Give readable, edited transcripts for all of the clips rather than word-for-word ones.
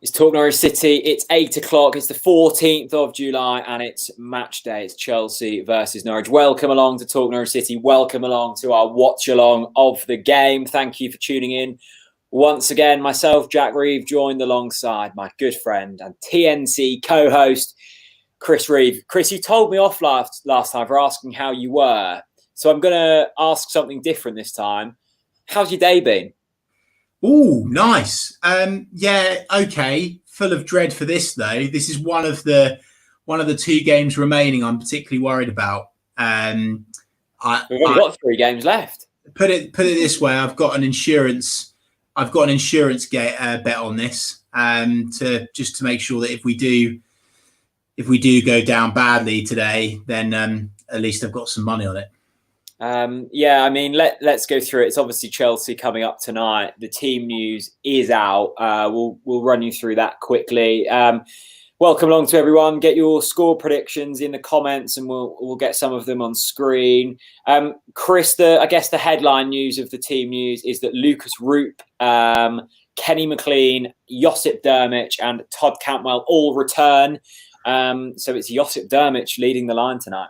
It's Talk Norwich City. It's 8 o'clock. It's the 14th of July and it's match day. It's Chelsea versus Norwich. Welcome along to Talk Norwich City. Welcome along to our watch along of the game. Thank you for tuning in. Once again, myself, Jack Reeve, joined alongside my good friend and TNC co-host, Chris Reeve. Chris, you told me off last time for asking how you were. So I'm going to ask something different this time. How's your day been? Oh, nice. Yeah, okay. Full of dread for this though. This is one of the two games remaining I'm particularly worried about. We've only got 3 games left. Put it this way, I've got an insurance bet on this, to make sure that if we do go down badly today, then at least I've got some money on it. Yeah, I mean, let's go through it. It's obviously Chelsea coming up tonight. The team news is out. We'll run you through that quickly. Welcome along to everyone. Get your score predictions in the comments, and we'll get some of them on screen. Chris, I guess the headline news of the team news is that Lucas Roop, Kenny McLean, Josip Drmic, and Todd Cantwell all return. So it's Josip Drmic leading the line tonight.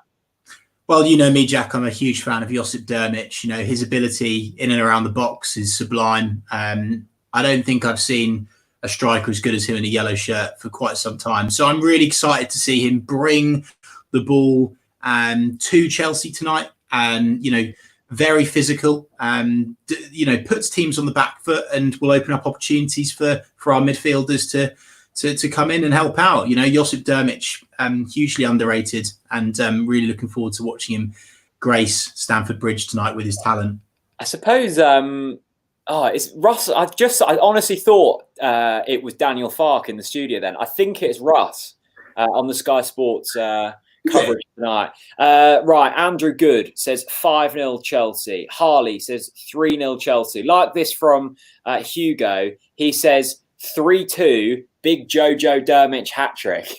Well, you know me, Jack. I'm a huge fan of Josip Drmic. You know, his ability in and around the box is sublime. I don't think I've seen a striker as good as him in a yellow shirt for quite some time. So I'm really excited to see him bring the ball to Chelsea tonight. You know, very physical. You know, puts teams on the back foot and will open up opportunities for our midfielders to come in and help out. You know, Josip Drmic, hugely underrated, and really looking forward to watching him grace Stamford Bridge tonight with his talent. I suppose it's Russ. I honestly thought it was Daniel Farke in the studio then. I think it's Russ on the Sky Sports coverage tonight. Right, Andrew Good says 5-0 Chelsea. Harley says 3-0 Chelsea. Like this from Hugo. He says 3-2, big Jojo Drmic hat-trick.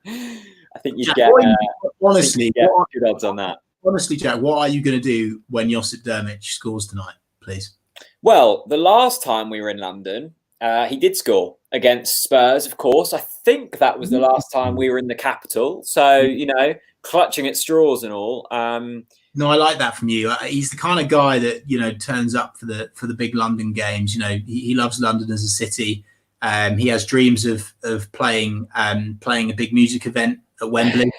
I think you'd get honestly good odds on that. Honestly, Jack, what are you going to do when Josip Drmic scores tonight, please? Well, the last time we were in London, he did score against Spurs, of course. I think that was the last time we were in the capital. So, you know, clutching at straws and all. No, I like that from you. He's the kind of guy that, you know, turns up for the big London games. You know, he loves London as a city. He has dreams of playing a big music event at Wembley.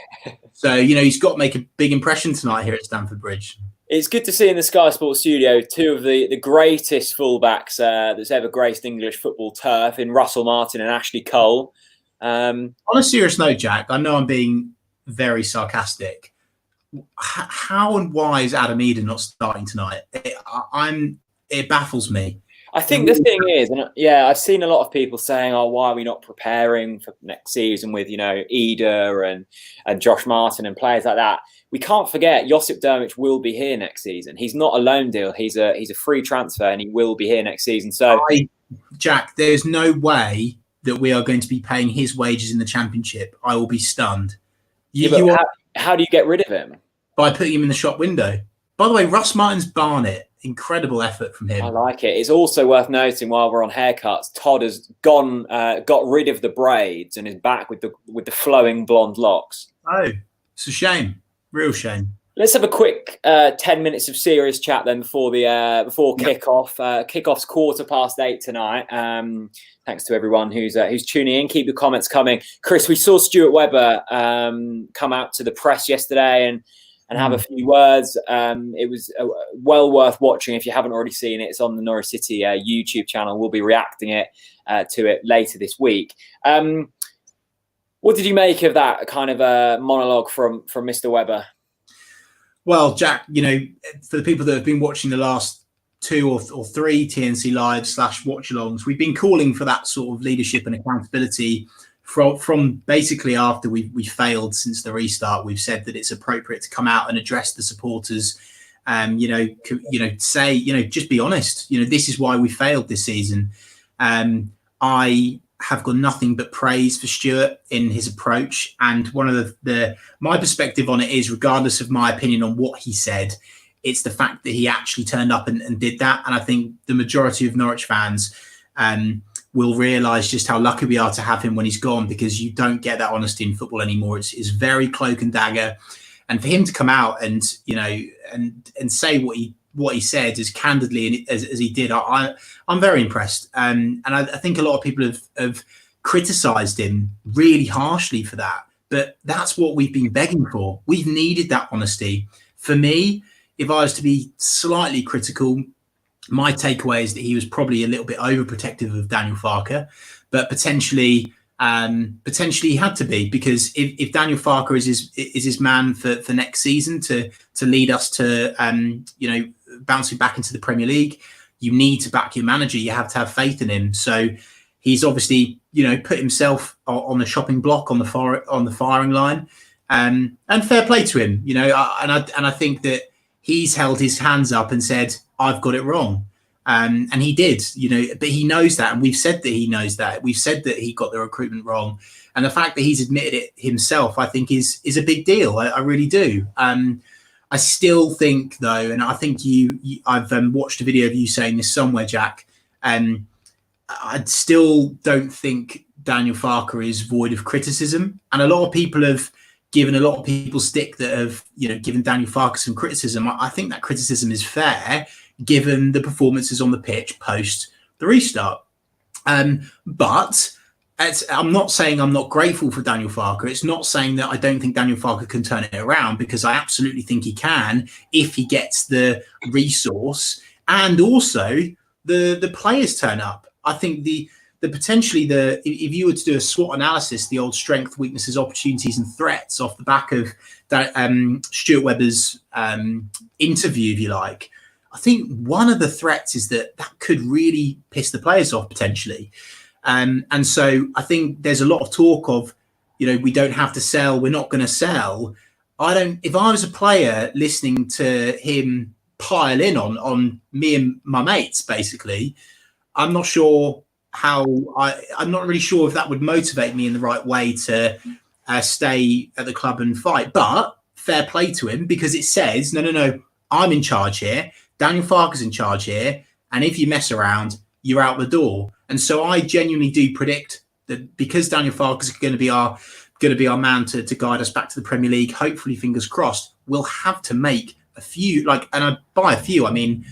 So, you know, he's got to make a big impression tonight here at Stamford Bridge. It's good to see in the Sky Sports studio 2 of the greatest fullbacks that's ever graced English football turf in Russell Martin and Ashley Cole. On a serious note, Jack, I know I'm being very sarcastic. How and why is Adam Eden not starting tonight? It baffles me. I think the thing is, and yeah, I've seen a lot of people saying, "Oh, why are we not preparing for next season with, you know, Ida and Josh Martin and players like that?" We can't forget Josip Drmic will be here next season. He's not a loan deal. He's a free transfer, and he will be here next season. So, Jack, there's no way that we are going to be paying his wages in the Championship. I will be stunned. How do you get rid of him? By putting him in the shop window. By the way, Russ Martin's Barnet. Incredible effort from him. I like it. It's also worth noting while we're on haircuts, Todd has got rid of the braids and is back with the flowing blonde locks. Oh, it's a shame. Real shame. Let's have a quick 10 minutes of serious chat then before kickoff. Kickoff's 8:15 tonight. Thanks to everyone who's tuning in. Keep the comments coming. Chris, we saw Stuart Webber come out to the press yesterday and have a few words. It was well worth watching. If you haven't already seen it, it's on the Norwich City YouTube channel. We'll be reacting to it later this week. What did you make of that kind of monologue from Mr. Webber? Well, Jack, you know, for the people that have been watching the last 2 or 3 TNC Live / watch-alongs, we've been calling for that sort of leadership and accountability from basically after we failed since the restart. We've said that it's appropriate to come out and address the supporters. Say, just be honest. You know, this is why we failed this season. I have got nothing but praise for Stuart in his approach. And one of my perspective on it is, regardless of my opinion on what he said, it's the fact that he actually turned up and did that. And I think the majority of Norwich fans will realise just how lucky we are to have him when he's gone, because you don't get that honesty in football anymore. It's very cloak and dagger, and for him to come out and and say what he said as candidly as he did, I'm very impressed. And I think a lot of people have criticised him really harshly for that, but that's what we've been begging for. We've needed that honesty. For me, if I was to be slightly critical, my takeaway is that he was probably a little bit overprotective of Daniel Farke, but potentially he had to be, because if Daniel Farke is his man for next season to lead us to bouncing back into the Premier League, you need to back your manager. You have to have faith in him. So he's obviously put himself on the shopping block on the firing line, and fair play to him. And I think that he's held his hands up and said, I've got it wrong. And he did, but he knows that. And we've said that he knows that. We've said that he got the recruitment wrong. And the fact that he's admitted it himself, I think is a big deal. I really do. I still think, though, and I think I've watched a video of you saying this somewhere, Jack, I still don't think Daniel Farke is void of criticism. And a lot of people have given a lot of people stick that have, given Daniel Farke some criticism. I think that criticism is fair, given the performances on the pitch post the restart. But I'm not saying I'm not grateful for Daniel Farke. It's not saying that I don't think Daniel Farke can turn it around, because I absolutely think he can if he gets the resource and also the players turn up. I think the potentially if you were to do a SWOT analysis, the old strength, weaknesses, opportunities, and threats off the back of that Stuart Webber's interview, if you like, I think one of the threats is that could really piss the players off potentially. And so I think there's a lot of talk of, we don't have to sell, we're not going to sell. If I was a player listening to him pile in on me and my mates, basically, I'm not sure I'm not really sure if that would motivate me in the right way to stay at the club and fight. But fair play to him, because it says, no, I'm in charge here. Daniel Farke's in charge here. And if you mess around, you're out the door. And so I genuinely do predict that, because Daniel Farke is going to be our man to guide us back to the Premier League, hopefully, fingers crossed, we'll have to make a few, and by a few, I mean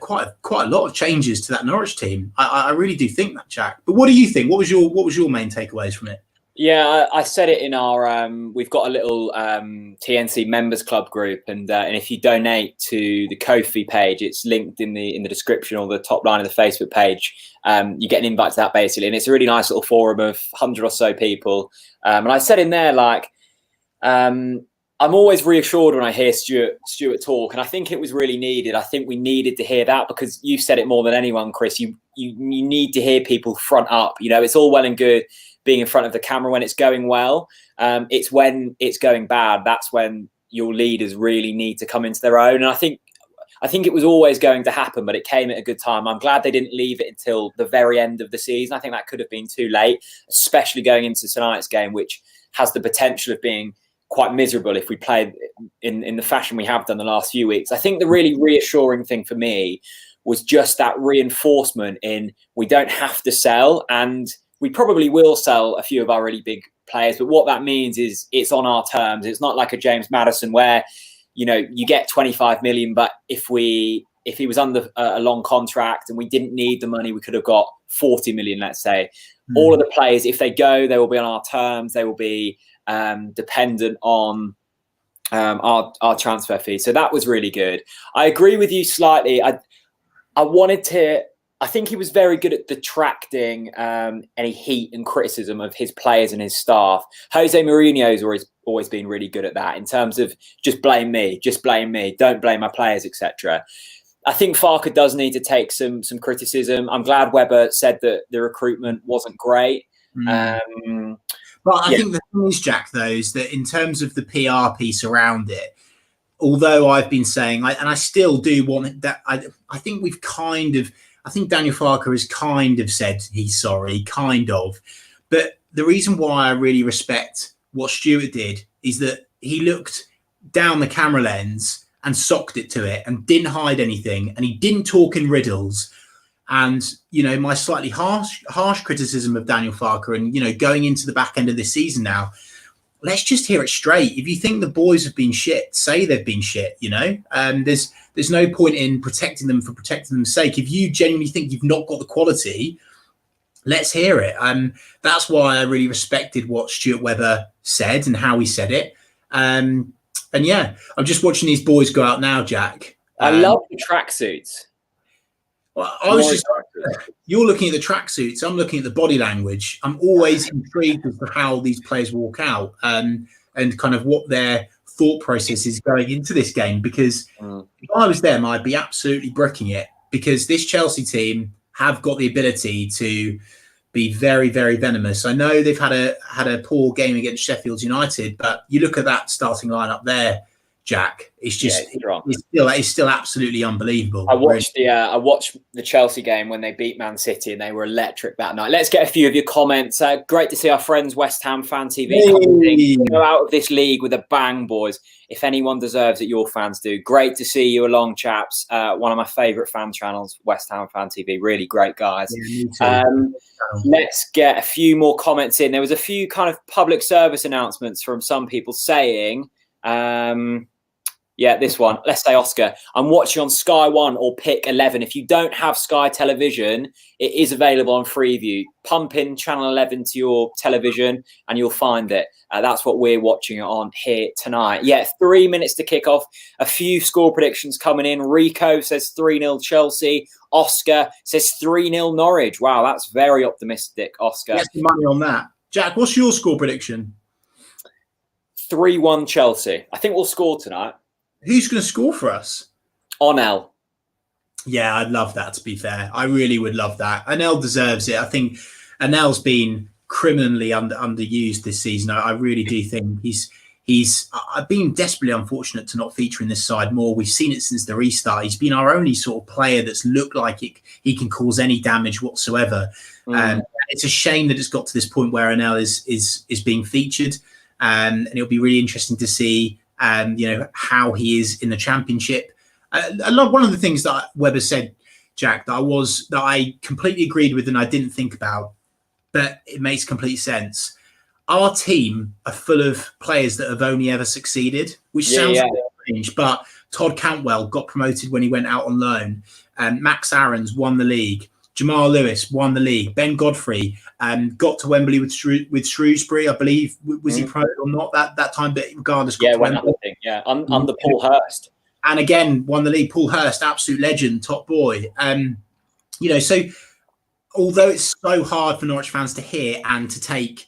quite a lot of changes to that Norwich team. I really do think that, Jack. But what do you think? What was your main takeaways from it? Yeah, I said it in our we've got a little TNC members club group, and if you donate to the Ko-fi page, it's linked in the description or the top line of the Facebook page. You get an invite to that, basically, and it's a really nice little forum of 100 or so people. And I said in there, I'm always reassured when I hear Stuart talk, and I think it was really needed. I think we needed to hear that, because you've said it more than anyone, Chris. You need to hear people front up. It's all well and good being in front of the camera when it's going well. It's when it's going bad, that's when your leaders really need to come into their own. And I think it was always going to happen, but it came at a good time. I'm glad they didn't leave it until the very end of the season. I think that could have been too late, especially going into tonight's game, which has the potential of being quite miserable if we played in the fashion we have done the last few weeks. I think the really reassuring thing for me was just that reinforcement in we don't have to sell, and we probably will sell a few of our really big players, but what that means is it's on our terms. It's not like a James Maddison where, you get 25 million, but if he was under a long contract and we didn't need the money, we could have got 40 million, let's say. All of the players, if they go, they will be on our terms. They will be dependent on our transfer fee. So that was really good. I agree with you slightly. I think he was very good at detracting any heat and criticism of his players and his staff. Jose Mourinho's always been really good at that, in terms of just blame me, don't blame my players, etc. I think Farke does need to take some criticism. I'm glad Webber said that the recruitment wasn't great. But I think the thing is, Jack, though, is that in terms of the PR piece around it, although I've been saying, and I still do want that, I think we've I think Daniel Farke has kind of said he's sorry, kind of. But the reason why I really respect what Stuart did is that he looked down the camera lens and socked it to it and didn't hide anything, and he didn't talk in riddles. And, my slightly harsh criticism of Daniel Farke and, going into the back end of this season now, let's just hear it straight. If you think the boys have been shit, say they've been shit, There's no point in protecting them for protecting them's sake. If you genuinely think you've not got the quality, let's hear it. That's why I really respected what Stuart Webber said and how he said it. And yeah, I'm just watching these boys go out now, Jack. I love the tracksuits. Well, you're looking at the tracksuits. I'm looking at the body language. I'm always intrigued as to how these players walk out and kind of what their thought process is going into this game. Because if I was them, I'd be absolutely bricking it, because this Chelsea team have got the ability to be very, very venomous. I know they've had a poor game against Sheffield United, but you look at that starting lineup there, Jack. It's just it's still absolutely unbelievable. I watched the Chelsea game when they beat Man City, and they were electric that night. Let's get a few of your comments. Great to see our friends West Ham Fan TV go out of this league with a bang, boys. If anyone deserves it, your fans do. Great to see you along, chaps. One of my favourite fan channels, West Ham Fan TV. Really great guys. Yeah, let's get a few more comments in. There was a few kind of public service announcements from some people saying. Yeah, this one. Let's say Oscar. I'm watching on Sky 1 or Pick 11. If you don't have Sky Television, it is available on Freeview. Pump in Channel 11 to your television and you'll find it. That's what we're watching it on here tonight. Yeah, 3 minutes to kick off. A few score predictions coming in. Rico says 3-0 Chelsea. Oscar says 3-0 Norwich. Wow, that's very optimistic, Oscar. Get the money on that. Jack, what's your score prediction? 3-1 Chelsea. I think we'll score tonight. Who's going to score for us? Onel. Yeah, I'd love that, to be fair. I really would love that. Onel deserves it. I think Onel's been criminally underused this season. I really do think I've been desperately unfortunate to not feature in this side more. We've seen it since the restart. He's been our only sort of player that's looked like he can cause any damage whatsoever. It's a shame that it's got to this point where Onel is being featured. And it'll be really interesting to see how he is in the Championship. One of the things that Webber said, Jack, that I completely agreed with and I didn't think about, but it makes complete sense. Our team are full of players that have only ever succeeded, which sounds strange, but Todd Cantwell got promoted when he went out on loan. Max Aarons won the league. Jamal Lewis won the league. Ben Godfrey got to Wembley with Shrewsbury, I believe. Was he promoted or not that time? But regardless, under Paul Hurst. And again, won the league. Paul Hurst, absolute legend, top boy. So although it's so hard for Norwich fans to hear and to take,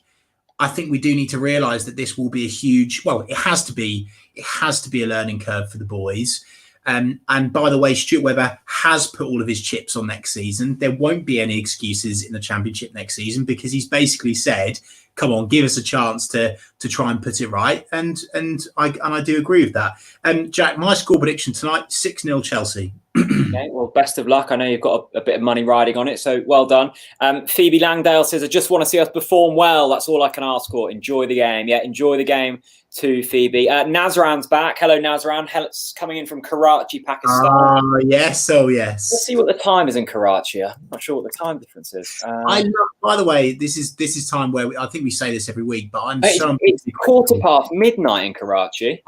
I think we do need to realise that this will be a huge. Well, it has to be a learning curve for the boys. And by the way, Stuart Webber has put all of his chips on next season. There won't be any excuses in the Championship next season, because he's basically said, come on, give us a chance to try and put it right. And I do agree with that. Jack, my score prediction tonight, 6-0 Chelsea. Okay, well, best of luck. I know you've got a bit of money riding on it, so well done. Phoebe Langdale says, I just want to see us perform well. That's all I can ask for. Enjoy the game. Yeah, enjoy the game to Phoebe. Nazran's back. Hello, Nazran. Coming in from Karachi, Pakistan. Oh, yes. Oh, yes. Let's see what the time is in Karachi. I'm not sure what the time difference is. By the way, this is time where I think we say this every week, but it's midnight in Karachi.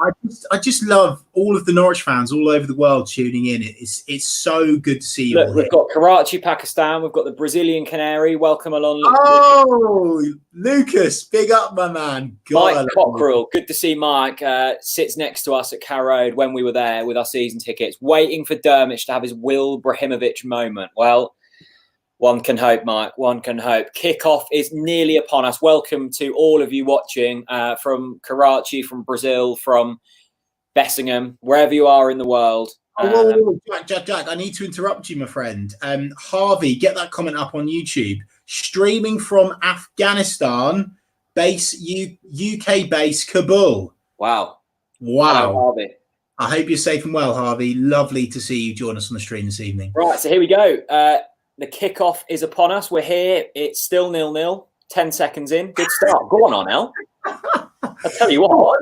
I just love all of the Norwich fans all over the world tuning in. It's so good to see you. Look, we've got Karachi, Pakistan. We've got the Brazilian Canary. Welcome along. Lucas, big up, my man. God, Mike Cockrell. Good to see Mike. Sits next to us at Carrow Road when we were there with our season tickets, waiting for Dermich to have his Will Brahimovic moment. Well, one can hope, Mike. One can hope. Kickoff is nearly upon us. Welcome to all of you watching from Karachi, from Brazil, from Bessingham, wherever you are in the world. Jack, I need to interrupt you, my friend. Harvey, get that comment up on YouTube. Streaming from Afghanistan, UK base, Kabul. Wow. Hello, Harvey. I hope you're safe and well, Harvey. Lovely to see you join us on the stream this evening. Right, so here we go. The kickoff is upon us. We're here. It's still 0-0. 10 seconds in. Good start. Go on, El. I'll tell you what.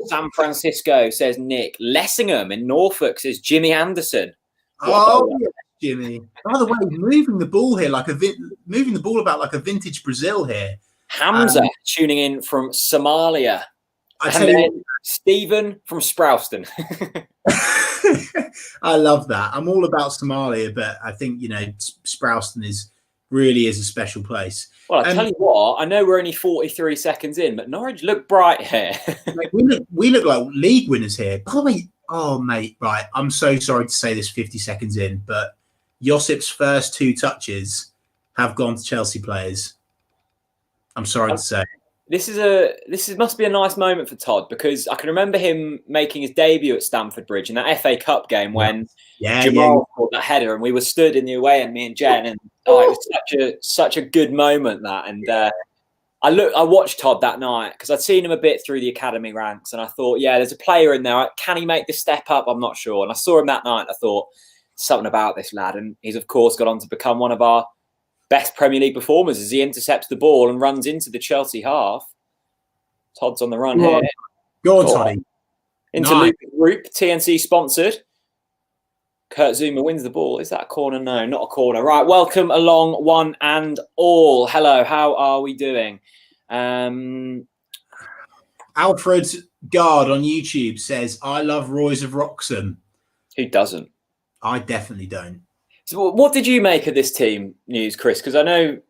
San Francisco, says Nick. Lessingham in Norfolk, says Jimmy Anderson. Jimmy. By the way, moving the ball here moving the ball about like a vintage Brazil here. Hamza tuning in from Somalia. And then Stephen from Sproulston. I love that. I'm all about Somalia, but I think, Sproulston really is a special place. Well, I tell you what, I know we're only 43 seconds in, but Norwich look bright here. we look like league winners here. By the way, mate, right. I'm so sorry to say this 50 seconds in, but Josip's first 2 touches have gone to Chelsea players. I'm sorry to say. This must be a nice moment for Todd, because I can remember him making his debut at Stamford Bridge in that FA Cup game when Jamal scored that header, and we were stood in the away end, me and Jen, and it was such a good moment that. And I watched Todd that night because I'd seen him a bit through the academy ranks, and I thought, there's a player in there. Can he make the step up? I'm not sure. And I saw him that night, and I thought something about this lad, and he's of course gone on to become one of our best Premier League performers as he intercepts the ball and runs into the Chelsea half. Todd's on the run here. Go on, Toddy. Into Lucas Group, TNC sponsored. Kurt Zuma wins the ball. Is that a corner? No, not a corner. Right, welcome along one and all. Hello, how are we doing? Alfred Guard on YouTube says, I love Roy's of Wroxham. Who doesn't? I definitely don't. So what did you make of this team news, Chris? Because I know,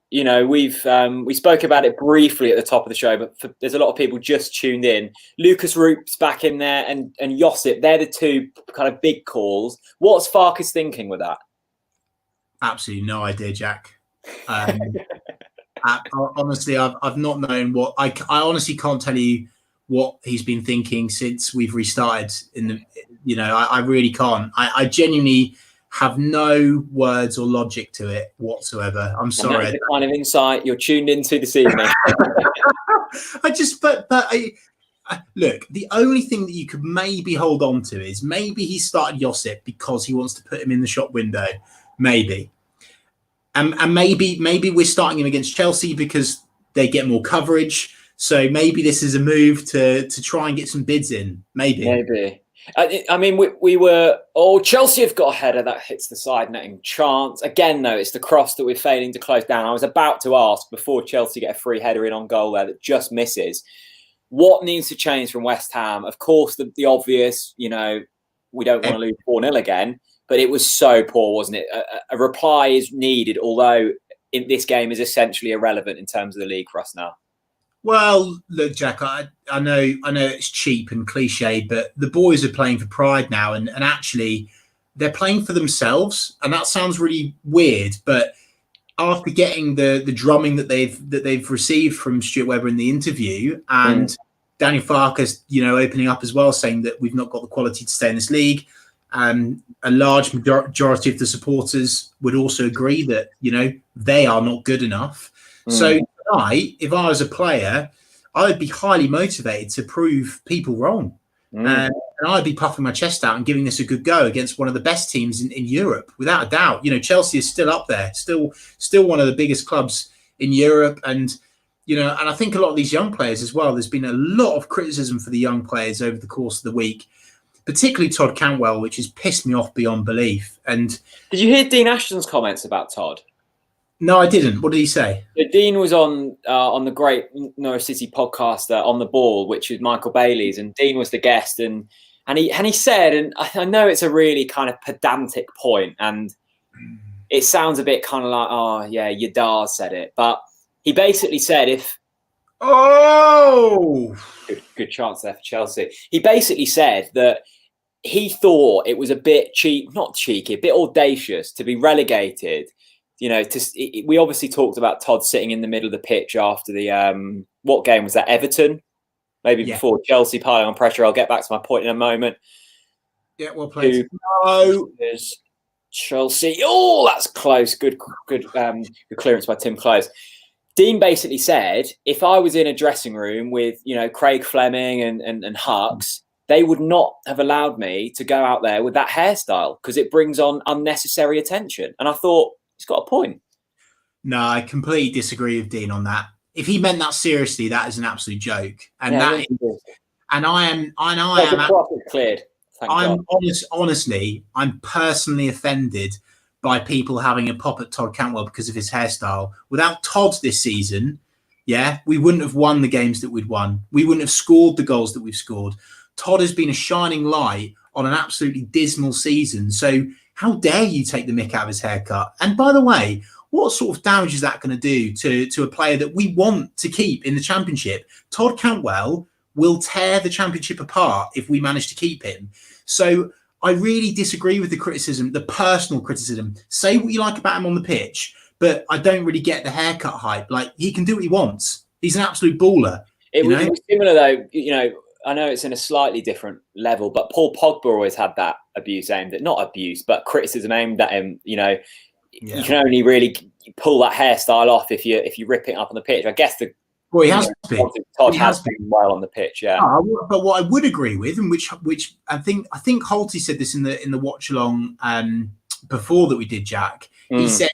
we spoke about it briefly at the top of the show, but there's a lot of people just tuned in. Lucas Roop's back in there and Josip, they're the 2 kind of big calls. What's Farkas thinking with that? Absolutely no idea, Jack. Honestly, I've not known what I honestly can't tell you what he's been thinking since we've restarted. I really can't. I genuinely have no words or logic to it whatsoever. I'm sorry. That's the kind of insight you're tuned into this evening. Look, the only thing that you could maybe hold on to is maybe he started Josip because he wants to put him in the shop window. Maybe. And maybe we're starting him against Chelsea because they get more coverage. So maybe this is a move to try and get some bids in. Maybe. I mean, we were, Chelsea have got a header that hits the side netting. Chance. Again, though, it's the cross that we're failing to close down. I was about to ask before Chelsea get a free header in on goal there that just misses. What needs to change from West Ham? Of course, the obvious, we don't want to lose 4-0 again, but it was so poor, wasn't it? A reply is needed, although in this game is essentially irrelevant in terms of the league for us now. Well, look, Jack, I know it's cheap and cliche, but the boys are playing for pride now, and actually they're playing for themselves, and that sounds really weird, but after getting the drumming that they've received from Stuart Webber in the interview, and Daniel Farkas, opening up as well, saying that we've not got the quality to stay in this league, a large majority of the supporters would also agree that they are not good enough. So tonight, if I was a player, I would be highly motivated to prove people wrong. And I'd be puffing my chest out and giving this a good go against one of the best teams in Europe, without a doubt. Chelsea is still up there, still one of the biggest clubs in Europe. And, and I think a lot of these young players as well, there's been a lot of criticism for the young players over the course of the week, particularly Todd Cantwell, which has pissed me off beyond belief. And did you hear Dean Ashton's comments about Todd? No, I didn't. What did he say? Dean was on the great Norwich City podcast, On the Ball, which is Michael Bailey's, and Dean was the guest, and he said, and I know it's a really kind of pedantic point, and it sounds a bit kind of like, oh yeah, your Dar said it, but he basically said good chance there for Chelsea. He basically said that he thought it was a bit not cheeky, a bit audacious to be relegated. We obviously talked about Todd sitting in the middle of the pitch after the what game was that? Everton, maybe before Chelsea piling on pressure. I'll get back to my point in a moment. Yeah, well played. There's Chelsea. Oh, that's close. Good clearance by Tim Close. Dean basically said, if I was in a dressing room with Craig Fleming and Hucks, they would not have allowed me to go out there with that hairstyle because it brings on unnecessary attention. And I thought, he's got a point. No, I completely disagree with Dean on that. if he meant that seriously, that is an absolute joke. And yeah, cleared. Thank God. Honestly, I'm personally offended by people having a pop at Todd Cantwell because of his hairstyle. Without Todd this season, we wouldn't have won the games that we'd won. We wouldn't have scored the goals that we've scored. Todd has been a shining light on an absolutely dismal season. So how dare you take the mick out of his haircut? And by the way, what sort of damage is that going to do to a player that we want to keep in the Championship? Todd Cantwell will tear the Championship apart if we manage to keep him. So I really disagree with the criticism, the personal criticism. Say what you like about him on the pitch, but I don't really get the haircut hype. Like, he can do what he wants. He's an absolute baller. It was similar, though. I know it's in a slightly different level, but Paul Pogba always had that not abuse, but criticism aimed at him. You can only really pull that hairstyle off if you rip it up on the pitch. I guess he has been. Todd has been well on the pitch, yeah. But what I would agree with, and which I think Holty said this in the watch along before that we did, Jack. He said,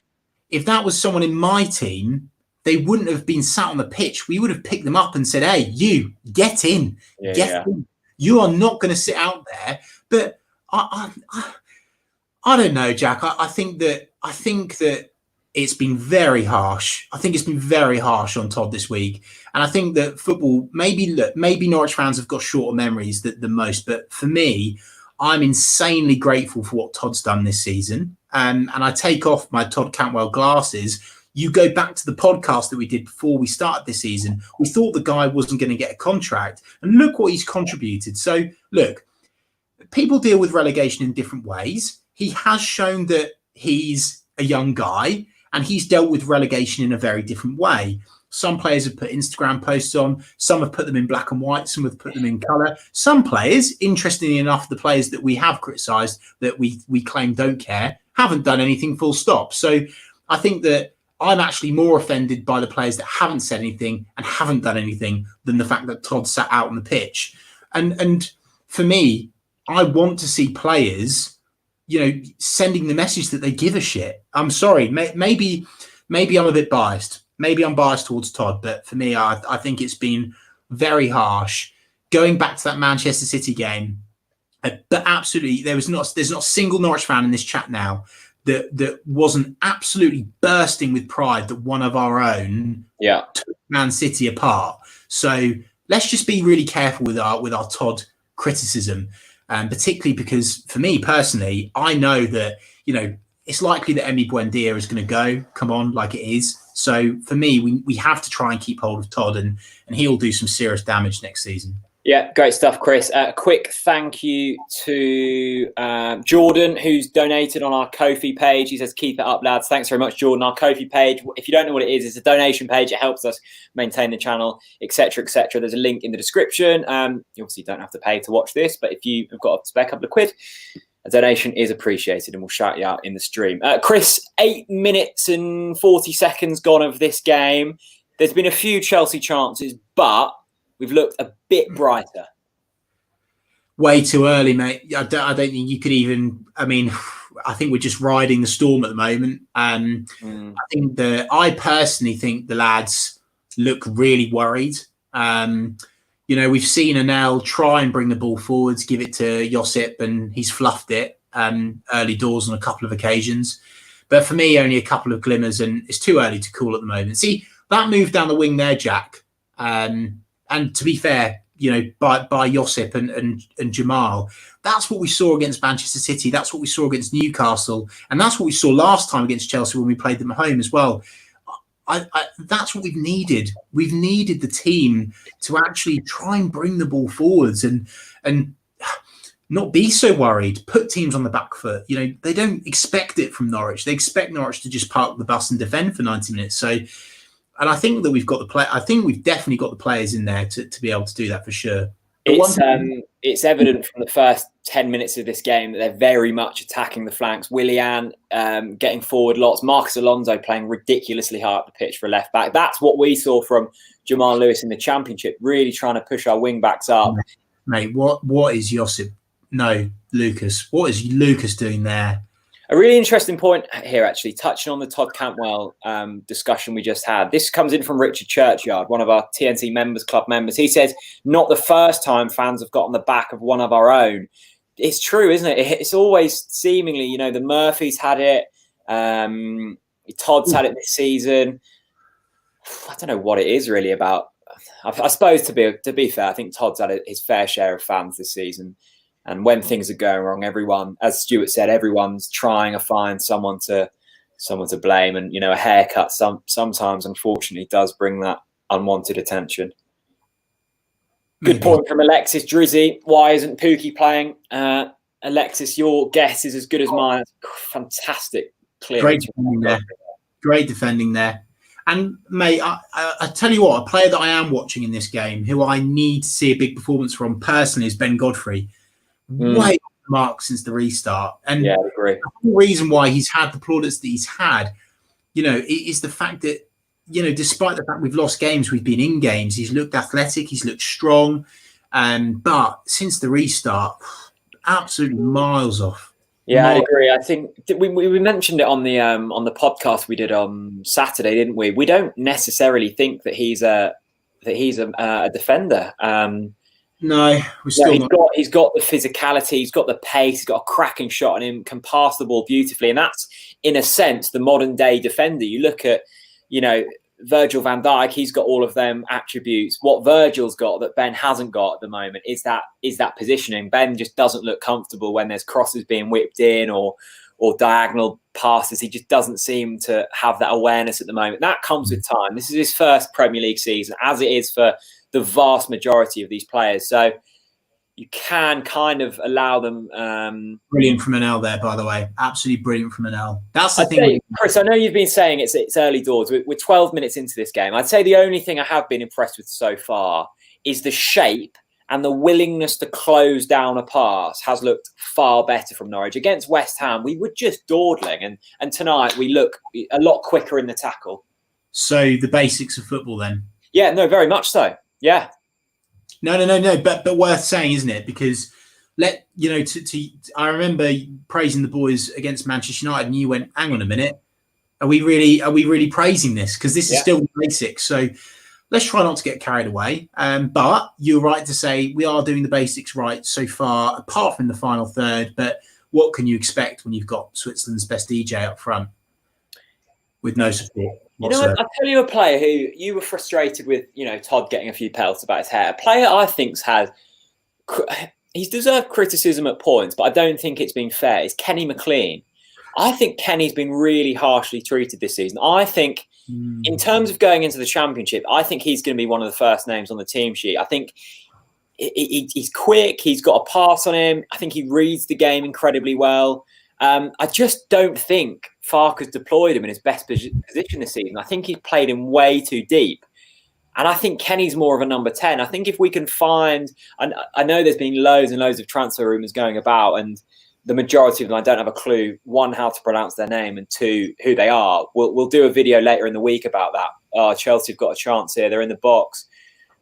if that was someone in my team, they wouldn't have been sat on the pitch. We would have picked them up and said, "Hey, you get in, get in. You are not going to sit out there." But I don't know, Jack. I think that it's been very harsh. I think it's been very harsh on Todd this week. And I think that football, maybe Norwich fans have got shorter memories than most. But for me, I'm insanely grateful for what Todd's done this season. And I take off my Todd Cantwell glasses. You go back to the podcast that we did before we started this season. We thought the guy wasn't going to get a contract. And look what he's contributed. So, look, people deal with relegation in different ways. He has shown that he's a young guy, and he's dealt with relegation in a very different way. Some players have put Instagram posts on. Some have put them in black and white. Some have put them in colour. Some players, interestingly enough, the players that we have criticised, that we claim don't care, haven't done anything, full stop. So I think that I'm actually more offended by the players that haven't said anything and haven't done anything than the fact that Todd sat out on the pitch. And for me, I want to see players sending the message that they give a shit. I'm sorry, maybe I'm a bit biased. Maybe I'm biased towards Todd, but for me, I think it's been very harsh. Going back to that Manchester City game, but absolutely, there's not a single Norwich fan in this chat now that wasn't absolutely bursting with pride that one of our own took Man City apart. So let's just be really careful with our Todd criticism. Particularly because, for me personally, I know that, it's likely that Emi Buendia is going to go, come on, like it is. So for me, we have to try and keep hold of Todd, and he'll do some serious damage next season. Yeah, great stuff, Chris. Quick thank you to Jordan, who's donated on our Ko-fi page. He says, keep it up, lads. Thanks very much, Jordan. Our Ko-fi page, if you don't know what it is, it's a donation page. It helps us maintain the channel, etc., etc. There's a link in the description. You obviously don't have to pay to watch this, but if you have got a spare couple of quid, a donation is appreciated, and we'll shout you out in the stream. Chris, 8 minutes and 40 seconds gone of this game. There's been a few Chelsea chances, but we've looked a bit brighter. Way too early, mate. I don't think you could even. I mean, I think we're just riding the storm at the moment. I personally think the lads look really worried. We've seen Anel try and bring the ball forwards, give it to Josip, and he's fluffed it early doors on a couple of occasions. But for me, only a couple of glimmers, and it's too early to call at the moment. See, that move down the wing there, Jack. And to be fair, by Josip and Jamal, that's what we saw against Manchester City. That's what we saw against Newcastle. And that's what we saw last time against Chelsea when we played them at home as well. That's what we've needed. We've needed the team to actually try and bring the ball forwards and not be so worried, put teams on the back foot. They don't expect it from Norwich. They expect Norwich to just park the bus and defend for 90 minutes. So, and I think that we've got the play. I think we've definitely got the players in there to be able to do that for sure. It's evident from the first 10 minutes of this game that they're very much attacking the flanks. Willian getting forward lots. Marcus Alonso playing ridiculously high up the pitch for a left back. That's what we saw from Jamal Lewis in the Championship, really trying to push our wing backs up. Mate, what is Josip? No, Lucas. What is Lucas doing there? A really interesting point here, actually, touching on the Todd Cantwell discussion we just had. This comes in from Richard Churchyard, one of our TNT members, club members. He says, not the first time fans have got on the back of one of our own. It's true, isn't it? It's always seemingly, you know, the Murphys had it. Todd's had it this season. I don't know what it is really about. I suppose to be fair, I think Todd's had his fair share of fans this season. And when things are going wrong, everyone, as Stuart said, everyone's trying to find someone to blame. And, you know, a haircut sometimes, unfortunately, does bring that unwanted attention. Good point from Alexis Drizzy. Why isn't Pookie playing? Alexis, your guess is as good as mine. Fantastic. Clear. Great defending there. And, mate, I tell you what, a player that I am watching in this game, who I need to see a big performance from personally, is Ben Godfrey. Way off the mark since the restart. And yeah, I agree. The reason why he's had the plaudits that he's had, you know, is the fact that, you know, despite the fact we've lost games, we've been in games, he's looked athletic, he's looked strong. But since the restart, absolutely miles off. Yeah, I agree. I think we mentioned it on the podcast we did on Saturday, didn't we? We don't necessarily think that he's a defender. No, he's got the physicality, he's got the pace, he's got a cracking shot on him, can pass the ball beautifully, and that's in a sense the modern day defender. You look at, you know, Virgil van Dijk, he's got all of them attributes. What Virgil's got that Ben hasn't got at the moment is that positioning. Ben just doesn't look comfortable when there's crosses being whipped in or diagonal passes. He just doesn't seem to have that awareness at the moment. That comes with time. This is his first Premier League season, as it is for the vast majority of these players. So you can kind of allow them. Brilliant from Manel there, by the way. Absolutely brilliant from Manel. That's the thing. Chris, I know you've been saying it's early doors. We're 12 minutes into this game. I'd say the only thing I have been impressed with so far is the shape and the willingness to close down a pass has looked far better from Norwich. Against West Ham, we were just dawdling. And tonight we look a lot quicker in the tackle. So the basics of football then? Yeah, no, very much so. Yeah. No. But worth saying, isn't it? Because I remember praising the boys against Manchester United, and you went, "Hang on a minute, are we really praising this? Because this is still the basics." So let's try not to get carried away. But you're right to say we are doing the basics right so far, apart from the final third. But what can you expect when you've got Switzerland's best DJ up front with no support? You know, I'll tell you a player who you were frustrated with, you know, Todd getting a few pelts about his hair. A player I think's he's deserved criticism at points, but I don't think it's been fair. Is Kenny McLean. I think Kenny's been really harshly treated this season. I think in terms of going into the Championship, I think he's going to be one of the first names on the team sheet. I think he's quick. He's got a pass on him. I think he reads the game incredibly well. I just don't think Farke's deployed him in his best position this season. I think he's played him way too deep. And I think Kenny's more of a number 10. I think if we can find... I know there's been loads and loads of transfer rumours going about, and the majority of them, I don't have a clue, one, how to pronounce their name, and two, who they are. We'll do a video later in the week about that. Chelsea have got a chance here. They're in the box.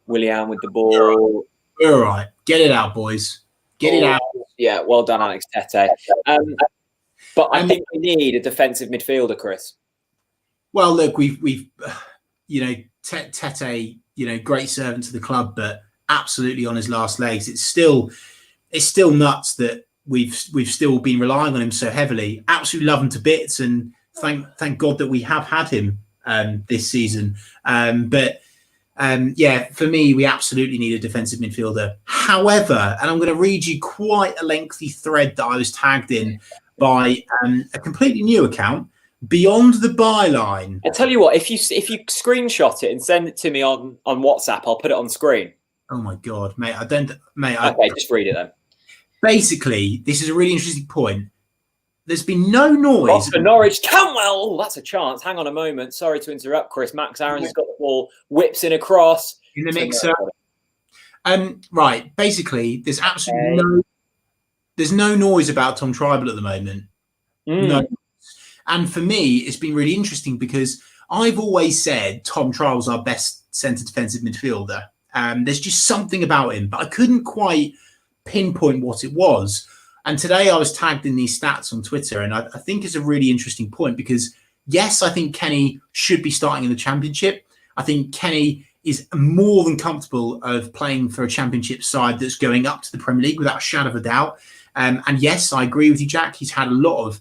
Willian with the ball. All right. Get it out, boys. Get it out. Yeah, well done, Alex Tete. But I think we need a defensive midfielder, Chris. Well, look, we've you know, Tete, you know, great servant to the club, but absolutely on his last legs. It's still nuts that we've still been relying on him so heavily. Absolutely love him to bits, and thank God that we have had him this season. Yeah, for me, we absolutely need a defensive midfielder. However, and I'm going to read you quite a lengthy thread that I was tagged in by a completely new account, Beyond the Byline. I tell you what, if you screenshot it and send it to me on WhatsApp, I'll put it on screen. Oh my God, mate! Okay, just read it then. Basically, this is a really interesting point. There's been no noise. For Norwich, Cantwell. That's a chance. Hang on a moment. Sorry to interrupt, Chris. Max Aaron's has got the ball, whips in across. In the mixer. Right. Basically, there's absolutely there's no noise about Tom Tribal at the moment. No. And for me, it's been really interesting because I've always said Tom Tribal's our best centre defensive midfielder. There's just something about him, but I couldn't quite pinpoint what it was. And today I was tagged in these stats on Twitter, and I think it's a really interesting point because, yes, I think Kenny should be starting in the Championship. I think Kenny is more than comfortable of playing for a Championship side that's going up to the Premier League without a shadow of a doubt. And yes, I agree with you, Jack. He's had a lot of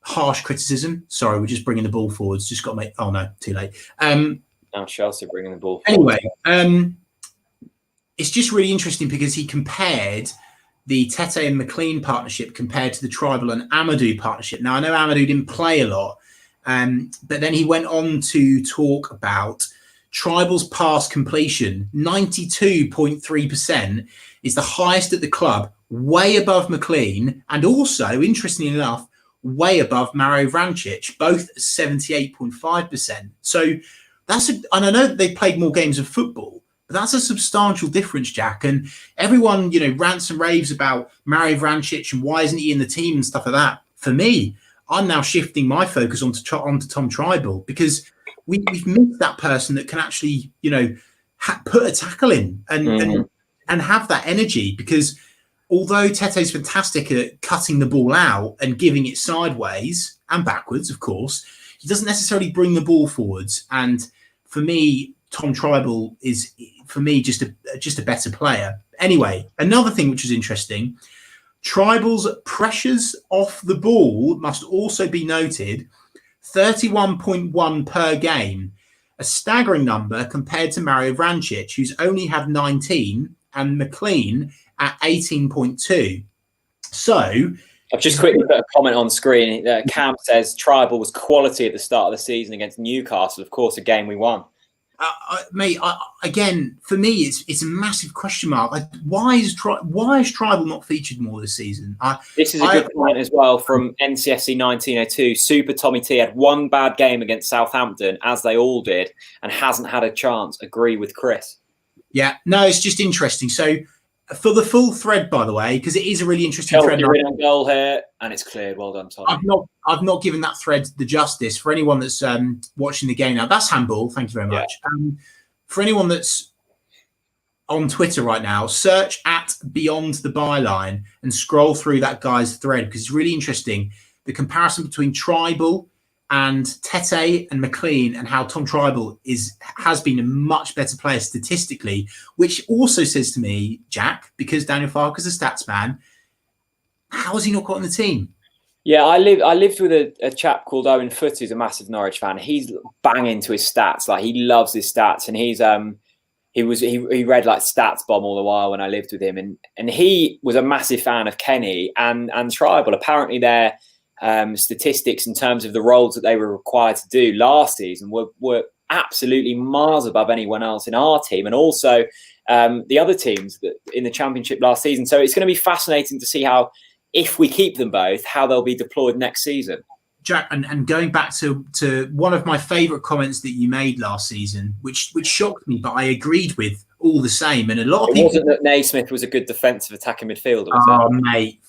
harsh criticism. Sorry, we're just bringing the ball forwards. Just got to make... Oh, no, too late. Now Chelsea bringing the ball forward. Anyway, it's just really interesting because he compared the Tete and McLean partnership compared to the Tribal and Amadou partnership. Now, I know Amadou didn't play a lot, but then he went on to talk about Tribal's pass completion. 92.3% is the highest at the club, way above McLean, and also, interestingly enough, way above Mario Vrancic, both 78.5%. So and I know that they played more games of football, but that's a substantial difference, Jack. And everyone, rants and raves about Mario Vrancic and why isn't he in the team and stuff like that. For me, I'm now shifting my focus onto Tom Tribal because we've missed that person that can actually, put a tackle in and have that energy. Because although Tete's fantastic at cutting the ball out and giving it sideways and backwards, of course, he doesn't necessarily bring the ball forwards. And for me, Tom Tribal is, for me, just a better player. Anyway, another thing which is interesting, Tribal's pressures off the ball must also be noted, 31.1 per game, a staggering number compared to Mario Vrancic, who's only had 19, and McLean at 18.2. So... I've just quickly put a comment on screen. Cam says Tribal was quality at the start of the season against Newcastle. Of course, a game we won. Mate, again, for me, it's a massive question mark. Why is Tribal not featured more this season? This is a good point as well from NCFC 1902. Super Tommy T had one bad game against Southampton, as they all did, and hasn't had a chance. Agree with Chris. Yeah, no, it's just interesting. So for the full thread, by the way, because it is a really interesting thread. You're in goal here, and it's cleared. Well done, Tommy. I've not given that thread the justice. For anyone that's watching the game now, that's handball. Thank you very much. Yeah. For anyone that's on Twitter right now, search at Beyond the Byline and scroll through that guy's thread because it's really interesting. The comparison between Tribal and Tete and McLean and how Tom Tribal has been a much better player statistically, which also says to me, Jack, because Daniel Farke's a stats man, how has he not got in the team? Yeah, I lived with a chap called Owen Foote, who's a massive Norwich fan. He's banging to his stats, like he loves his stats, and he read like Stats Bomb all the while when I lived with him, and he was a massive fan of Kenny and Tribal. Apparently, their statistics in terms of the roles that they were required to do last season were absolutely miles above anyone else in our team, and also the other teams that in the Championship last season. So it's going to be fascinating to see how, if we keep them both, how they'll be deployed next season. Jack, and going back to one of my favourite comments that you made last season, which shocked me, but I agreed with all the same. And a lot of people... It wasn't that Naismith was a good defensive attacking midfielder, was it? Mate,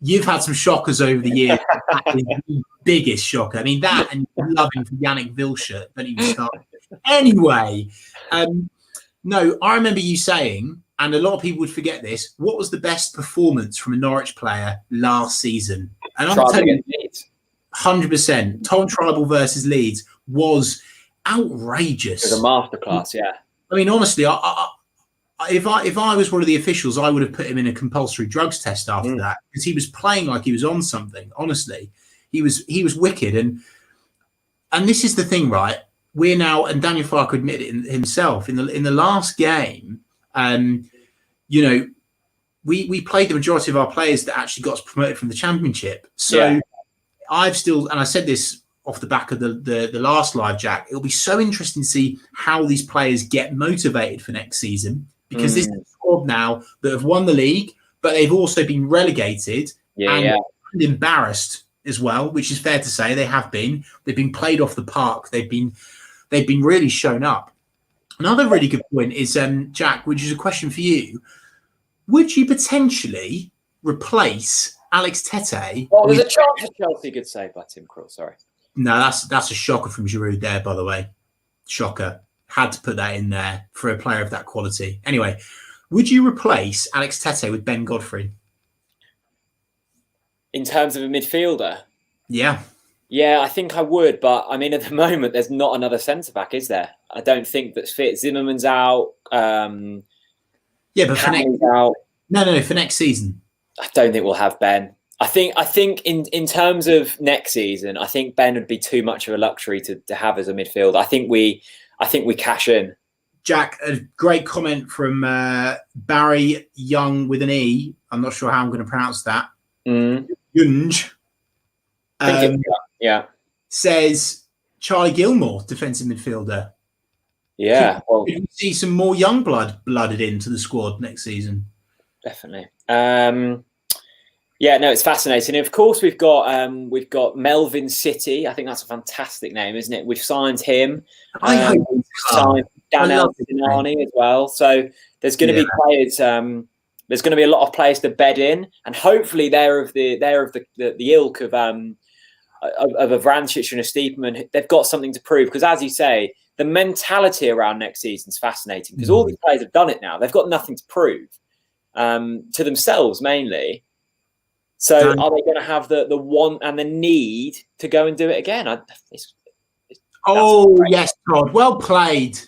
you've had some shockers over the years. That is the biggest shocker. I mean, that and loving for Yannick Vilscher, don't even start. Anyway, no, I remember you saying, and a lot of people would forget this, what was the best performance from a Norwich player last season? And I'm telling you, 100%. Tom Tribal versus Leeds was outrageous. It was a masterclass, yeah. I mean, honestly, if I was one of the officials, I would have put him in a compulsory drugs test after that because he was playing like he was on something. Honestly, he was wicked. And this is the thing, right? We're now, and Daniel Farke admitted it himself in the last game. We played the majority of our players that actually got us promoted from the Championship. So I've still, and I said this off the back of the last live, Jack, it'll be so interesting to see how these players get motivated for next season because this is a squad now that have won the league, but they've also been relegated and embarrassed as well, which is fair to say. They have been. They've been played off the park. They've been really shown up. Another really good point is, Jack, which is a question for you. Would you potentially replace Alex Tete? Oh, there's a chance for Chelsea. Good save by Tim Krul. Sorry. No, that's a shocker from Giroud there, by the way. Shocker. Had to put that in there for a player of that quality. Anyway, would you replace Alex Tete with Ben Godfrey? In terms of a midfielder? Yeah. Yeah, I think I would. But, I mean, at the moment, there's not another centre-back, is there? I don't think that's fit. Zimmerman's out. Yeah, but for next season. I don't think we'll have Ben. I think in terms of next season, I think Ben would be too much of a luxury to have as a midfielder. I think we cash in. Jack, a great comment from Barry Young with an E. I'm not sure how I'm going to pronounce that. Yunge. Yeah. Says Charlie Gilmore, defensive midfielder. Yeah. Could you see some more young blooded into the squad next season? Definitely. Yeah, no, it's fascinating. Of course, we've got Melvin City. I think that's a fantastic name, isn't it? We've signed him. I hope we've signed Danel Sinani as well. So there's going to be players. There's going to be a lot of players to bed in, and hopefully they're of the ilk of a Vrancic and a Steeperman. They've got something to prove because, as you say, the mentality around next season is fascinating because all these players have done it now. They've got nothing to prove to themselves mainly. So are they going to have the want and the need to go and do it again? Yes, Todd. Well played.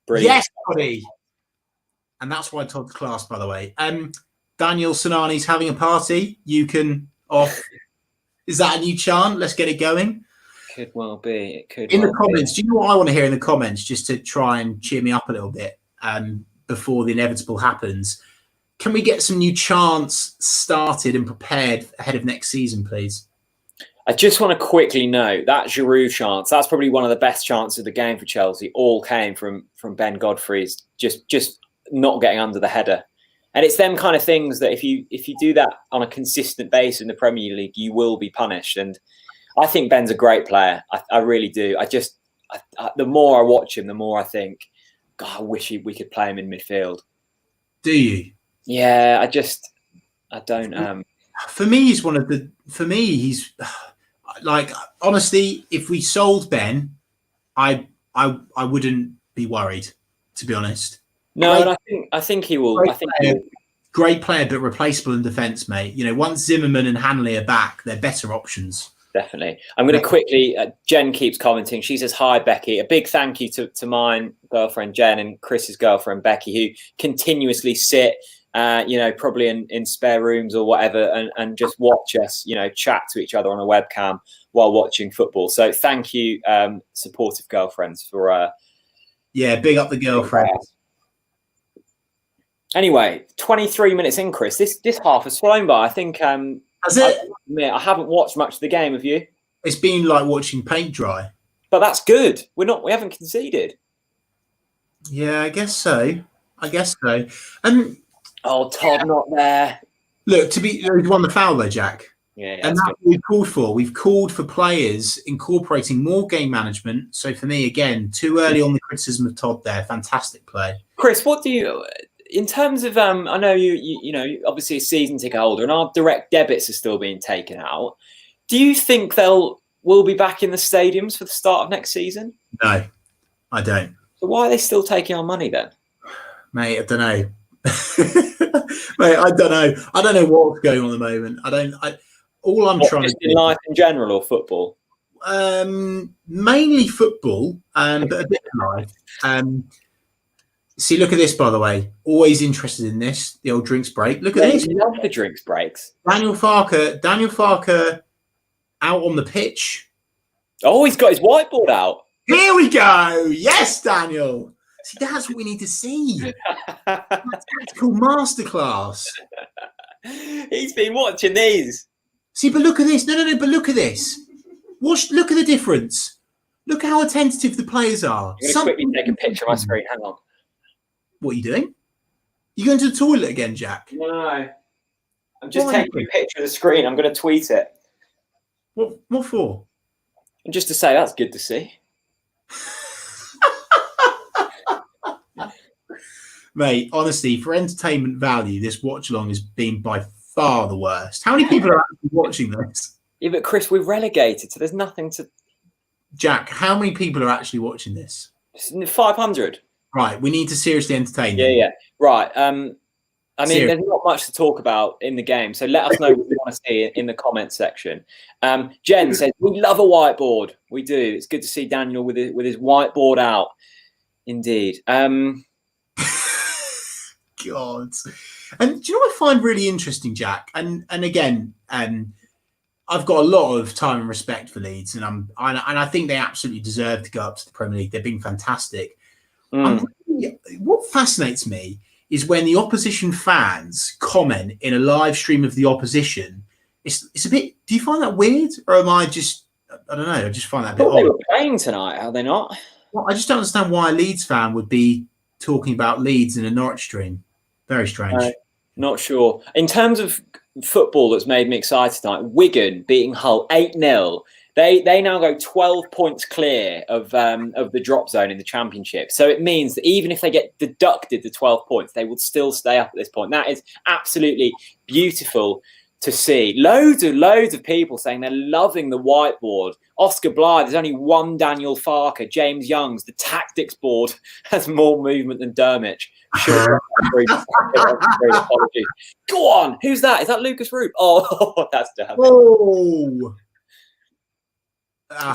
Brilliant. Yes, buddy. And that's why Todd's class, by the way. Daniel Sinani's having a party. You can off. Is that a new chant? Let's get it going. Could well be. It could. In the comments, do you know what I want to hear in the comments, just to try and cheer me up a little bit before the inevitable happens? Can we get some new chants started and prepared ahead of next season, please? I just want to quickly note that Giroud chance. That's probably one of the best chances of the game for Chelsea. All came from Ben Godfrey's just not getting under the header. And it's them kind of things that if you do that on a consistent basis in the Premier League, you will be punished. And I think Ben's a great player. I really do. The more I watch him, the more I think, God, I wish we could play him in midfield. Do you? Yeah, I don't. For me, he's he's like, honestly, if we sold Ben, I wouldn't be worried, to be honest. No, I think he will. Great player, but replaceable in defence, mate. You know, once Zimmerman and Hanley are back, they're better options. Definitely. I'm going to quickly. Jen keeps commenting. She says, "Hi, Becky." A big thank you to my girlfriend Jen and Chris's girlfriend Becky, who continuously sit, probably in spare rooms or whatever, and just watch us, chat to each other on a webcam while watching football. So thank you, supportive girlfriends, for. Big up the girlfriend. Anyway, 23 minutes in, Chris. This half has flown by. I think. Has it? I haven't watched much of the game. Have you? It's been like watching paint dry. But that's good. We haven't conceded. Yeah, I guess so. Todd not there. Look, he won the foul there, Jack. Yeah, and that's what we've called for. We've called for players incorporating more game management. So for me, again, too early on the criticism of Todd there. Fantastic play. Chris, what do you... In terms of, I know you obviously a season ticket holder, and our direct debits are still being taken out. Do you think we'll be back in the stadiums for the start of next season? No, I don't. So why are they still taking our money then? Mate, I don't know. Mate, I don't know. I don't know what's going on at the moment. All I'm trying to do, in life in general or football? Mainly football, but a bit of life. See, look at this, by the way. Always interested in this, the old drinks break. Look at this. I love the drinks breaks. Daniel Farker out on the pitch. Oh, he's got his whiteboard out. Here we go. Yes, Daniel. See, that's what we need to see. That's tactical masterclass. He's been watching these. See, but look at this. No, but look at this. Look at the difference. Look how attentive the players are. I'm going to quickly take a picture of my screen. Hang on. What are you doing? You going to the toilet again, Jack? No. I'm just taking a picture of the screen. I'm going to tweet it. What for? And just to say, that's good to see. Mate, honestly, for entertainment value, this watch-along has been by far the worst. How many people are actually watching this? Yeah, but Chris, we're relegated, so there's nothing to... Jack, how many people are actually watching this? 500. Right, we need to seriously entertain them. Yeah. Right. I mean, there's not much to talk about in the game, so let us know what you want to see in the comments section. Jen says, we love a whiteboard. We do. It's good to see Daniel with his whiteboard out. Indeed. God. And do you know what I find really interesting, Jack? And again, I've got a lot of time and respect for Leeds, and I think they absolutely deserve to go up to the Premier League. They've been fantastic. What fascinates me is when the opposition fans comment in a live stream of the opposition. It's a bit. Do you find that weird, or am I just? I don't know. I just find that a bit odd. They were playing tonight, are they not? Well, I just don't understand why a Leeds fan would be talking about Leeds in a Norwich stream. Very strange. Not sure. In terms of football that's made me excited tonight, Wigan beating Hull 8-0. They now go 12 points clear of the drop zone in the Championship. So it means that even if they get deducted the 12 points, they will still stay up at this point. That is absolutely beautiful to see. Loads of people saying they're loving the whiteboard. Oscar Blythe, there's only one Daniel Farker. James Young's, the tactics board has more movement than Dermich. Apologies. Go on, who's that? Is that Lucas Roop? Oh, that's Dermich. Oh.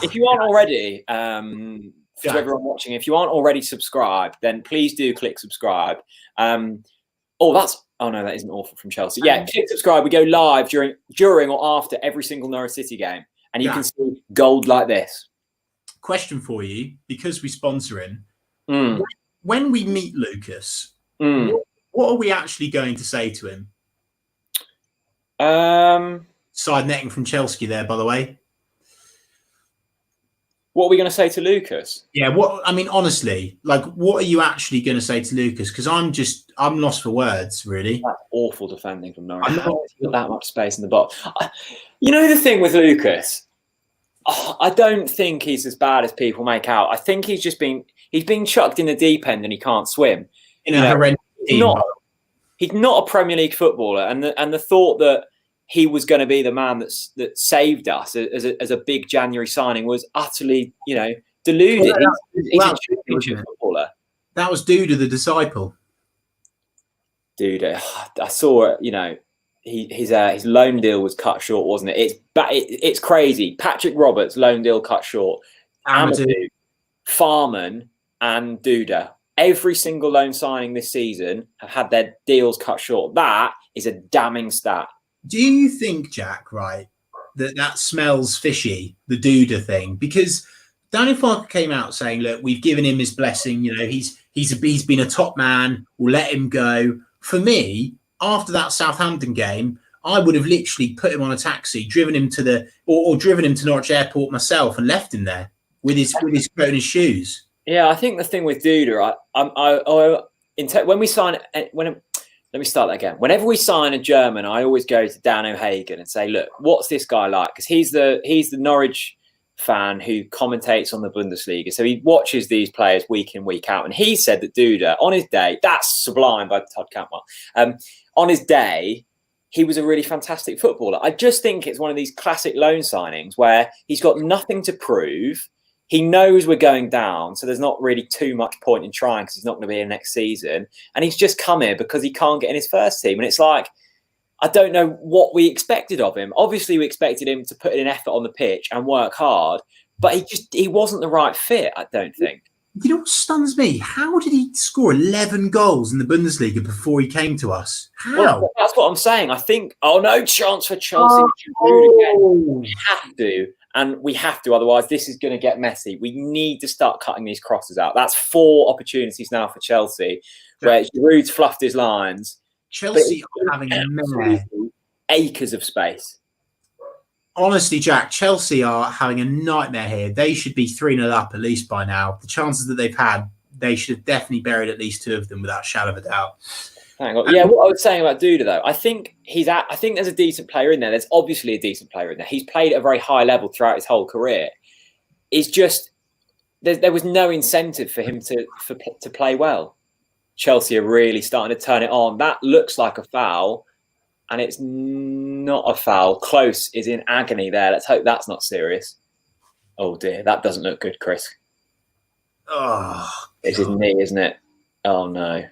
If you aren't already, for everyone watching, if you aren't already subscribed, then please do click subscribe. Oh, no, that isn't awful from Chelsea. Yeah, click subscribe. We go live during or after every single Norwich City game, and you can see gold like this. Question for you, because we sponsor him. When we meet Lucas, what are we actually going to say to him? Side netting from Chelsea there, by the way. What are we going to say to Lucas? Yeah, honestly, what are you actually going to say to Lucas? Because I'm lost for words, really. That's awful defending from Norwich. How has he got that much space in the box? You know the thing with Lucas, I don't think he's as bad as people make out. I think he's been chucked in the deep end and he can't swim. He's not a Premier League footballer, and the thought that he was going to be the man that saved us as a big January signing was utterly, deluded. He's a championship footballer. That was Duda, the disciple. Duda, I saw it. His loan deal was cut short, wasn't it? It's crazy. Patrick Roberts' loan deal cut short. Amadou, Farman, and Duda. Every single loan signing this season have had their deals cut short. That is a damning stat. Do you think, Jack, right, that smells fishy, the Duda thing? Because Daniel Farker came out saying, look, we've given him his blessing. He's been a top man. We'll let him go. For me, after that Southampton game, I would have literally put him on a taxi, driven him to driven him to Norwich Airport myself and left him there with his coat and his shoes. Yeah, I think the thing with Duda, let me start that again. Whenever we sign a German, I always go to Dan O'Hagan and say, look, what's this guy like? Because he's the Norwich fan who commentates on the Bundesliga. So he watches these players week in, week out. And he said that Duda, on his day, that's sublime by Todd Cantwell. On his day, he was a really fantastic footballer. I just think it's one of these classic loan signings where he's got nothing to prove. He knows we're going down, so there's not really too much point in trying because he's not going to be here next season. And he's just come here because he can't get in his first team. And it's like, I don't know what we expected of him. Obviously, we expected him to put in an effort on the pitch and work hard, but he wasn't the right fit, I don't think. You know what stuns me? How did he score 11 goals in the Bundesliga before he came to us? How? Well, that's what I'm saying. I think, no chance for Chelsea. We have to. And we have to, otherwise this is going to get messy. We need to start cutting these crosses out. That's 4 opportunities now for Chelsea, where Giroud's fluffed his lines. Chelsea are having acres of space. Honestly, Jack, Chelsea are having a nightmare here. They should be 3-0 up at least by now. The chances that they've had, they should have definitely buried at least 2 of them without a shadow of a doubt. Hang on. Yeah, what I was saying about Duda, though, I think there's a decent player in there. There's obviously a decent player in there. He's played at a very high level throughout his whole career. It's just there was no incentive for him to play well. Chelsea are really starting to turn it on. That looks like a foul, and it's not a foul. Close is in agony there. Let's hope that's not serious. Oh dear, that doesn't look good, Chris. Oh, it's his knee, isn't it? Oh no.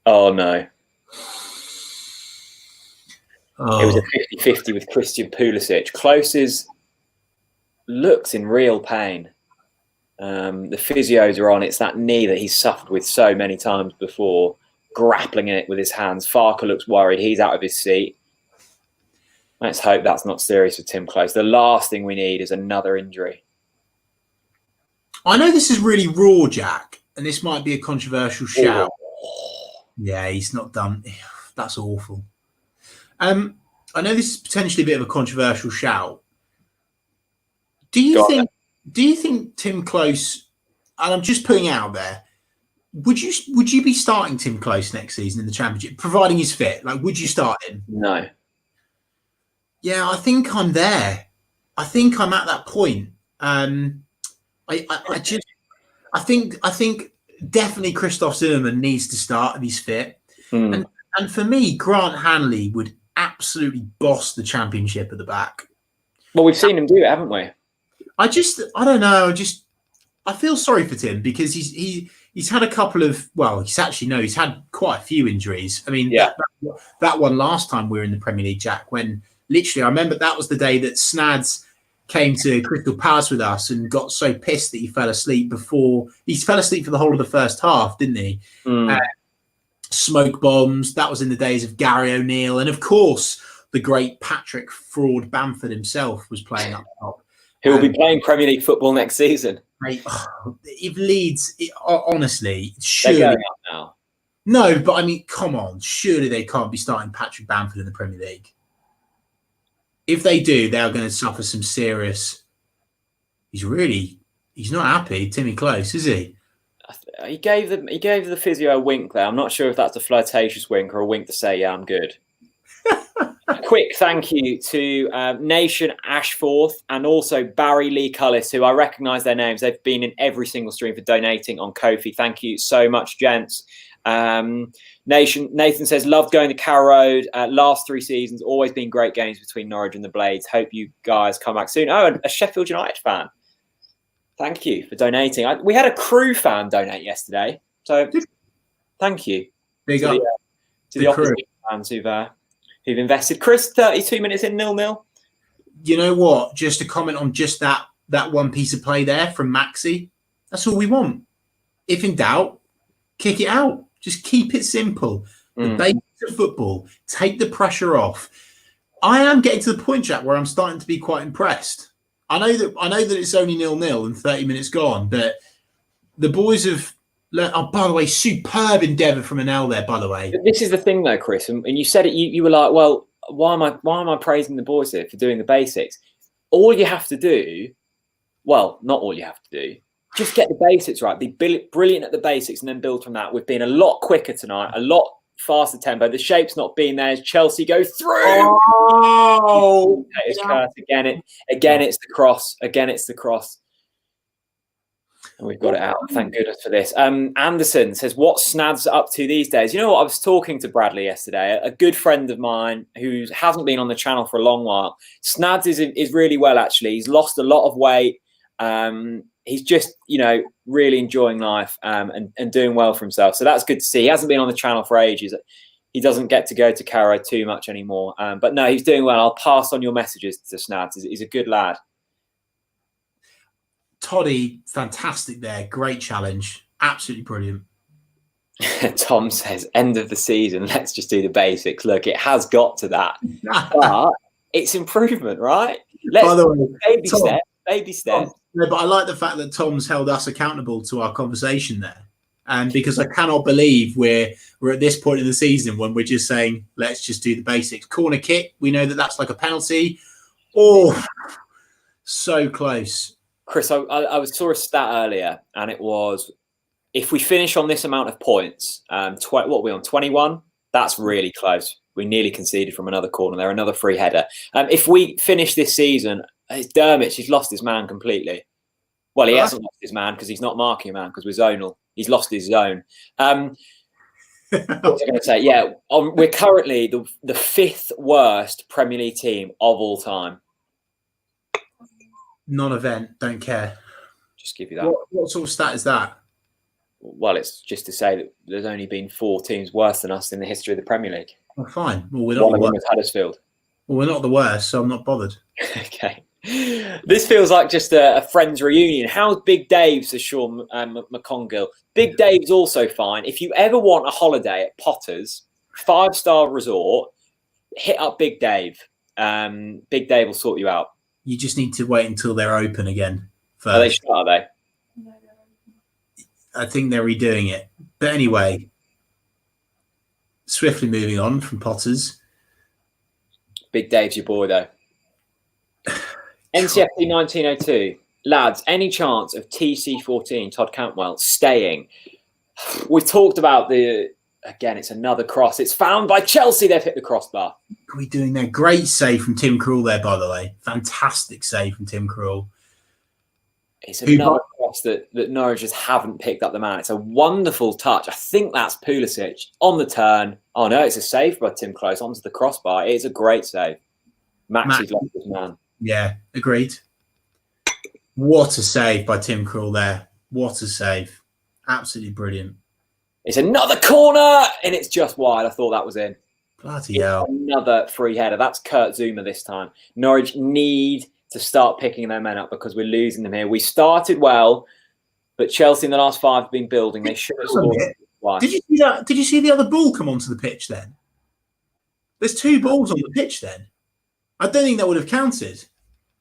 Oh no. It was a 50-50 with Christian Pulisic. Close looks in real pain. The physios are on. It's that knee that he's suffered with so many times before, grappling it with his hands. Farke looks worried. He's out of his seat. Let's hope that's not serious with Tim Close. The last thing we need is another injury. I know this is really raw, Jack, and this might be a controversial shout. Yeah, he's not done. That's awful. I know this is potentially a bit of a controversial shout. Do you think Tim Close, and I'm just putting it out there, would you be starting Tim Close next season in the Championship, providing he's fit? Like, would you start him? No. Yeah, I think I'm there. I think I'm at that point. I think definitely Christoph Zimmermann needs to start if he's fit. And for me, Grant Hanley would absolutely boss the Championship at the back. Well, we've seen him do it, haven't we? I don't know. I feel sorry for Tim because he's had a couple of, he's had quite a few injuries. I mean, that one last time we were in the Premier League, Jack, when literally I remember that was the day that Snads came to Crystal Palace with us and got so pissed that he fell asleep for the whole of the first half, didn't he? Smoke bombs. That was in the days of Gary O'Neill. And of course, the great Patrick Fraud Bamford himself was playing up top. Who will be playing Premier League football next season. Mate, if Leeds, honestly, surely. They're going up now. No, but I mean, come on. Surely they can't be starting Patrick Bamford in the Premier League. If they do, they are going to suffer some serious. He's not happy, Timmy Close, is he? He gave the physio a wink there. I'm not sure if that's a flirtatious wink or a wink to say, yeah, I'm good. A quick thank you to Nation Ashforth and also Barry Lee Cullis, who I recognise their names. They've been in every single stream for donating on Ko-fi. Thank you so much, gents. Nathan says, loved going to Carrow Road. Last 3 seasons, always been great games between Norwich and the Blades. Hope you guys come back soon. Oh, and a Sheffield United fan. Thank you for donating. We had a Crew fan donate yesterday. So thank you. Big up to the opposite fans who've invested. Chris, 32 minutes in 0-0. You know what? Just to comment on just that one piece of play there from Maxi. That's all we want. If in doubt, kick it out. Just keep it simple. The basics of football. Take the pressure off. I am getting to the point, Jack, where I'm starting to be quite impressed. I know that it's only 0-0 and 30 minutes gone, but the boys have. Oh, by the way, superb endeavour from Anel there. By the way, this is the thing, though, Chris, and you said it. You were like, "Well, why am I praising the boys here for doing the basics?" All you have to do, well, not all you have to do, just get the basics right. Be brilliant at the basics, and then build from that. We've been a lot quicker tonight, a lot faster tempo. The shape's not been there as Chelsea go through. Oh, it's again, it's the cross. Again, it's the cross. And we've got it out. Thank goodness for this. Anderson says, what Snads up to these days? You know what? I was talking to Bradley yesterday, a good friend of mine who hasn't been on the channel for a long while. Snads is really well, actually. He's lost a lot of weight. He's just, really enjoying life and doing well for himself. So that's good to see. He hasn't been on the channel for ages. He doesn't get to go to Carrow too much anymore. But no, he's doing well. I'll pass on your messages to Snads. He's a good lad. Toddy, fantastic there. Great challenge. Absolutely brilliant. Tom says, end of the season. Let's just do the basics. Look, it has got to that. But it's improvement, right? By the way, baby steps. No, but I like the fact that Tom's held us accountable to our conversation there. And because I cannot believe we're at this point in the season when we're just saying, let's just do the basics. Corner kick, we know that that's like a penalty. Oh, so close. Chris, I saw a stat earlier, and it was, if we finish on this amount of points, what are we on, 21? That's really close. We nearly conceded from another corner there, another free header. If we finish this season, it's Dermot, he's lost his man completely. Well, he hasn't lost his man because he's not marking a man because we're zonal. He's lost his zone. What was I going to say? Yeah, we're currently the 5th worst Premier League team of all time. Non-event, don't care. Just give you that. What sort of stat is that? Well, it's just to say that there's only been 4 teams worse than us in the history of the Premier League. Oh, fine. Well, one of them was Huddersfield. Well, we're not the worst, so I'm not bothered. Okay. This feels like just a friends reunion. How's Big Dave, says Sean McCongill. Big Dave's also fine. If you ever want a holiday at Potter's, 5-star resort, hit up Big Dave. Big Dave will sort you out. You just need to wait until they're open again. First. Are they shut, are they? I think they're redoing it. But anyway, swiftly moving on from Potter's. Big Dave's your boy, though. NCFC 1902. Lads, any chance of TC14, Todd Cantwell, staying? We've talked about again, it's another cross. It's found by Chelsea. They've hit the crossbar. What are we doing there? Great save from Tim Krul there, by the way. Fantastic save from Tim Krul. It's another cross that Norwich just haven't picked up the man. It's a wonderful touch. I think that's Pulisic on the turn. Oh, no, it's a save by Tim Close onto the crossbar. It's a great save. Maxie's lost his man. Yeah, agreed. What a save by Tim Krul there. What a save. Absolutely brilliant. It's another corner, and it's just wide. I thought that was in. Bloody hell. Another free header. That's Kurt Zuma this time. Norwich need to start picking their men up because we're losing them here. We started well, but Chelsea in the last 5 have been building. They should have scored twice. Did you see that? Did you see the other ball come onto the pitch then? There's 2 balls on the pitch then. I don't think that would have counted.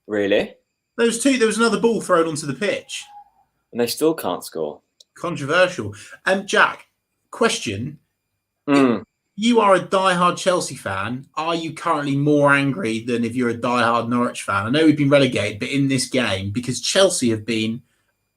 Really? There was 2. There was another ball thrown onto the pitch. And they still can't score. Controversial. Jack, question. You are a diehard Chelsea fan. Are you currently more angry than if you're a diehard Norwich fan? I know we've been relegated, but in this game, because Chelsea have been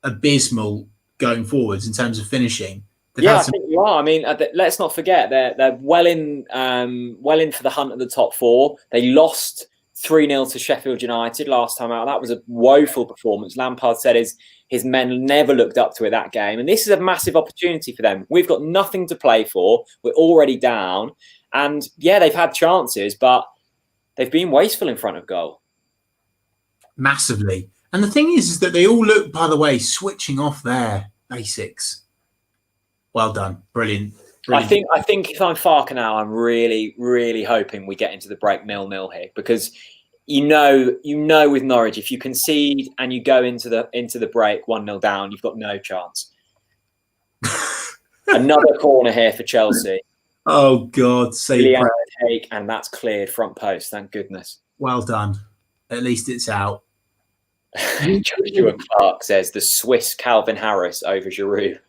abysmal going forwards in terms of finishing. I think you are. I mean, let's not forget they're well in for the hunt at the top 4. They lost 3-0 to Sheffield United last time out. That was a woeful performance. Lampard said his men never looked up to it that game. And this is a massive opportunity for them. We've got nothing to play for. We're already down. And yeah, they've had chances, but they've been wasteful in front of goal. Massively. And the thing is that they all look, by the way, switching off their basics. Well done. Brilliant. I think if I'm Farker now, I'm really, really hoping we get into the break 0-0 here, because you know with Norwich, if you concede and you go into the break 1-0 down, you've got no chance. Another corner here for Chelsea. Oh God, take, and that's cleared front post. Thank goodness. Well done. At least it's out. Joshua Clark says the Swiss Calvin Harris over Giroud.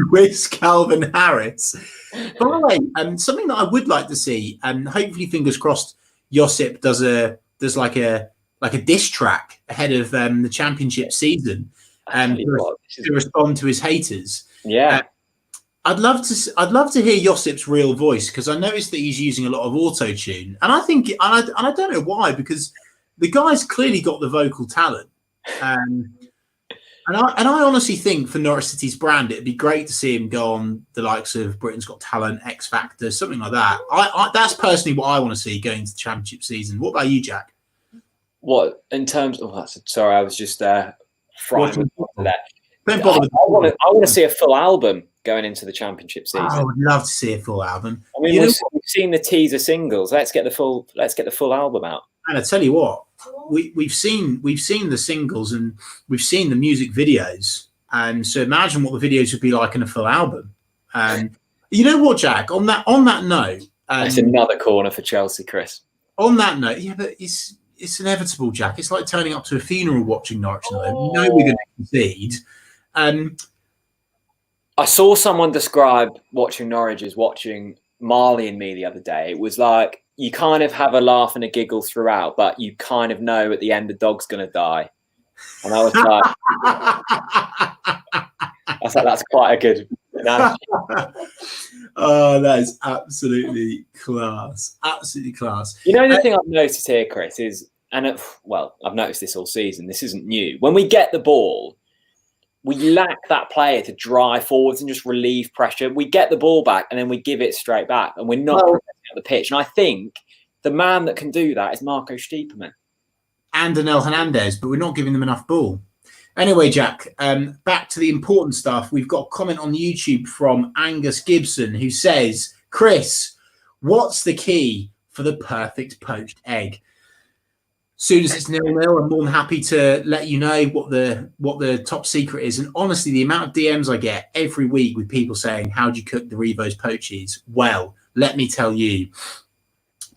Swiss Calvin Harris. By the way, something that I would like to see, and hopefully, fingers crossed, Josip does like a diss track ahead of the championship season, to respond to his haters. Yeah, I'd love to hear Josip's real voice, because I noticed that he's using a lot of auto tune, and I think I don't know why, because the guy's clearly got the vocal talent. And I honestly think for Norwich City's brand, it'd be great to see him go on the likes of Britain's Got Talent, X Factor, something like that. That's personally what I want to see going into the championship season. What about you, Jack? What in terms of? Sorry, I was just frightened with that. Don't bother. I want to see a full album going into the championship season. I would love to see a full album. I mean, we've seen the teaser singles. Let's get the full album out. And I tell you what, we've seen the singles and we've seen the music videos, and so imagine what the videos would be like in a full album. You know what, Jack? On that note, that's another corner for Chelsea, Chris. On that note, yeah, but it's inevitable, Jack. It's like turning up to a funeral watching Norwich. We know we're going to concede. I saw someone describe watching Norwich as watching Marley and Me the other day. It was like, you kind of have a laugh and a giggle throughout, but you kind of know at the end the dog's going to die. And I was like, that's quite a good analogy. Oh, that is absolutely class. Absolutely class. You know, the thing I've noticed here, Chris, is, I've noticed this all season. This isn't new. When we get the ball, we lack that player to drive forwards and just relieve pressure. We get the ball back and then we give it straight back, and we're not progressing at the pitch. And I think the man that can do that is Marco Stiepermann. And Anel Hernandez, but we're not giving them enough ball. Anyway, Jack, back to the important stuff. We've got a comment on YouTube from Angus Gibson who says, Chris, what's the key for the perfect poached egg. Soon as it's 0-0, I'm more than happy to let you know what the top secret is. And honestly, the amount of DMs I get every week with people saying, "How do you cook the Revo's poachies?" Well, let me tell you,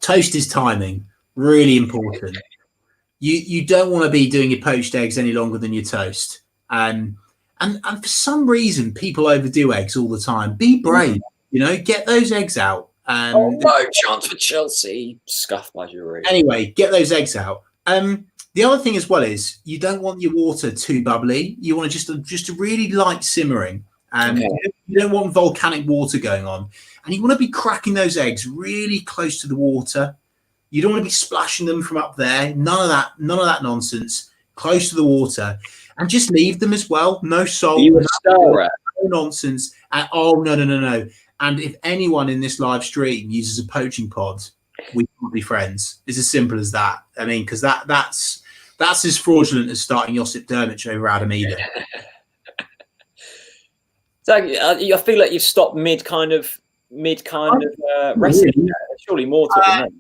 toast is timing, really important. You don't want to be doing your poached eggs any longer than your toast. And for some reason, people overdo eggs all the time. Be brave, get those eggs out. Oh no, chance for Chelsea. Scuffed by Giroud. Anyway, get those eggs out. The other thing as well is you don't want your water too bubbly. You want just a really light simmering. You don't want volcanic water going on. And you want to be cracking those eggs really close to the water. You don't want to be splashing them from up there. None of that nonsense. Close to the water. And just leave them as well. No salt. No nonsense. No. And if anyone in this live stream uses a poaching pod, we can't be friends. It's as simple as that. I mean, because that's as fraudulent as starting Josip Drmic over Adam Eder. So I feel like you've stopped mid kind of wrestling. Really? Surely more to it than that.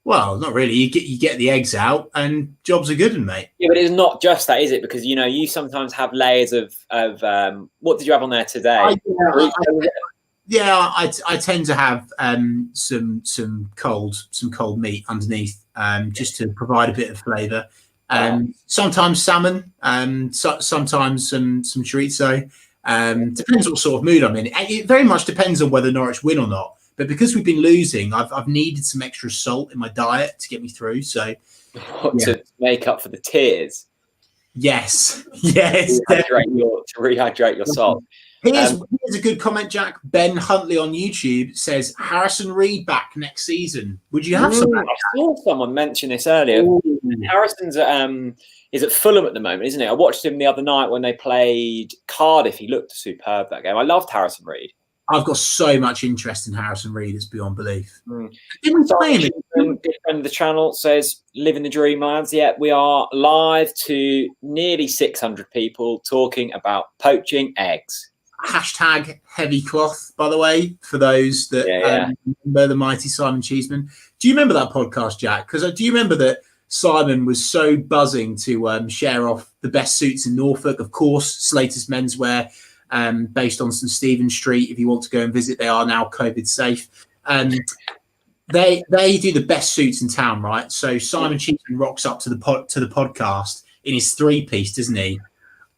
Well, not really. You get the eggs out and jobs are good, mate. Yeah, but it's not just that, is it? Because you sometimes have layers of what did you have on there today? I tend to have some cold meat underneath, just to provide a bit of flavour. Sometimes salmon, sometimes some chorizo. Depends what sort of mood I'm in. It very much depends on whether Norwich win or not. But because we've been losing, I've needed some extra salt in my diet to get me through. So to make up for the tears. Yes. To rehydrate your salt. Here's a good comment, Jack. Ben Huntley on YouTube says, Harrison Reed back next season. Would you have some? I saw someone mention this earlier. Harrison's is at Fulham at the moment, isn't it? I watched him the other night when they played Cardiff. He looked superb that game. I loved Harrison Reed. I've got so much interest in Harrison Reed, it's beyond belief. Good friend of the channel says, living the dream, lads. Yeah, we are live to nearly 600 people talking about poaching eggs. Hashtag heavy cloth, by the way, for those that remember the mighty Simon Cheeseman. Do you remember that podcast, Jack? Because do you remember that Simon was so buzzing to share off the best suits in Norfolk? Of course, Slater's Menswear, based on St Stephen Street. If you want to go and visit, they are now COVID safe. They do the best suits in town, right? So Simon Cheeseman rocks up to the podcast in his 3-piece, doesn't he?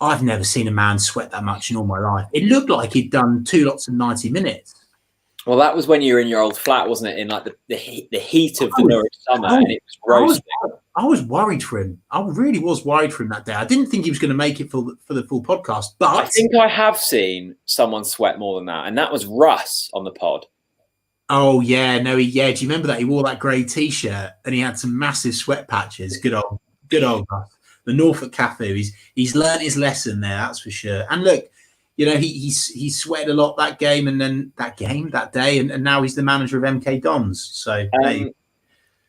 I've never seen a man sweat that much in all my life. It looked like he'd done 2 lots of 90 minutes. Well, that was when you were in your old flat, wasn't it? In like the heat of the Norwich summer, and it was roasting. I was worried for him. I really was worried for him that day. I didn't think he was going to make it for the full podcast. But I think I have seen someone sweat more than that, and that was Russ on the pod. Oh yeah, do you remember that? He wore that grey T-shirt and he had some massive sweat patches. Good old Russ. The Norfolk Cafu. He's learned his lesson there, that's for sure. And look, he sweated a lot that game, and then that day, and now he's the manager of MK Dons. So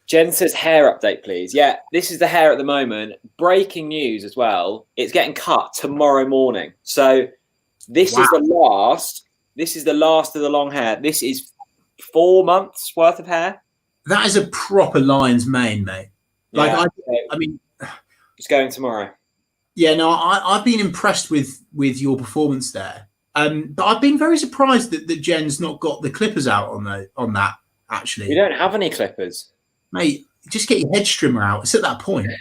Jen says hair update, please. Yeah, this is the hair at the moment. Breaking news as well. It's getting cut tomorrow morning. So this is the last. This is the last of the long hair. This is 4 months worth of hair. That is a proper lion's mane, mate. Like I mean. It's going tomorrow. Yeah, no, I've been impressed with your performance there. But I've been very surprised that Jen's not got the clippers out on that, actually. We don't have any clippers. Mate, just get your head trimmer out. It's at that point.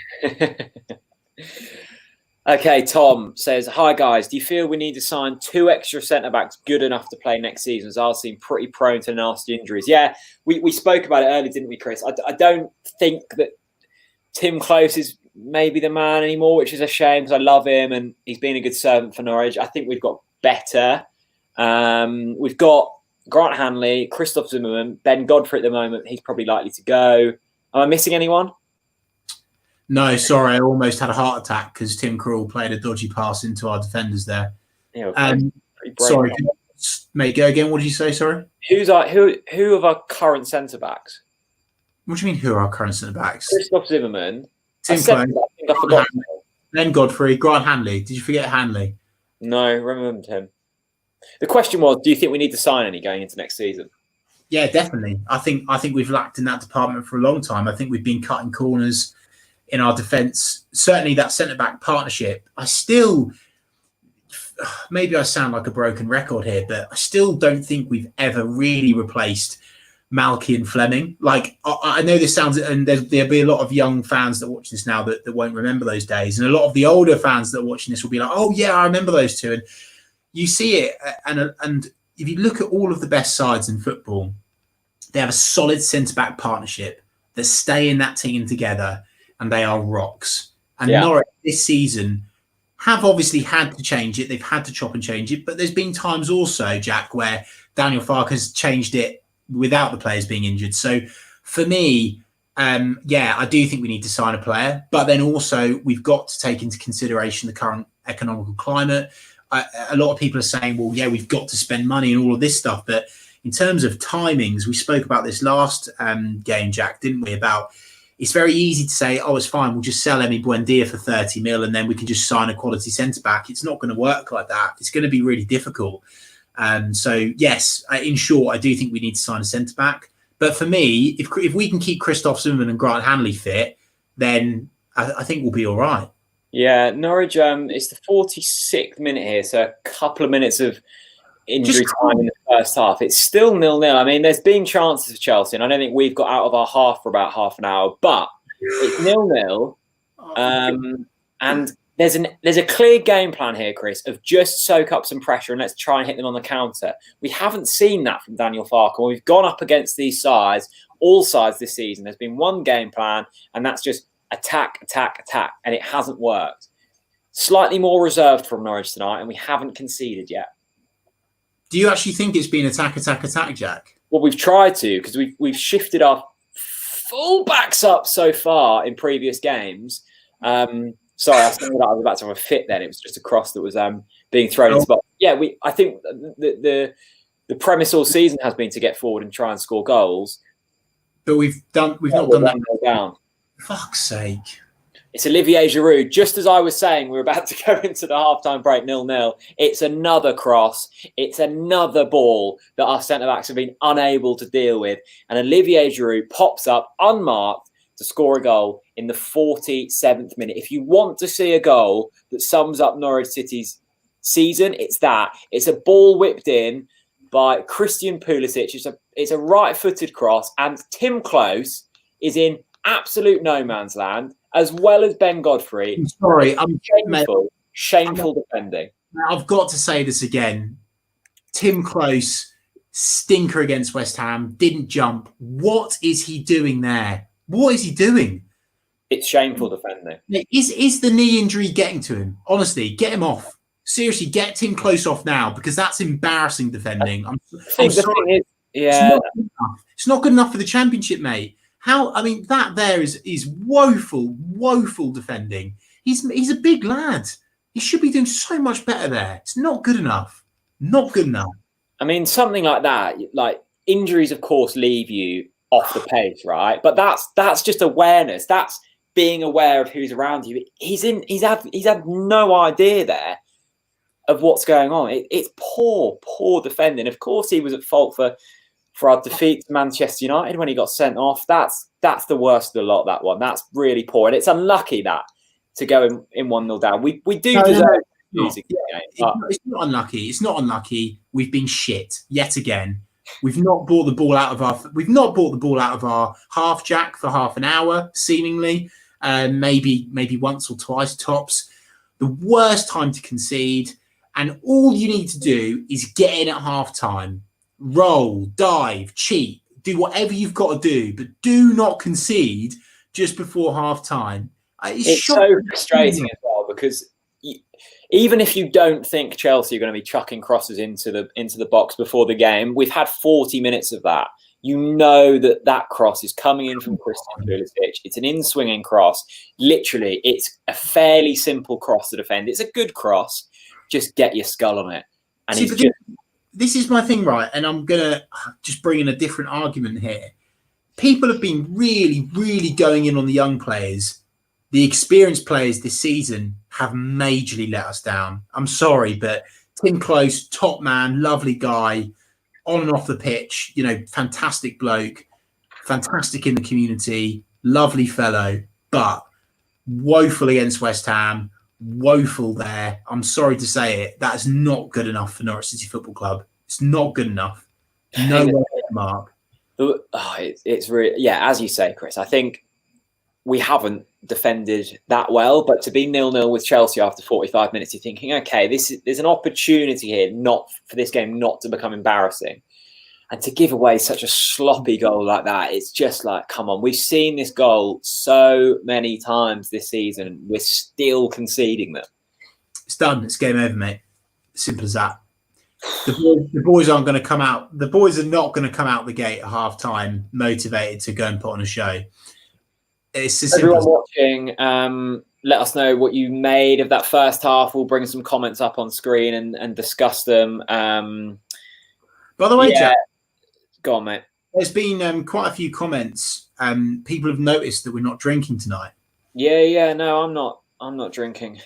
Okay, Tom says, hi, guys. Do you feel we need to sign 2 extra centre-backs good enough to play next season, as I'll seem pretty prone to nasty injuries? Yeah, we spoke about it earlier, didn't we, Chris? I don't think that Tim Close is maybe the man anymore, which is a shame because I love him and he's been a good servant for Norwich. I think we've got better. We've got Grant Hanley, Christoph Zimmerman, Ben Godfrey at the moment. He's probably likely to go. Am I missing anyone? No, sorry. I almost had a heart attack because Tim Krul played a dodgy pass into our defenders there. Yeah, sorry, mate, go again. What did you say? Sorry. Who of our current centre-backs? What do you mean, who are our current centre-backs? Christoph Zimmerman. Tim Close. I think I forgot. Ben Godfrey, Grant Hanley. Did you forget Hanley? No, remembered him. The question was, do you think we need to sign any going into next season? Yeah, definitely. I think we've lacked in that department for a long time. I think we've been cutting corners in our defence. Certainly that centre-back partnership. Maybe I sound like a broken record here, but I still don't think we've ever really replaced Malky and Fleming. Like, I know this sounds, and there'll be a lot of young fans that watch this now that won't remember those days. And a lot of the older fans that are watching this will be like, oh yeah, I remember those two. And you see it, and if you look at all of the best sides in football, they have a solid centre-back partnership that stay in that team together, and they are rocks. And Norwich this season have obviously had to change it. They've had to chop and change it. But there's been times also, Jack, where Daniel Farke has changed it without the players being injured. So for me, I do think we need to sign a player. But then also we've got to take into consideration the current economical climate. A lot of people are saying, well, yeah, we've got to spend money and all of this stuff. But in terms of timings, we spoke about this last game, Jack, didn't we? About it's very easy to say, oh, it's fine, we'll just sell Emi Buendia for 30 mil and then we can just sign a quality centre-back. It's not going to work like that. It's going to be really difficult. So, yes, in short, I do think we need to sign a centre-back. But for me, if we can keep Christoph Zimmerman and Grant Hanley fit, then I think we'll be all right. Yeah, Norwich, it's the 46th minute here, so a couple of minutes of injury time in the first half. It's still 0-0. I mean, there's been chances for Chelsea, and I don't think we've got out of our half for about half an hour, but it's 0-0. And there's a clear game plan here, Chris, of just soak up some pressure and let's try and hit them on the counter. We haven't seen that from Daniel Farke. When we've gone up against these sides, all sides this season, there's been one game plan, and that's just attack, and it hasn't worked. Slightly more reserved from Norwich tonight, and we haven't conceded yet. Do you actually think it's been attack, Jack? Well, we've tried to, because we've shifted our full backs up so far in previous games. Sorry, I thought I was about to have a fit then. It was just a cross that was being thrown into the box. Yeah, I think the premise all season has been to get forward and try and score goals. But we've not done that. Down. Fuck's sake. It's Olivier Giroud. Just as I was saying, we're about to go into the halftime break 0-0. It's another cross. It's another ball that our centre-backs have been unable to deal with. And Olivier Giroud pops up unmarked to score a goal in the 47th minute. If you want to see a goal that sums up Norwich City's season, it's that. It's a ball whipped in by Christian Pulisic. It's a right-footed cross. And Tim Close is in absolute no man's land, as well as Ben Godfrey. I'm sorry, shameful defending. I've got to say this again. Tim Close, stinker against West Ham, didn't jump. What is he doing there? What is he doing? It's shameful defending. Is the knee injury getting to him? Honestly, get him off. Seriously, get Tim Close off now, because that's embarrassing defending. I'm sorry. It's not good enough for the Championship, mate. That there is woeful defending. He's a big lad. He should be doing so much better there. It's not good enough. Not good enough. I mean, something like that, like injuries, of course, leave you off the pace, right? But that's just awareness. That's being aware of who's around you. He's had no idea there of what's going on. It's poor defending. Of course, he was at fault for our defeat to Manchester United when he got sent off. That's the worst of the lot, that one. That's really poor. And it's unlucky that to go in 1-0 down. We do deserve losing the game. It's not unlucky. It's not unlucky. We've been shit yet again. We've not brought the ball out of our half, Jack, for half an hour, seemingly. Maybe once or twice tops. The worst time to concede. And all you need to do is get in at half time. Roll, dive, cheat, do whatever you've got to do, but do not concede just before half time. It's so frustrating as well, because even if you don't think Chelsea are going to be chucking crosses into the box before the game, we've had 40 minutes of that. You know that cross is coming in from Christian Pulisic. It's an in-swinging cross. Literally, it's a fairly simple cross to defend. It's a good cross. Just get your skull on it. And this is my thing, right? And I'm going to just bring in a different argument here. People have been really, really going in on the young players. The experienced players this season have majorly let us down. I'm sorry, but Tim Close, top man, lovely guy, on and off the pitch, fantastic bloke, fantastic in the community, lovely fellow, but woeful against West Ham, woeful there. I'm sorry to say it. That is not good enough for Norwich City Football Club. It's not good enough. No way to mark. It's really, as you say, Chris, I think we haven't defended that well, but to be 0-0 with Chelsea after 45 minutes, you're thinking, okay, there's an opportunity here not for this game not to become embarrassing. And to give away such a sloppy goal like that, it's just like, come on. We've seen this goal so many times this season. We're still conceding them. It's done. It's game over, mate. Simple as that. The boys aren't going to come out. The boys are not going to come out the gate at half time motivated to go and put on a show. It's as simple. Everyone watching, let us know what you made of that first half. We'll bring some comments up on screen and discuss them. By the way, Jack, go on, mate. There's been quite a few comments. People have noticed that we're not drinking tonight. Yeah. No, I'm not drinking.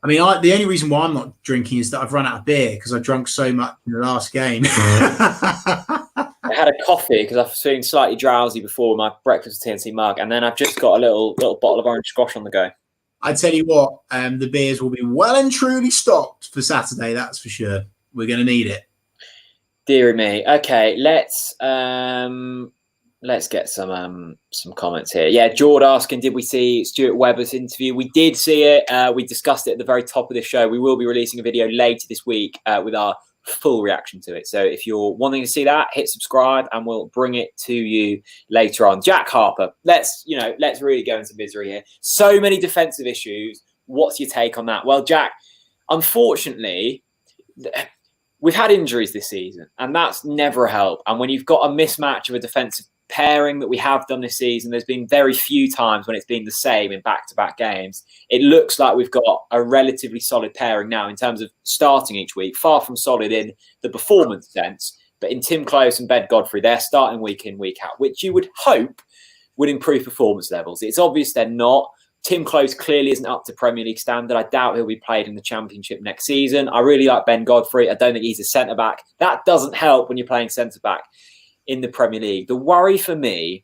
I mean, the only reason why I'm not drinking is that I've run out of beer because I drank so much in the last game. I had a coffee because I was feeling slightly drowsy before my breakfast TNC mug, and then I've just got a little bottle of orange squash on the go. I tell you what, the beers will be well and truly stocked for Saturday. That's for sure. We're going to need it. Dear me. Okay, let's get some comments here. Yeah, Jord asking, did we see Stuart Webber's interview? We did see it. We discussed it at the very top of the show. We will be releasing a video later this week with our full reaction to it. So if you're wanting to see that, hit subscribe and we'll bring it to you later on. Jack Harper, let's really go into misery here. So many defensive issues. What's your take on that? Well, Jack, unfortunately, we've had injuries this season and that's never a help. And when you've got a mismatch of a defensive pairing that we have done this season, there's been very few times when it's been the same in back-to-back games. It looks like we've got a relatively solid pairing now in terms of starting each week, far from solid in the performance sense, but in Tim Close and Ben Godfrey, they're starting week in, week out, which you would hope would improve performance levels. It's obvious they're not. Tim Close clearly isn't up to Premier League standard. I doubt he'll be played in the Championship next season. I really like Ben Godfrey. I don't think he's a centre-back. That doesn't help when you're playing centre-back in the Premier League. The worry for me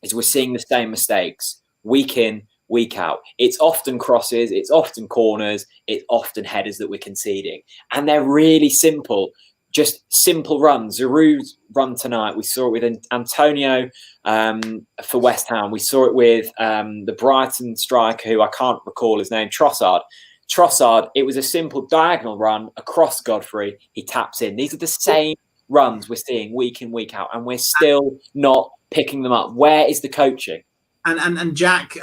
is we're seeing the same mistakes week in, week out. It's often crosses, it's often corners, it's often headers that we're conceding. And they're really simple, just simple runs. Giroud's run tonight, we saw it with Antonio for West Ham. We saw it with the Brighton striker, who I can't recall his name, Trossard, it was a simple diagonal run across Godfrey. He taps in. These are the same runs we're seeing week in, week out, and we're still not picking them up. Where is the coaching? And Jack,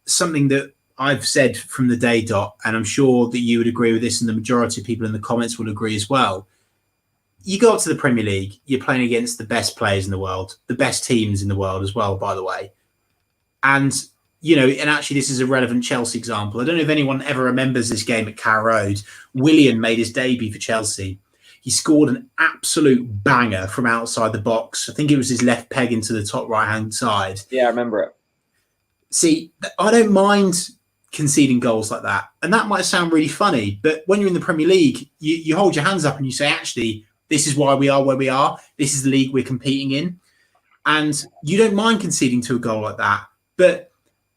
something that I've said from the day dot, and I'm sure that you would agree with this, and the majority of people in the comments would agree as well. You go up to the Premier League, you're playing against the best players in the world, the best teams in the world as well, by the way. And, and actually this is a relevant Chelsea example. I don't know if anyone ever remembers this game at Carrow Road. Willian made his debut for Chelsea. He scored an absolute banger from outside the box. I think it was his left peg into the top right-hand side. Yeah, I remember it. See, I don't mind conceding goals like that. And that might sound really funny, but when you're in the Premier League, you hold your hands up and you say, actually, this is why we are where we are. This is the league we're competing in. And you don't mind conceding to a goal like that. But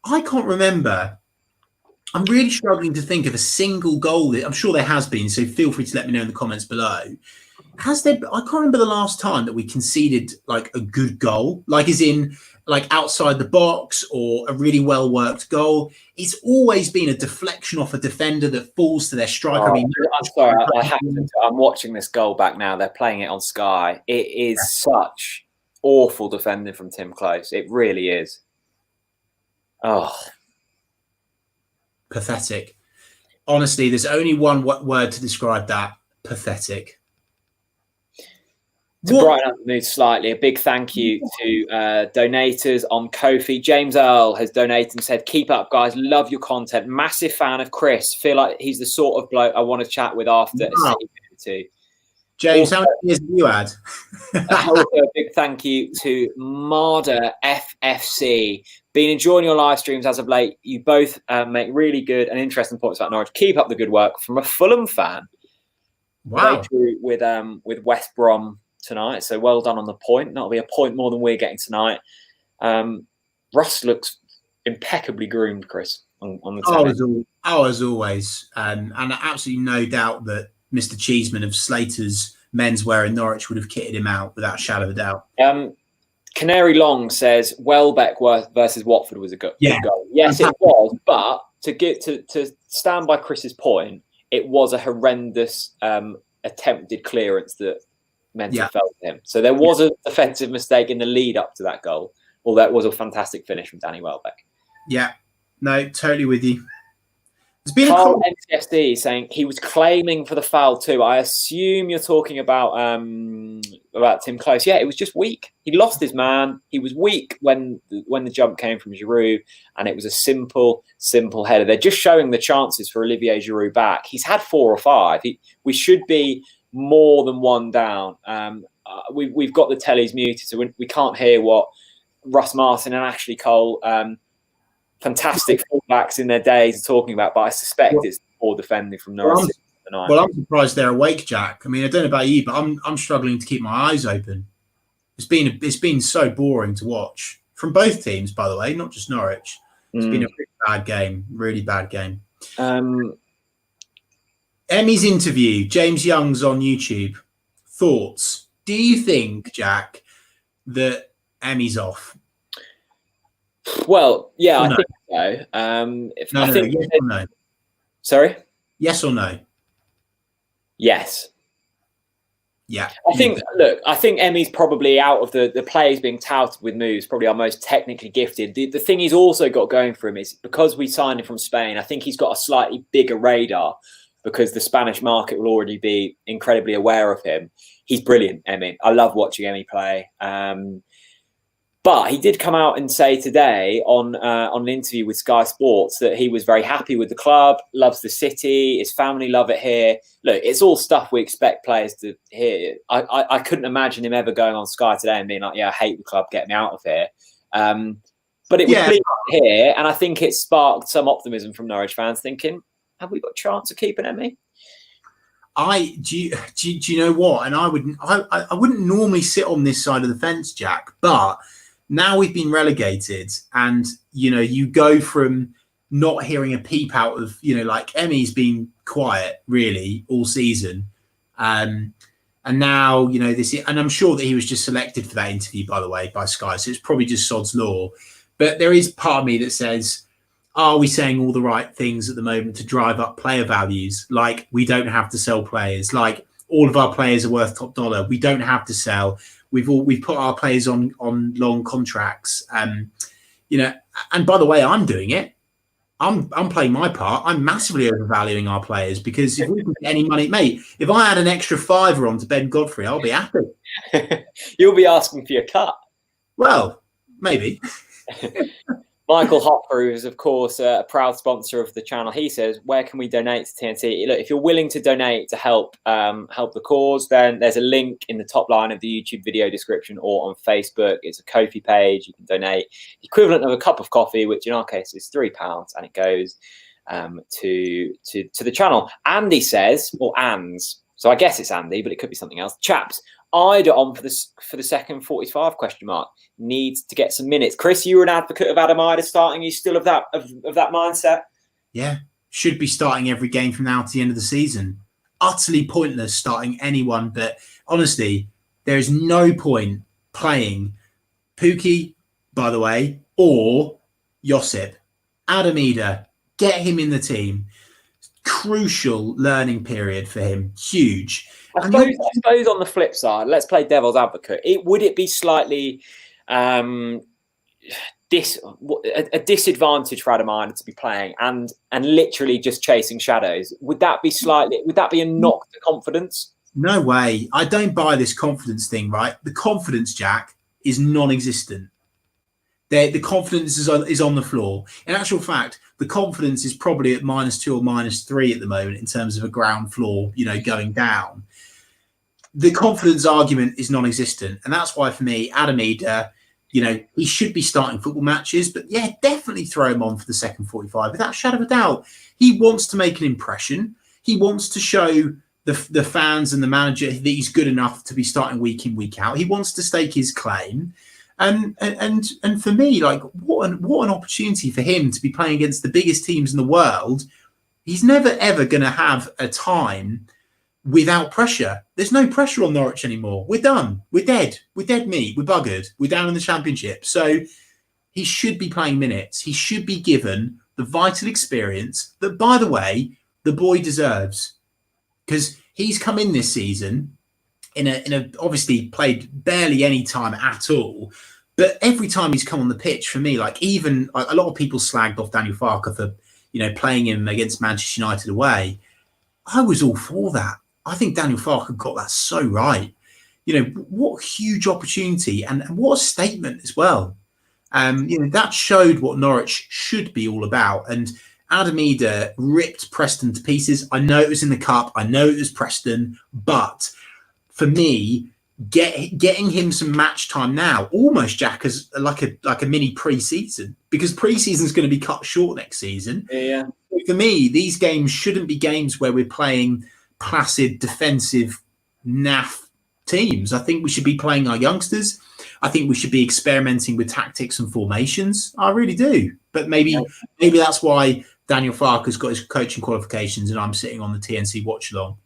I can't remember. I'm really struggling to think of a single goal. I'm sure there has been, so feel free to let me know in the comments below. Has there? I can't remember the last time that we conceded like a good goal, like as in like outside the box or a really well worked goal. It's always been a deflection off a defender that falls to their striker. I'm sorry, I'm watching this goal back now. They're playing it on Sky. It is such awful defending from Tim Close. It really is. Oh. Pathetic. Honestly, there's only one word to describe that. Pathetic. To brighten up the mood slightly, a big thank you to donators on Ko-fi. James Earl has donated and said, keep up, guys. Love your content. Massive fan of Chris. Feel like he's the sort of bloke I want to chat with after a City. James, how many years have you had? Also, a big thank you to Marder FFC. Been enjoying your live streams as of late. You both make really good and interesting points about Norwich. Keep up the good work from a Fulham fan. Wow. With West Brom tonight. So well done on the point. That'll be a point more than we're getting tonight. Russ looks impeccably groomed, Chris, on the telly. As always. And absolutely no doubt that Mr. Cheeseman of Slater's menswear in Norwich would have kitted him out without a shadow of a doubt. Canary Long says Welbeck versus Watford was a good goal. Yes, it was. But to stand by Chris's point, it was a horrendous attempted clearance that Mensah fell to him. So there was a defensive mistake in the lead up to that goal, although it was a fantastic finish from Danny Welbeck. Yeah, no, totally with you. There's been Carl NCSD saying he was claiming for the foul too. I assume you're talking about Tim Close. Yeah, it was just weak. He lost his man. He was weak when the jump came from Giroud, and it was a simple header. They're just showing the chances for Olivier Giroud back. He's had 4 or 5. We should be more than 1 down. We've got the tellies muted, so we can't hear what Russ Martin and Ashley Cole, fantastic fullbacks in their days, are talking about. But I suspect it's poor defending from Norwich tonight. Well, I'm surprised they're awake, Jack. I mean, I don't know about you, but I'm struggling to keep my eyes open. It's been so boring to watch from both teams, by the way, not just Norwich. It's been a really bad game. Emmy's interview, James Young's on YouTube. Thoughts? Do you think, Jack, that Emmy's off? Well, yeah, I think so. Yes or no? Sorry? Yes or no? Yes. Yeah. I think Emmy's probably, out of the players being touted with moves, probably our most technically gifted. The thing he's also got going for him is, because we signed him from Spain, I think he's got a slightly bigger radar, because the Spanish market will already be incredibly aware of him. He's brilliant, Emmy. I love watching Emmy play. But he did come out and say today on an interview with Sky Sports that he was very happy with the club, loves the city, his family love it here. Look, it's all stuff we expect players to hear. I couldn't imagine him ever going on Sky today and being like, yeah, I hate the club, get me out of here. But it was pleasing to hear, and I think it sparked some optimism from Norwich fans thinking, have we got a chance of keeping Emmy? Do you know what? And I wouldn't normally sit on this side of the fence, Jack, but now we've been relegated, and you go from not hearing a peep out of like Emmy's been quiet really all season, and now this, and I'm sure that he was just selected for that interview, by the way, by Sky, so it's probably just sod's law. But there is part of me that says, are we saying all the right things at the moment to drive up player values? Like, we don't have to sell players. Like, all of our players are worth top dollar. We don't have to sell. We've put our players on long contracts. And by the way, I'm doing it. I'm playing my part. I'm massively overvaluing our players, because if we can get any money, mate, if I had an extra £5 on to Ben Godfrey, I'll be happy. You'll be asking for your cut. Well, maybe. Michael Hopper, who is, of course, a proud sponsor of the channel, he says, where can we donate to TNT? Look, if you're willing to donate to help the cause, then there's a link in the top line of the YouTube video description or on Facebook. It's a Ko-fi page. You can donate the equivalent of a cup of coffee, which in our case is £3, and it goes to the channel. Andy says, or Ands, so I guess it's Andy, but it could be something else. Chaps, Ida on for the second 45 ? Needs to get some minutes. Chris, you were an advocate of Adam Ida starting. You still of that mindset? Yeah, should be starting every game from now to the end of the season. Utterly pointless starting anyone, but honestly, there is no point playing Pookie, by the way, or Josip. Adam Ida, get him in the team. Crucial learning period for him. Huge. I suppose on the flip side, let's play devil's advocate. Would it be slightly a disadvantage for Adam Ida to be playing and literally just chasing shadows? Would that be a knock to confidence? No way. I don't buy this confidence thing, right? The confidence, Jack, is non-existent. The confidence is on the floor. In actual fact, the confidence is probably at -2 or -3 at the moment in terms of a ground floor, going down. The confidence argument is non-existent. And that's why, for me, Adam Ida, he should be starting football matches. But, yeah, definitely throw him on for the second 45. Without a shadow of a doubt, he wants to make an impression. He wants to show the fans and the manager that he's good enough to be starting week in, week out. He wants to stake his claim. And for me, like, what an opportunity for him to be playing against the biggest teams in the world. He's never, ever going to have a time without pressure. There's no pressure on Norwich anymore. We're done. We're dead. We're dead meat. We're buggered. We're down in the Championship. So he should be playing minutes. He should be given the vital experience that, by the way, the boy deserves. Because he's come in this season in a obviously played barely any time at all. But every time he's come on the pitch, for me, like, even a lot of people slagged off Daniel Farke for, playing him against Manchester United away. I was all for that. I think Daniel Farke got that so right. What a huge opportunity and what a statement as well. That showed what Norwich should be all about. And Adam Eder ripped Preston to pieces. I know it was in the cup. I know it was Preston. But for me, getting him some match time now, almost, Jack, as like a mini pre-season, because pre-season is going to be cut short next season. Yeah. For me, these games shouldn't be games where we're playing placid, defensive, naff teams. I think we should be playing our youngsters. I think we should be experimenting with tactics and formations. I really do. But maybe that's why Daniel Farke has got his coaching qualifications and I'm sitting on the TNC watch along.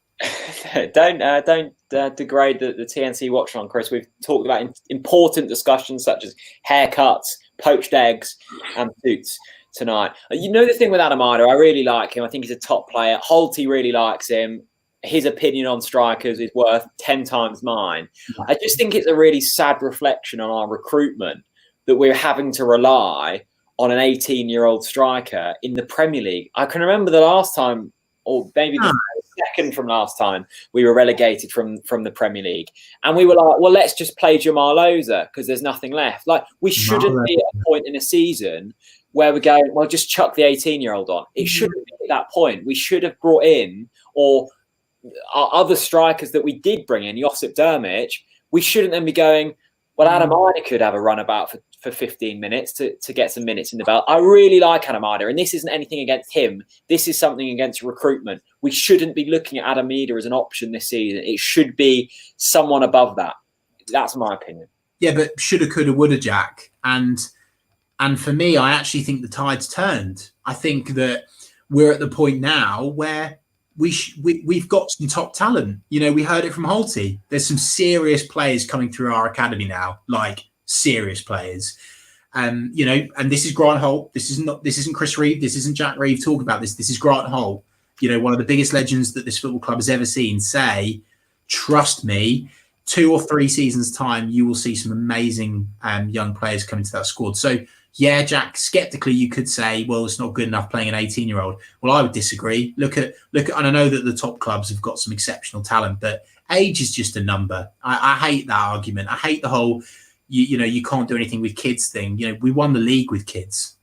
Don't degrade the TNC watch along, Chris. We've talked about important discussions such as haircuts, poached eggs, and suits tonight. The thing with Adam Eder, I really like him. I think he's a top player. Holty really likes him. His opinion on strikers is worth 10 times mine. I just think it's a really sad reflection on our recruitment that we're having to rely on an 18-year-old striker in the Premier League. I can remember the last time, or maybe the second from last time, we were relegated from the Premier League. And we were like, well, let's just play Jamal Oza because there's nothing left. Like, we shouldn't be at a point in a season where we're going, well, just chuck the 18-year-old on. It shouldn't be at that point. We should have brought in, or our other strikers that we did bring in, Josip Drmic, we shouldn't then be going, well, Adam Eder could have a runabout for 15 minutes to get some minutes in the belt. I really like Adam Eder, and this isn't anything against him. This is something against recruitment. We shouldn't be looking at Adam Eder as an option this season. It should be someone above that. That's my opinion. Yeah, but shoulda, coulda, woulda, Jack. And for me, I actually think the tide's turned. I think that we're at the point now where we've got some top talent. We heard it from Holty. There's some serious players coming through our academy now, like serious players. And this is Grant Holt. This isn't Chris Reeve. This isn't Jack Reeve talking about this. This is Grant Holt. One of the biggest legends that this football club has ever seen say, trust me, 2 or 3 seasons time, you will see some amazing young players coming to that squad. So yeah, Jack, skeptically, you could say, well, it's not good enough playing an 18-year-old. Well, I would disagree. Look at, and I know that the top clubs have got some exceptional talent, but age is just a number. I hate that argument. I hate the whole, you can't do anything with kids thing. We won the league with kids.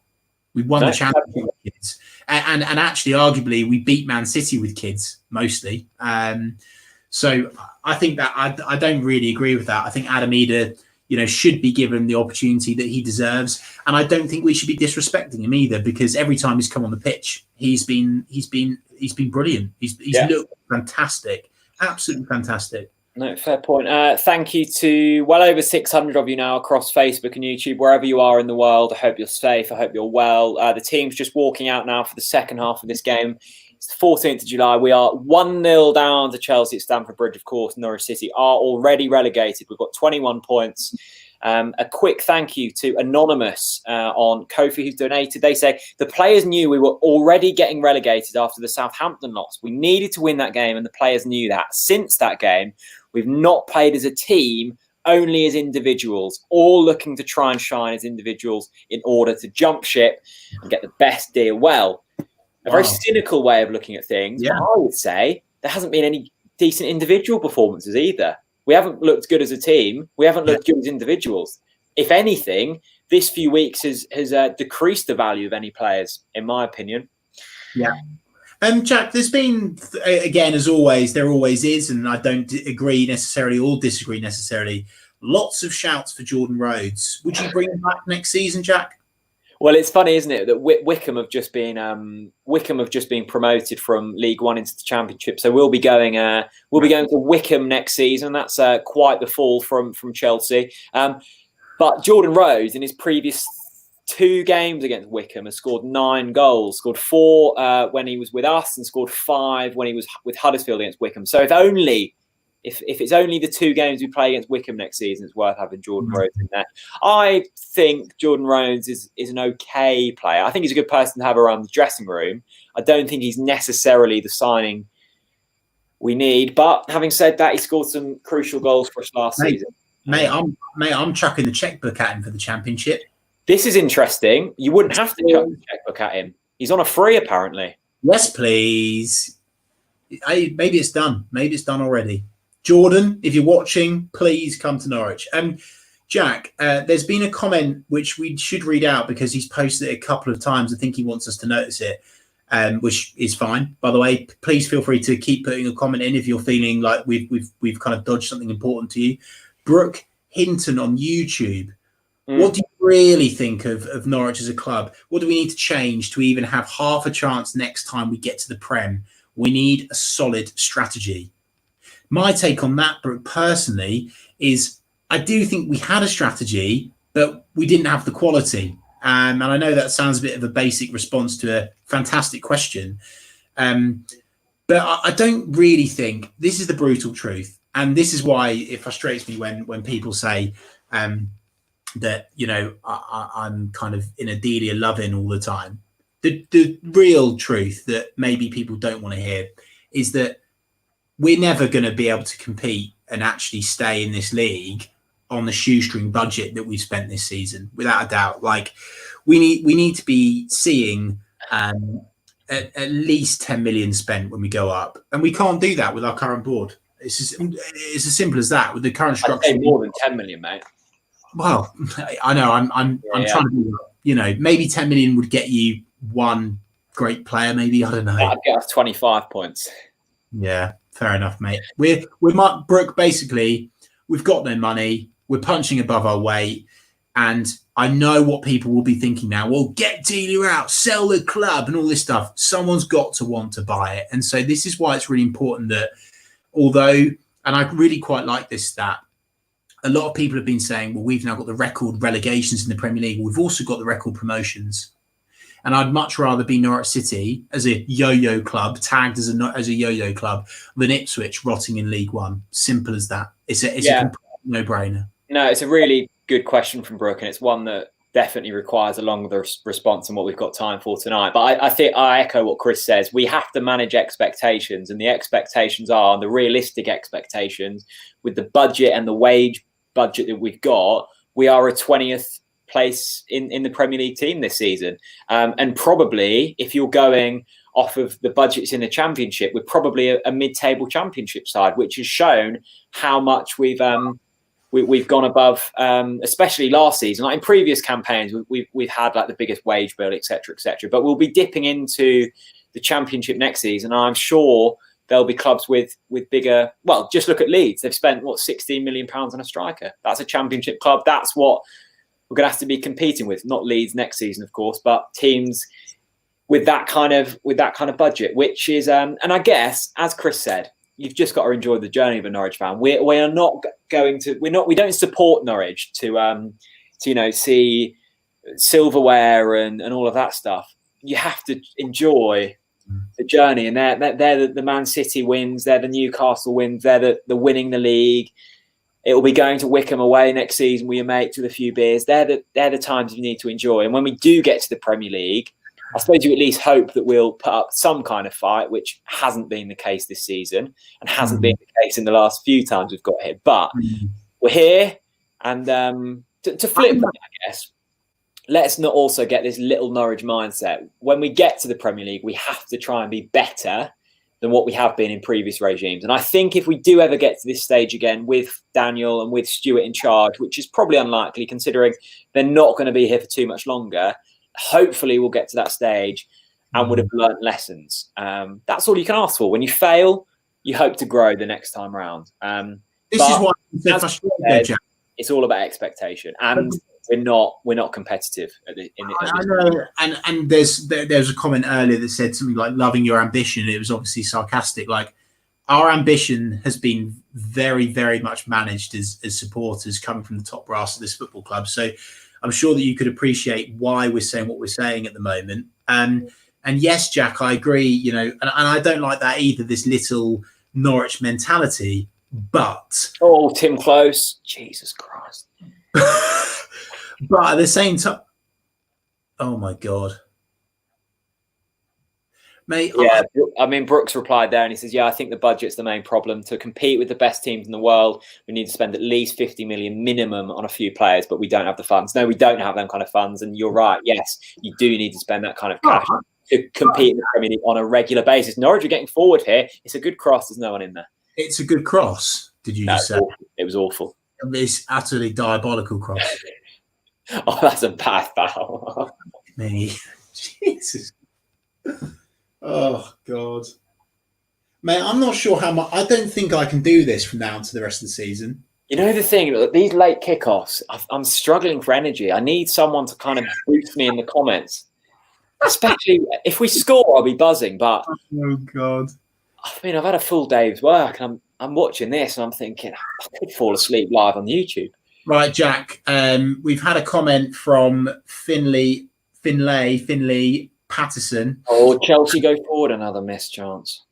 We won the championship with kids. And actually, arguably, we beat Man City with kids, mostly. So I think that I don't really agree with that. I think Adam Eder, should be given the opportunity that he deserves. And I don't think we should be disrespecting him either, because every time he's come on the pitch, he's been brilliant. He's looked fantastic. Absolutely fantastic. No, fair point. Thank you to well over 600 of you now across Facebook and YouTube, wherever you are in the world. I hope you're safe. I hope you're well. The team's just walking out now for the second half of this game. It's the 14th of July. We are 1-0 down to Chelsea at Stamford Bridge, of course. Norwich City are already relegated. We've got 21 points. A quick thank you to Anonymous on Ko-fi who's donated. They say, the players knew we were already getting relegated after the Southampton loss. We needed to win that game, and the players knew that. Since that game, we've not played as a team, only as individuals, all looking to try and shine as individuals in order to jump ship and get the best deal. Well, a very cynical way of looking at things. Yeah. But I would say there hasn't been any decent individual performances either. We haven't looked good as a team. We haven't looked good as individuals. If anything, this few weeks has decreased the value of any players, in my opinion. Yeah. Jack, there's been, again, as always, there always is, and I don't agree necessarily or disagree necessarily, lots of shouts for Jordan Rhodes. Would you bring him back next season, Jack? Well, it's funny, isn't it, that Wickham have just been promoted from League One into the Championship. So we'll be going to Wickham next season. That's quite the fall from Chelsea. But Jordan Rhodes, in his previous 2 games against Wickham, has scored 9 goals. Scored 4 when he was with us, and scored 5 when he was with Huddersfield against Wickham. So if it's only the 2 games we play against Wickham next season, it's worth having Jordan Rhodes in there. I think Jordan Rhodes is an okay player. I think he's a good person to have around the dressing room. I don't think he's necessarily the signing we need. But having said that, he scored some crucial goals for us last season. I'm chucking the checkbook at him for the Championship. This is interesting. You wouldn't have to chuck the checkbook at him. He's on a free, apparently. Yes, please. Maybe it's done. Maybe it's done already. Jordan, if you're watching, please come to Norwich. Jack, there's been a comment which we should read out because he's posted it a couple of times. I think he wants us to notice it, which is fine. By the way, please feel free to keep putting a comment in if you're feeling like we've kind of dodged something important to you. Brooke Hinton on YouTube. What do you really think of Norwich as a club? What do we need to change to even have half a chance next time we get to the Prem? We need a solid strategy. My take on that, Brooke, personally, is I do think we had a strategy, but we didn't have the quality. And I know that sounds a bit of a basic response to a fantastic question. But I don't really think, this is the brutal truth. And this is why it frustrates me when people say that, you know, I'm kind of in a Delia loving all the time. The real truth that maybe people don't want to hear is that we're never going to be able to compete and actually stay in this league on the shoestring budget that we've spent this season, without a doubt. Like we need to be seeing at least 10 million spent when we go up, and we can't do that with our current board. It's as simple as that with the current structure. I'd say more than 10 million, mate. Well, I know I'm trying to do, you know, maybe 10 million would get you one great player. Maybe, I don't know. I'd get us 25 points. Yeah, fair enough, mate. We're Brooke. Basically, we've got no money. We're punching above our weight, and I know what people will be thinking now. Well, get Delia out, sell the club, and all this stuff. Someone's got to want to buy it, and so this is why it's really important that, although, and I really quite like this stat, a lot of people have been saying, well, we've now got the record relegations in the Premier League. We've also got the record promotions. And I'd much rather be Norwich City as a yo-yo club, tagged as a yo-yo club, than Ipswich rotting in League One. Simple as that. It's a complete no-brainer. No, it's a really good question from Brooke, and it's one that definitely requires a longer response than what we've got time for tonight. But I think I echo what Chris says. We have to manage expectations, and the expectations are the realistic expectations with the budget and the wage budget that we've got. We are a 20th place in the Premier League team this season, and probably if you're going off of the budgets in the Championship, we're probably a mid-table Championship side, which has shown how much we've gone above, especially last season. Like in previous campaigns, we've had like the biggest wage bill, etc., etc. But we'll be dipping into the Championship next season. And I'm sure there'll be clubs with bigger. Well, just look at Leeds. They've spent £16 million on a striker. That's a Championship club. That's what we're going to have to be competing with. Not Leeds next season, of course, but teams with that kind of budget, which is, and I guess, as Chris said, you've just got to enjoy the journey of a Norwich fan. We are not going to. We don't support Norwich to see silverware and all of that stuff. You have to enjoy the journey, and they're the Man City wins, they're the Newcastle wins, they're the winning the league. It will be going to Wickham away next season with your mates with a few beers. They're the times you need to enjoy. And when we do get to the Premier League, I suppose you at least hope that we'll put up some kind of fight, which hasn't been the case this season and hasn't been the case in the last few times we've got here. But we're here, and to flip that, I guess, let's not also get this little Norwich mindset. When we get to the Premier League, we have to try and be better than what we have been in previous regimes. And I think if we do ever get to this stage again with Daniel and with Stuart in charge, which is probably unlikely considering they're not going to be here for too much longer, hopefully we'll get to that stage and would have learnt lessons. That's all you can ask for. When you fail, you hope to grow the next time around. This is why it's all about expectation. And we're not competitive I know, and there's a comment earlier that said something like loving your ambition. It was obviously sarcastic. Like, our ambition has been very, very much managed as supporters coming from the top brass of this football club. So I'm sure that you could appreciate why we're saying what we're saying at the moment. And yes, Jack, I agree. You know, and I don't like that either. This little Norwich mentality, but Tim Close, Jesus Christ. But at the same time, oh my God, mate. Yeah, I mean, Brooks replied there and he says, yeah, I think the budget's the main problem. To compete with the best teams in the world, we need to spend at least 50 million minimum on a few players, but we don't have the funds. No, we don't have them kind of funds. And you're right. Yes, you do need to spend that kind of cash to compete in the Premier League on a regular basis. Norwich are getting forward here. It's a good cross. There's no one in there. It's a good cross. Did you just say? Awful. It was awful. It's utterly diabolical cross. Oh, that's a bad foul. Me, Jesus. Oh God, mate. I'm not sure how much. I don't think I can do this from now to the rest of the season. You know the thing, these late kickoffs, I'm struggling for energy. I need someone to kind of boost me in the comments, especially if we score. I'll be buzzing. But oh God, I mean, I've had a full day's work, and I'm watching this, and I'm thinking I could fall asleep live on YouTube. Right, Jack. We've had a comment from Finley Patterson. Oh, Chelsea go forward, another missed chance.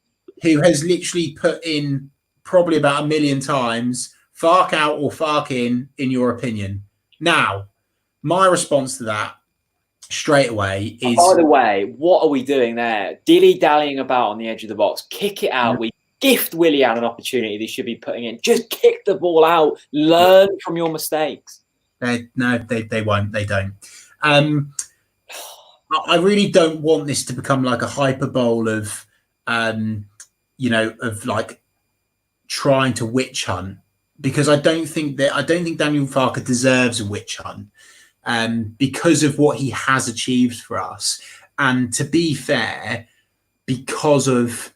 Who has literally put in probably about 1 million times, Fark out or Fark in your opinion. Now, my response to that straight away is... By the way, what are we doing there? Dilly-dallying about on the edge of the box. Kick it out. We gift Willian an opportunity they should be putting in. Just kick the ball out. Learn from your mistakes. They won't. They don't. I really don't want this to become like a hyperbole of, of like trying to witch hunt, because I don't think Daniel Farke deserves a witch hunt, because of what he has achieved for us, and to be fair, because of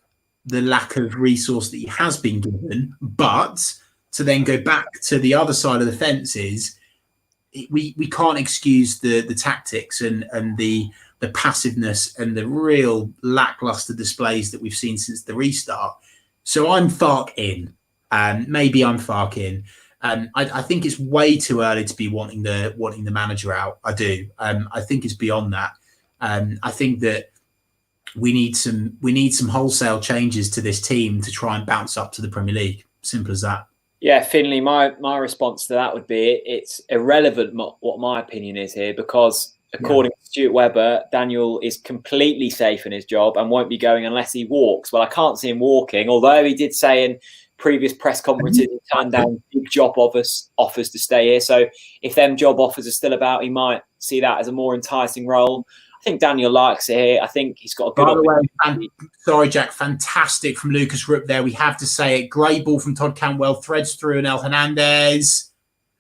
the lack of resource that he has been given. But to then go back to the other side of the fence is we can't excuse the tactics and the passiveness and the real lackluster displays that we've seen since the restart. So I'm Fark in. Maybe I'm Fark in. I think it's way too early to be wanting the manager out. I do. I think it's beyond that. I think that we need some wholesale changes to this team to try and bounce up to the Premier League. Simple as that. Yeah, Finley, my response to that would be it's irrelevant what my opinion is here, because according to Stuart Webber, Daniel is completely safe in his job and won't be going unless he walks. Well, I can't see him walking, although he did say in previous press conferences he turned down big job offers to stay here. So if them job offers are still about, he might see that as a more enticing role. I think Daniel likes it here. I think he's got a good... By the way, sorry, Jack, fantastic from Lucas Rupp there. We have to say it. Great ball from Todd Cantwell, threads through, and Hernandez.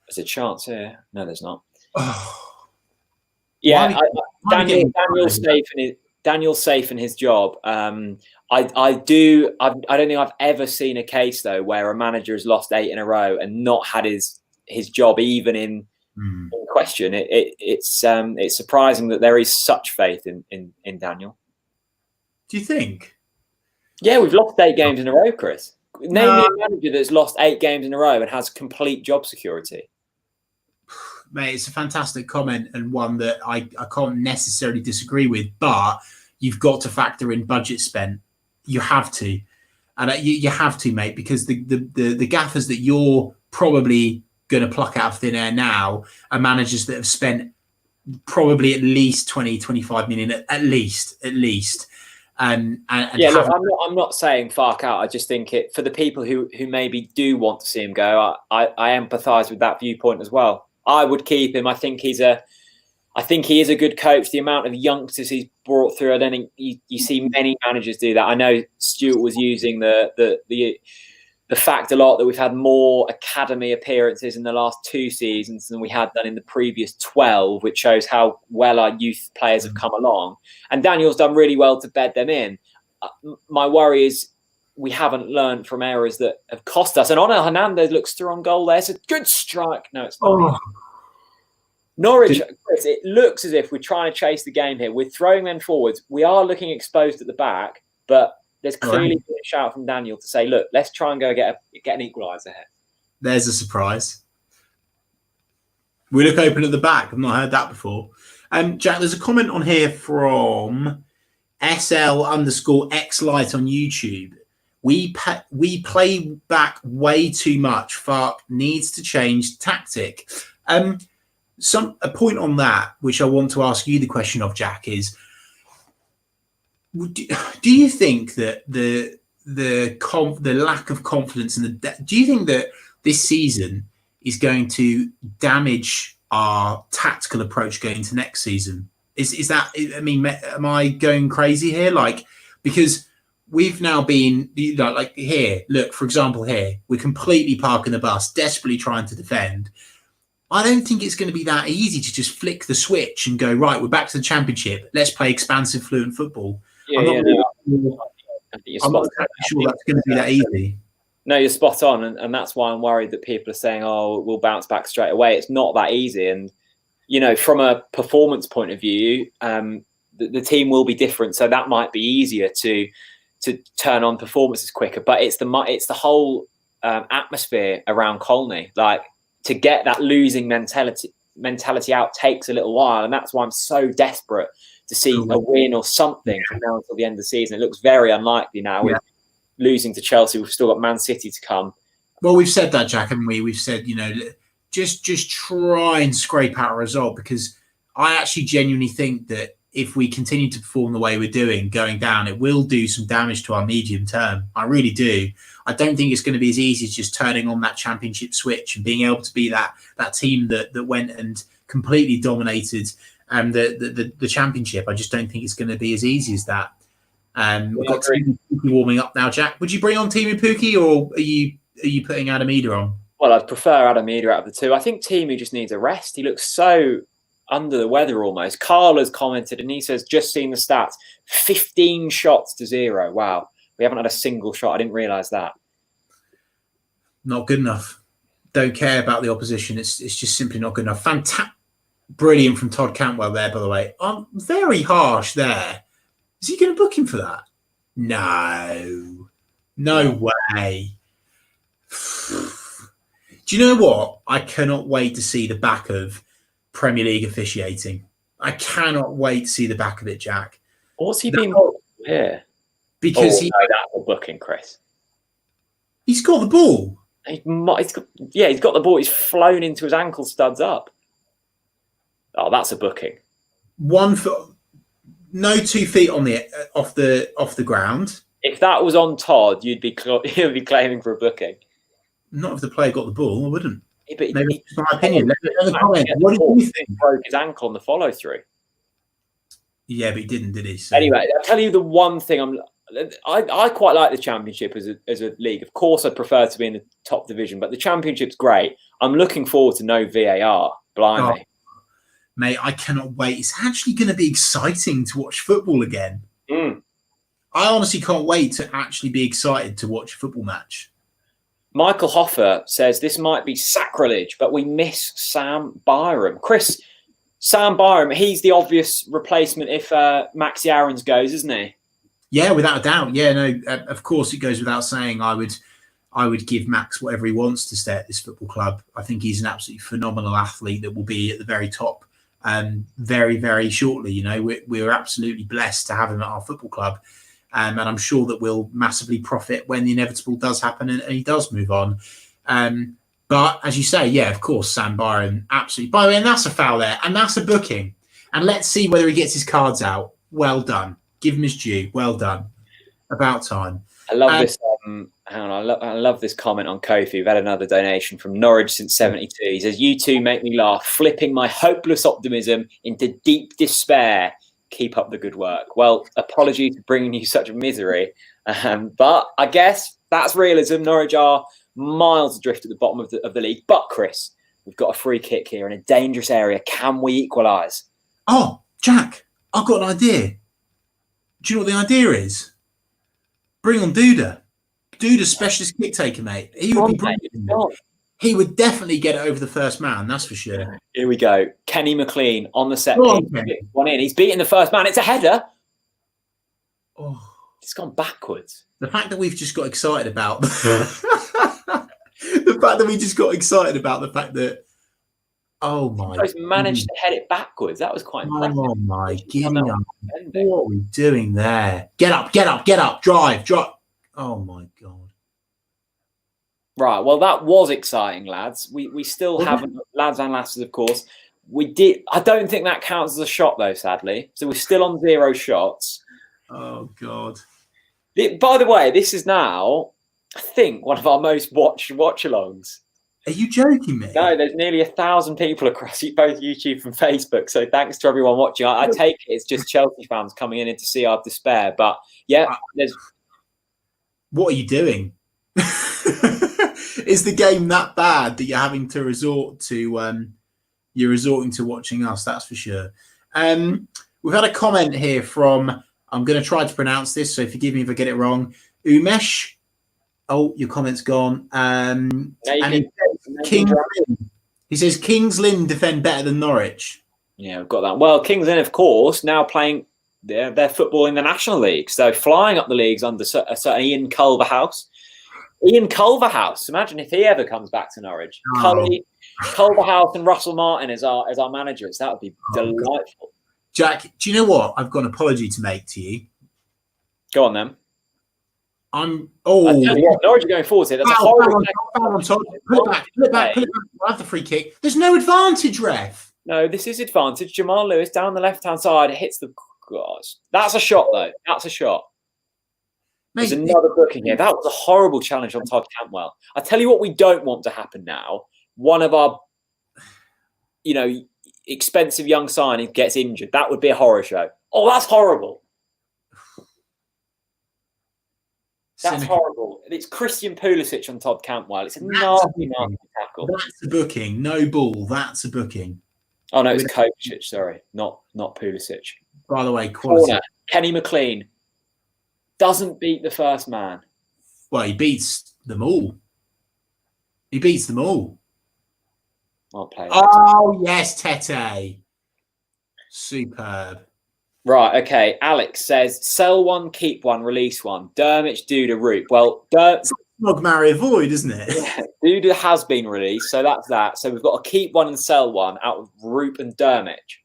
There's a chance here. No, there's not. Oh. Yeah, Daniel's safe in his job. I don't think I've ever seen a case though where a manager has lost 8 in a row and not had his job even in question. It's surprising that there is such faith in Daniel. Do you think? Yeah, we've lost 8 games in a row, Chris. Name me a manager that's lost 8 games in a row and has complete job security. Mate, it's a fantastic comment and one that I can't necessarily disagree with, but you've got to factor in budget spent. You have to. And you have to, mate, because the gaffers that you're probably going to pluck out of thin air now are managers that have spent probably at least 20, 25 million, at least. And look, I'm not saying Fark out. I just think it for the people who maybe do want to see him go. I empathise with that viewpoint as well. I would keep him. I think he is a good coach. The amount of youngsters he's brought through, I don't think you see many managers do that. I know Stuart was using the fact a lot that we've had more academy appearances in the last 2 seasons than we had done in the previous 12, which shows how well our youth players have come along. And Daniel's done really well to bed them in. My worry is we haven't learned from errors that have cost us. And Hernandez looks through on goal there. It's a good strike. No, it's not. Norwich, Chris, it looks as if we're trying to chase the game here. We're throwing men forwards. We are looking exposed at the back, but there's clearly been a shout from Daniel to say, look, let's try and go get an equaliser here. There's a surprise. We look open at the back. I've not heard that before. Jack, there's a comment on here from SL_Xlight on YouTube. We play back way too much. Fark needs to change tactic. A point on that, which I want to ask you the question of, Jack, is: do you think that the lack of confidence and do you think that this season is going to damage our tactical approach going into next season? Is that? I mean, am I going crazy here? Like, because we've now been like here. Look, for example, here we're completely parking the bus, desperately trying to defend. I don't think it's going to be that easy to just flick the switch and go, right, we're back to the Championship. Let's play expansive, fluent football. I'm not sure that's going to be that easy. No, you're spot on. And that's why I'm worried that people are saying, oh, we'll bounce back straight away. It's not that easy. And, from a performance point of view, the team will be different. So that might be easier to turn on performances quicker. But it's the whole atmosphere around Colney. Like, to get that losing mentality out takes a little while, and that's why I'm so desperate to see a win or something from now until the end of the season. It looks very unlikely now with losing to Chelsea. We've still got Man City to come. Well, we've said that, Jack, haven't we? We've said, just try and scrape out a result, because I actually genuinely think that if we continue to perform the way we're doing, going down, it will do some damage to our medium term. I really do. I don't think it's going to be as easy as just turning on that Championship switch and being able to be that team that went and completely dominated the Championship. I just don't think it's going to be as easy as that. We've got Teemu Pukki warming up now, Jack. Would you bring on Teemu Pukki, or are you putting Adam Eder on? Well, I'd prefer Adam Eder out of the two. I think Teemu just needs a rest. He looks so under the weather almost. Carl has commented and he says, just seen the stats, 15 shots to 0. Wow. We haven't had a single shot. I didn't realise that. Not good enough. Don't care about the opposition. It's just simply not good enough. Brilliant from Todd Cantwell there, by the way. Very harsh there. Is he going to book him for that? No way. Do you know what? I cannot wait to see the back of Premier League officiating. I cannot wait to see the back of it, Jack. What's he been here? Because that's a booking, Chris. He's got the ball. He's got the ball. He's flown into his ankle studs up. Oh, that's a booking. 1 foot, no 2 feet on the off the ground. If that was on Todd, you'd be claiming for a booking. Not if the player got the ball, I wouldn't. Yeah, but maybe it's my opinion. Let me know in the comments. What did you think? He broke his ankle on the follow through. Yeah, but he didn't, did he? So. Anyway, I'll tell you the one thing I quite like the Championship as a league. Of course, I'd prefer to be in the top division, but the Championship's great. I'm looking forward to no VAR. Blimey. Oh, mate, I cannot wait. It's actually going to be exciting to watch football again. I honestly can't wait to actually be excited to watch a football match. Michael Hoffer says this might be sacrilege, but we miss Sam Byram. Chris, Sam Byram, he's the obvious replacement if Maxi Aarons goes, isn't he? Yeah, without a doubt. Yeah, no, of course it goes without saying. I would give Max whatever he wants to stay at this football club. I think he's an absolutely phenomenal athlete that will be at the very top very, very shortly. We're absolutely blessed to have him at our football club. And I'm sure that we'll massively profit when the inevitable does happen and he does move on. But as you say, yeah, of course, Sam Byron, absolutely. By the way, and that's a foul there, and that's a booking. And let's see whether he gets his cards out. Well done. Give him his due. Well done. About time. I love this. Hang on, I love this comment on Kofi. We've had another donation from Norwich since 72. He says, "You two make me laugh, flipping my hopeless optimism into deep despair. Keep up the good work." Well, apologies for bringing you such misery, but I guess that's realism. Norwich are miles adrift at the bottom of the league. But Chris, we've got a free kick here in a dangerous area. Can we equalise? Oh, Jack, I've got an idea. Do you know what the idea is? Bring on Duda. Duda's specialist kick taker, mate. He would be brilliant. He would definitely get it over the first man, that's for sure. Here we go. Kenny McLean on the set Go piece. on, Kenny. One in. He's beaten the first man. It's a header. Oh, It's gone backwards. the fact that we've just got excited about the fact that we just got excited about the fact that He's managed to head it backwards. That was quite impressive. Oh my goodness. What are we doing there? Get up, drive. Oh my God. Right, well, that was exciting, lads. We still haven't, lads and lasses, of course. We did. I don't think that counts as a shot, though, sadly. So we're still on 0 shots. Oh, God. By the way, this is now, I think, one of our most watch-alongs. Are you joking me? No, there's nearly 1,000 people across both YouTube and Facebook. So thanks to everyone watching. I take it it's just Chelsea fans coming in to see our despair. But yeah, there's. What are you doing? Is the game that bad that you're having to resort to? You're resorting to watching us. That's for sure. We've had a comment here from. I'm going to try to pronounce this, so forgive me if I get it wrong. Umesh. Oh, your comment's gone. And he says Kings Lynn defend better than Norwich. Yeah, we've got that. Well, Kings Lynn, of course, now playing their football in the National League. So flying up the leagues under a certain Ian Culverhouse. Ian Culverhouse. Imagine if he ever comes back to Norwich. Culverhouse and Russell Martin as our managers. That would be delightful. God. Jack, do you know what? I've got an apology to make to you. Go on, then. I tell you what, Norwich are going forward here. That's a horrible. Put it back. We'll have the free kick. There's no advantage, ref. No, this is advantage. Jamal Lewis down the left-hand side. It hits the. Gosh, that's a shot, though. That's a shot. There's another booking here. That was a horrible challenge on Todd Cantwell. I tell you what, we don't want to happen now. One of our, expensive young signings gets injured. That would be a horror show. Oh, that's horrible. That's horrible. It's Christian Pulisic on Todd Cantwell. It's a nasty tackle. That's a booking. No ball. That's a booking. Oh, no, it's Kovacic. Sorry, not Pulisic. By the way, quality. Corner. Kenny McLean doesn't beat the first man. Well, he beats them all. I'll play. Oh, yes, Tete. Superb. Right, okay. Alex says, sell one, keep one, release one. Dermich, Duda, Root. Well, Snog, marry, avoid, isn't it? Yeah, Duda has been released, so that's that. So we've got to keep one and sell one out of Root and Dermich.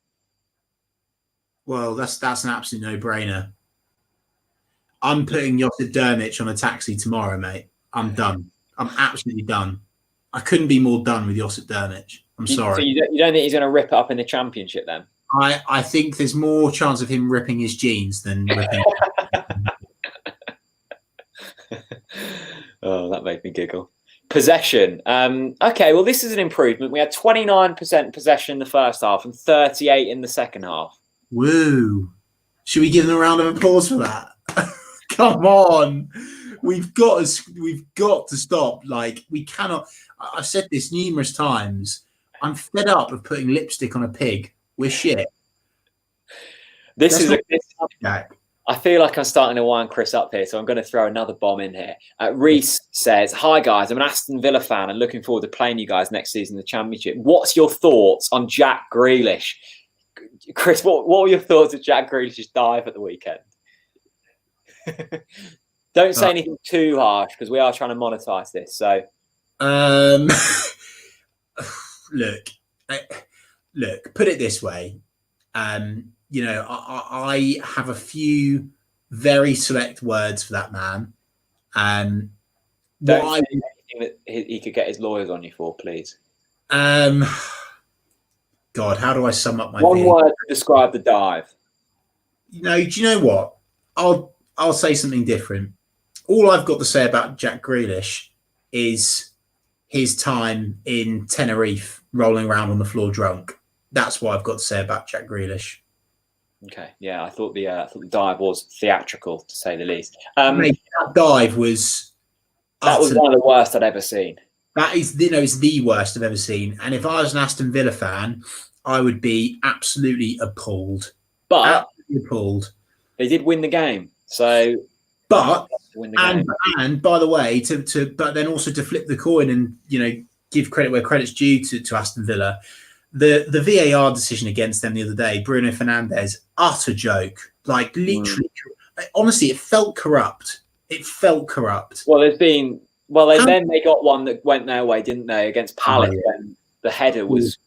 Well, that's an absolute no-brainer. I'm putting Josip Dermich on a taxi tomorrow, mate. I'm done. I'm absolutely done. I couldn't be more done with Josip Dermich. I'm sorry. So you don't think he's going to rip it up in the Championship then? I think there's more chance of him ripping his jeans than ripping. Oh, that made me giggle. Possession. Okay, well, this is an improvement. We had 29% possession in the first half and 38% in the second half. Woo! Should we give them a round of applause for that? Come on, we've got to stop. Like, we cannot. I've said this numerous times. I'm fed up of putting lipstick on a pig. We're shit. I feel like I'm starting to wind Chris up here, so I'm going to throw another bomb in here. Reese says, hi, guys. I'm an Aston Villa fan and looking forward to playing you guys next season in the Championship. What's your thoughts on Jack Grealish? Chris, what were your thoughts of Jack Grealish's dive at the weekend? Don't say anything too harsh because we are trying to monetize this. So, look, put it this way. I have a few very select words for that man. Don't say anything that he could get his lawyers on you for, please. God, how do I sum up my one word to describe the dive? Do you know what? I'll say something different. All I've got to say about Jack Grealish is his time in Tenerife rolling around on the floor drunk. That's what I've got to say about Jack Grealish. Okay, yeah, I thought the dive was theatrical, to say the least. Mate, that dive was... That was one of the worst I'd ever seen. That is, it's the worst I've ever seen. And if I was an Aston Villa fan, I would be absolutely appalled. But absolutely appalled. They did win the game, so... But and by the way, but then also to flip the coin and give credit where credit's due to Aston Villa, The VAR decision against them the other day, Bruno Fernandes, utter joke. Like literally, honestly, it felt corrupt. It felt corrupt. Well, then they got one that went their way, didn't they, against Palace when the header was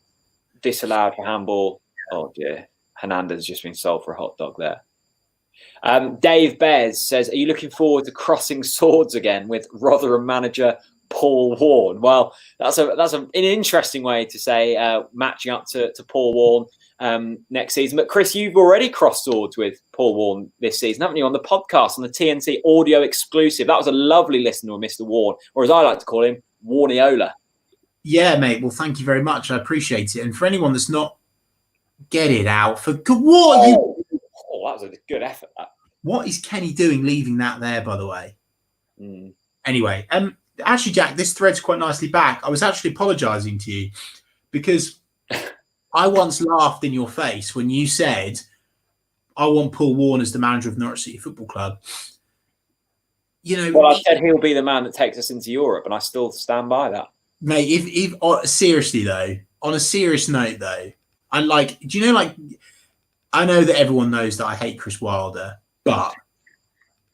disallowed for handball. Oh dear, Hernandez has just been sold for a hot dog there. Dave Bez says, "Are you looking forward to crossing swords again with Rotherham manager Paul Warne?" Well, that's an interesting way to say matching up to Paul Warne next season. But Chris, you've already crossed swords with Paul Warne this season, haven't you? On the podcast, on the TNT audio exclusive. That was a lovely listen to Mr. Warne, or as I like to call him, Warneola. Yeah, mate. Well, thank you very much. I appreciate it. And for anyone that's not, get it out. For what? That was a good effort. What is Kenny doing leaving that there, by the way? Anyway, actually, Jack, this thread's quite nicely back. I was actually apologising to you because I once laughed in your face when you said, I want Paul Warne as the manager of Norwich City Football Club. You know, well, I said he'll be the man that takes us into Europe, and I still stand by that. Mate, if seriously though, on a serious note though, I like, do you know, like, I know that everyone knows that I hate Chris Wilder, but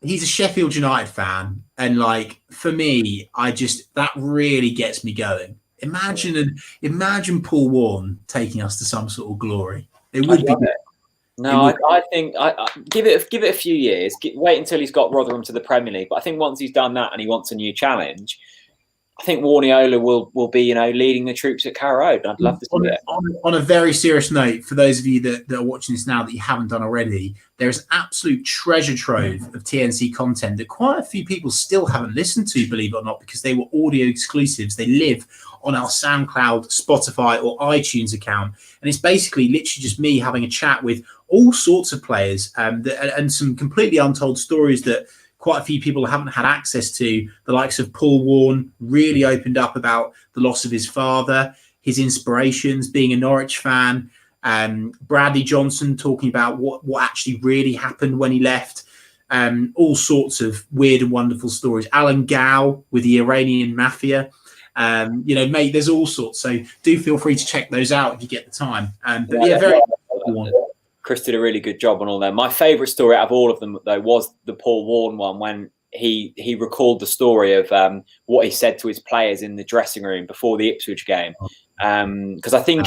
he's a Sheffield United fan. And like, for me, that really gets me going. Imagine Paul Warne taking us to some sort of glory. It would be. No, I think I give it a few years. Wait until he's got Rotherham to the Premier League. But I think once he's done that and he wants a new challenge, I think Warneola will be, leading the troops at Carrow Road. I'd love to see it. On a very serious note, for those of you that are watching this now that you haven't done already, there's an absolute treasure trove of TNC content that quite a few people still haven't listened to, believe it or not, because they were audio exclusives. They live on our SoundCloud, Spotify, or iTunes account. And it's basically literally just me having a chat with all sorts of players and some completely untold stories that quite a few people haven't had access to. The likes of Paul Warne really opened up about the loss of his father, his inspirations, being a Norwich fan. Bradley Johnson talking about what actually really happened when he left. All sorts of weird and wonderful stories. Alan Gow with the Iranian mafia. Mate, there's all sorts. So do feel free to check those out if you get the time. Very one. Chris did a really good job on all them. My favourite story out of all of them, though, was the Paul Warne one when he recalled the story of what he said to his players in the dressing room before the Ipswich game. Because I think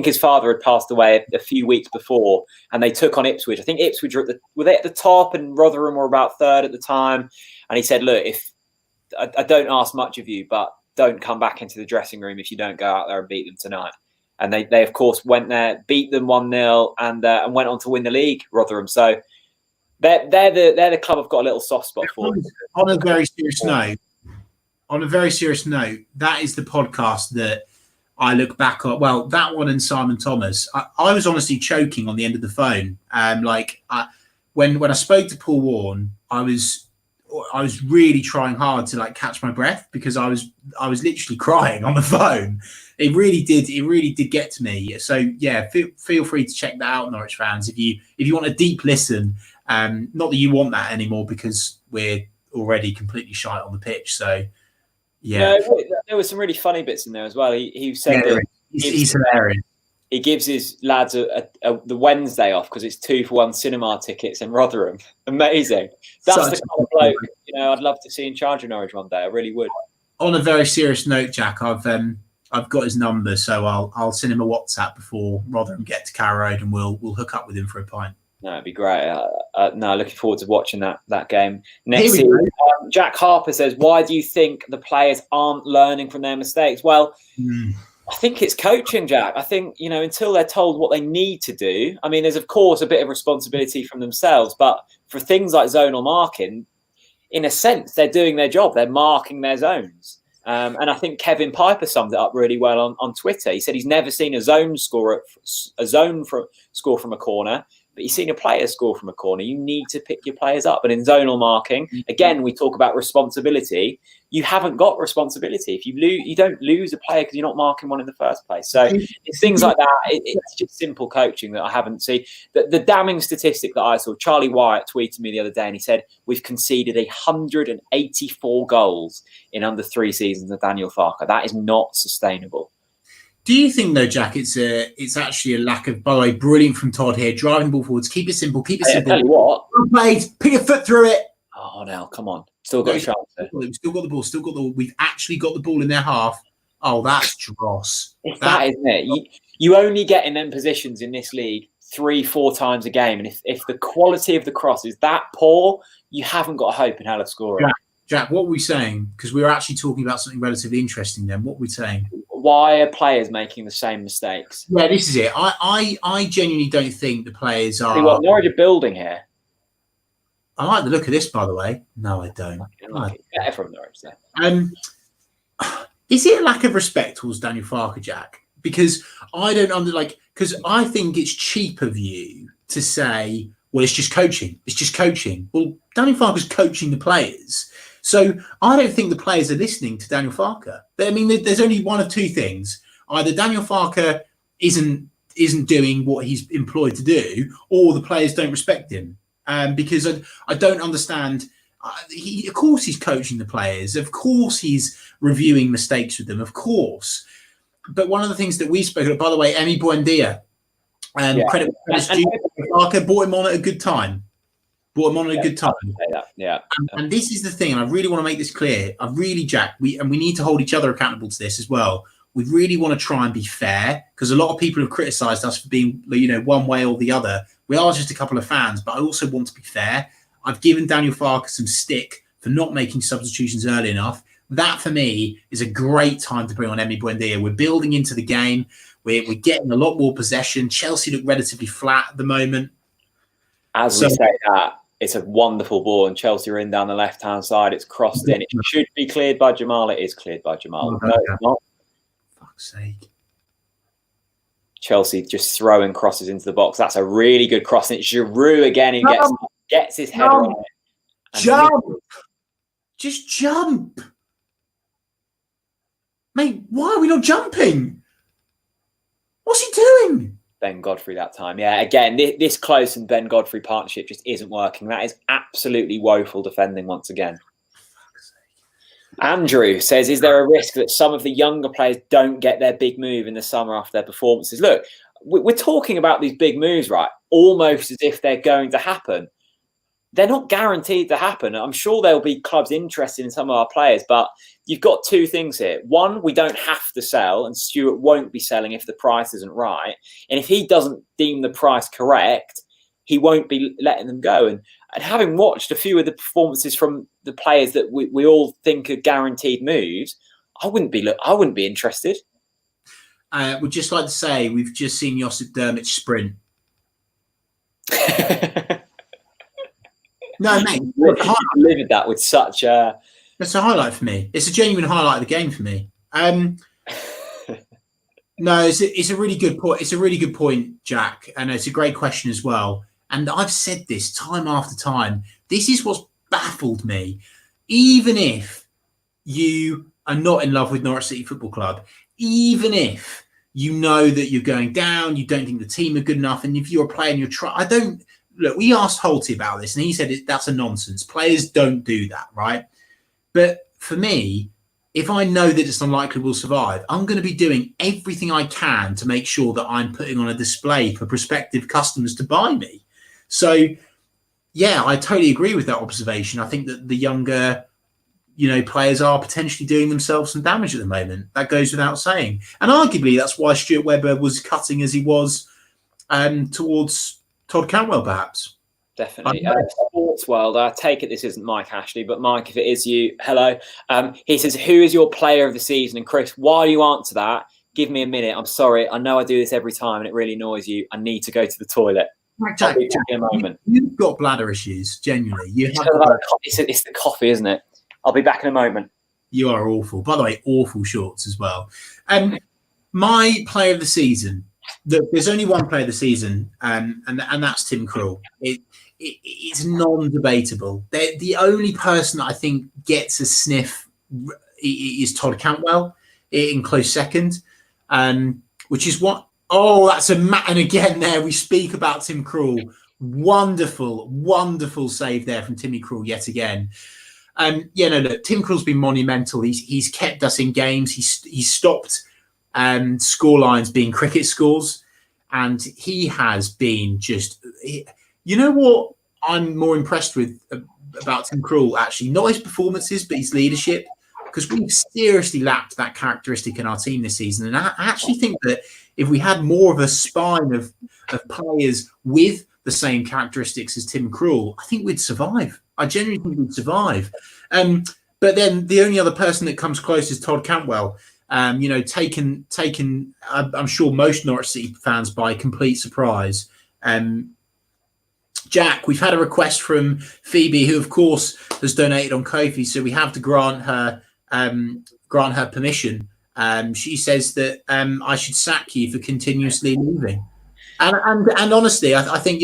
his father had passed away a few weeks before, and they took on Ipswich. I think Ipswich were they at the top, and Rotherham were about third at the time. And he said, "Look, if I don't ask much of you, but don't come back into the dressing room if you don't go out there and beat them tonight." And they of course went there, beat them 1-0, and went on to win the league, Rotherham. So they're the club I've got a little soft spot for. On a very serious note, that is the podcast that I look back on. Well, that one and Simon Thomas. I was honestly choking on the end of the phone. When I spoke to Paul Warne, I was really trying hard to catch my breath because I was literally crying on the phone. It really did get to me. So yeah, feel free to check that out, Norwich fans. If you want a deep listen, not that you want that anymore because we're already completely shite on the pitch. So yeah, there were some really funny bits in there as well. He said that he's hilarious. He gives his lads the Wednesday off because it's 2-for-1 cinema tickets in Rotherham. Amazing. That's the kind of bloke I'd love to see in charge of Norwich one day. I really would. On a very serious note, Jack, I've got his number, so I'll send him a WhatsApp before Rotherham get to Carrow Road, and we'll hook up with him for a pint. No, it'd be great. Looking forward to watching that game next season. Jack Harper says, "Why do you think the players aren't learning from their mistakes?" Well. I think it's coaching, Jack. I think, until they're told what they need to do, I mean, there's, of course, a bit of responsibility from themselves. But for things like zonal marking, in a sense, they're doing their job. They're marking their zones. And I think Kevin Piper summed it up really well on Twitter. He said he's never seen a zone score from a corner, but he's seen a player score from a corner. You need to pick your players up. And in zonal marking, again, we talk about responsibility. You haven't got responsibility. If you lose, you don't lose a player because you're not marking one in the first place. So it's things like that. It's just simple coaching that I haven't seen. The damning statistic that I saw, Charlie Wyatt tweeted me the other day, and he said, we've conceded 184 goals in under 3 seasons of Daniel Farker. That is not sustainable. Do you think though, Jack, it's actually a lack of? By the way, brilliant from Todd here, driving the ball forwards. Keep it simple. Keep it simple. I tell you what. Played. Put your foot through it. Oh no, come on. Still got a chance there. We've still got the ball. We've actually got the ball in their half. Oh, that's dross. It's that, isn't it? You only get in them positions in this league 3-4 times a game, and if the quality of the cross is that poor, you haven't got a hope in hell of scoring. Jack, what were we saying? Because we were actually talking about something relatively interesting then. What were we saying? Why are players making the same mistakes? Yeah, this is it. I genuinely don't think the players are... See what Norwich are building here. I like the look of this, by the way. No, I don't. Better from Norwich there. Is it a lack of respect towards Daniel Farke, Jack? Because I don't because I think it's cheap of you to say, well, it's just coaching. It's just coaching. Well, Daniel Farke's coaching the players. So I don't think the players are listening to Daniel Farke. I mean, there's only one of two things. Either Daniel Farke isn't doing what he's employed to do, or the players don't respect him. Because I don't understand. Of course he's coaching the players. Of course he's reviewing mistakes with them. Of course. But one of the things that we spoke about, by the way, Emi Buendia, credit Farke brought him on at a good time. Yeah. And this is the thing, and I really want to make this clear. Jack, we need to hold each other accountable to this as well. We really want to try and be fair, because a lot of people have criticised us for being, one way or the other. We are just a couple of fans, but I also want to be fair. I've given Daniel Farke some stick for not making substitutions early enough. That, for me, is a great time to bring on Emi Buendia. We're building into the game. We're getting a lot more possession. Chelsea look relatively flat at the moment. We say that, it's a wonderful ball, and Chelsea are in down the left-hand side. It's crossed in. It should be cleared by Jamal. It is cleared by Jamal. No, it's not. Fuck's sake. Chelsea just throwing crosses into the box. That's a really good cross. And it's Giroud again who gets his header on it. Jump! Just jump! Mate, why are we not jumping? What's he doing? Ben Godfrey that time. Yeah, again, this Close and Ben Godfrey partnership just isn't working. That is absolutely woeful defending once again. Andrew says, is there a risk that some of the younger players don't get their big move in the summer after their performances? Look, we're talking about these big moves, right? Almost as if they're going to happen. They're not guaranteed to happen. I'm sure there'll be clubs interested in some of our players, but you've got two things here. One, we don't have to sell, and Stuart won't be selling if the price isn't right. And if he doesn't deem the price correct, he won't be letting them go. And having watched a few of the performances from the players that we all think are guaranteed moves, I wouldn't be interested. We'd just like to say we've just seen Josip Dermich sprint. No, mate. I delivered that with such a... That's a highlight for me. It's a genuine highlight of the game for me. No, it's a really good point. It's a really good point, Jack. And it's a great question as well. And I've said this time after time. This is what's baffled me. Even if you are not in love with Norwich City Football Club, even if you know that you're going down, you don't think the team are good enough, and if you're a player and you're trying... Look, we asked Holty about this, and he said that's a nonsense. Players don't do that, right? But for me, if I know that it's unlikely we'll survive, I'm going to be doing everything I can to make sure that I'm putting on a display for prospective customers to buy me. So, yeah, I totally agree with that observation. I think that the younger, players are potentially doing themselves some damage at the moment. That goes without saying. And arguably, that's why Stuart Webber was cutting as he was towards Todd Cantwell, perhaps. Definitely. Sports World, I take it this isn't Mike Ashley, but Mike, if it is you, hello. He says, who is your player of the season? And Chris, while you answer that, give me a minute. I'm sorry. I know I do this every time and it really annoys you. I need to go to the toilet. Jack, in a moment. You've got bladder issues, genuinely. It's the coffee, isn't it? I'll be back in a moment. You are awful. By the way, awful shorts as well. My player of the season, there's only one player of the season, and that's Tim Krul. It's non-debatable. The only person that I think gets a sniff is Todd Cantwell in close second, which is what... Oh, that's and again there we speak about Tim Krul. Wonderful, wonderful save there from Timmy Krul yet again. Look, Tim Krul's been monumental. He's kept us in games. He's stopped scorelines being cricket scores. And he has been you know what I'm more impressed with about Tim Krul, actually? Not his performances, but his leadership. Because we've seriously lacked that characteristic in our team this season. And I actually think that if we had more of a spine of players with the same characteristics as Tim Krul, I think we'd survive. I genuinely think we'd survive. But then the only other person that comes close is Todd Cantwell. Taken, I'm sure most Norwich City fans by complete surprise. Jack, we've had a request from Phoebe, who of course has donated on Ko-fi, so we have to grant her permission. She says that I should sack you for continuously leaving. And honestly, I think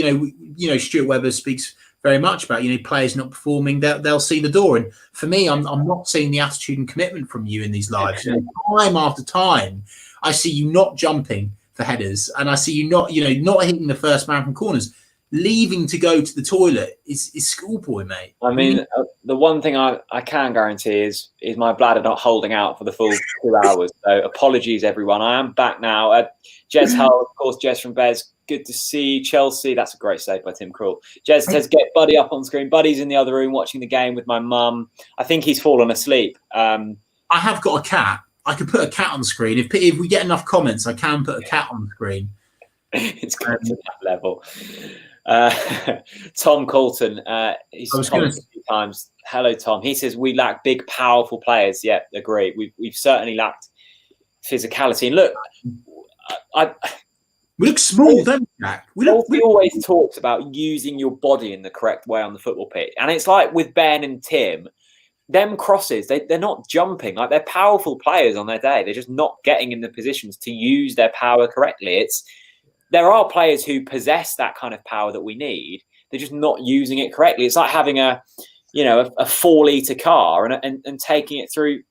Stuart Webber speaks very much about players not performing. They'll see the door. And for me, I'm not seeing the attitude and commitment from you in these lives. Time after time, I see you not jumping for headers, and I see you not hitting the first man from corners. Leaving to go to the toilet is schoolboy, mate. I mean, the one thing I can guarantee is my bladder not holding out for the full 2 hours. So apologies, everyone. I am back now. Jez Hull, of course, Jez from Bez. Good to see Chelsea. That's a great save by Tim Krul. Jez says, get Buddy up on screen. Buddy's in the other room watching the game with my mum. I think he's fallen asleep. I have got a cat. I could put a cat on screen. If we get enough comments, I can put a cat on screen. It's got to that level. Tom Colton, he's commented a few times. Hello, Tom. He says we lack big, powerful players. Yeah, agree. We've certainly lacked physicality. And look, we look small, don't we, Jack? We always talks about using your body in the correct way on the football pitch, and it's like with Ben and Tim. Them crosses, they're not jumping. Like, they're powerful players on their day. They're just not getting in the positions to use their power correctly. There are players who possess that kind of power that we need. They're just not using it correctly. It's like having a 4-litre car and taking it through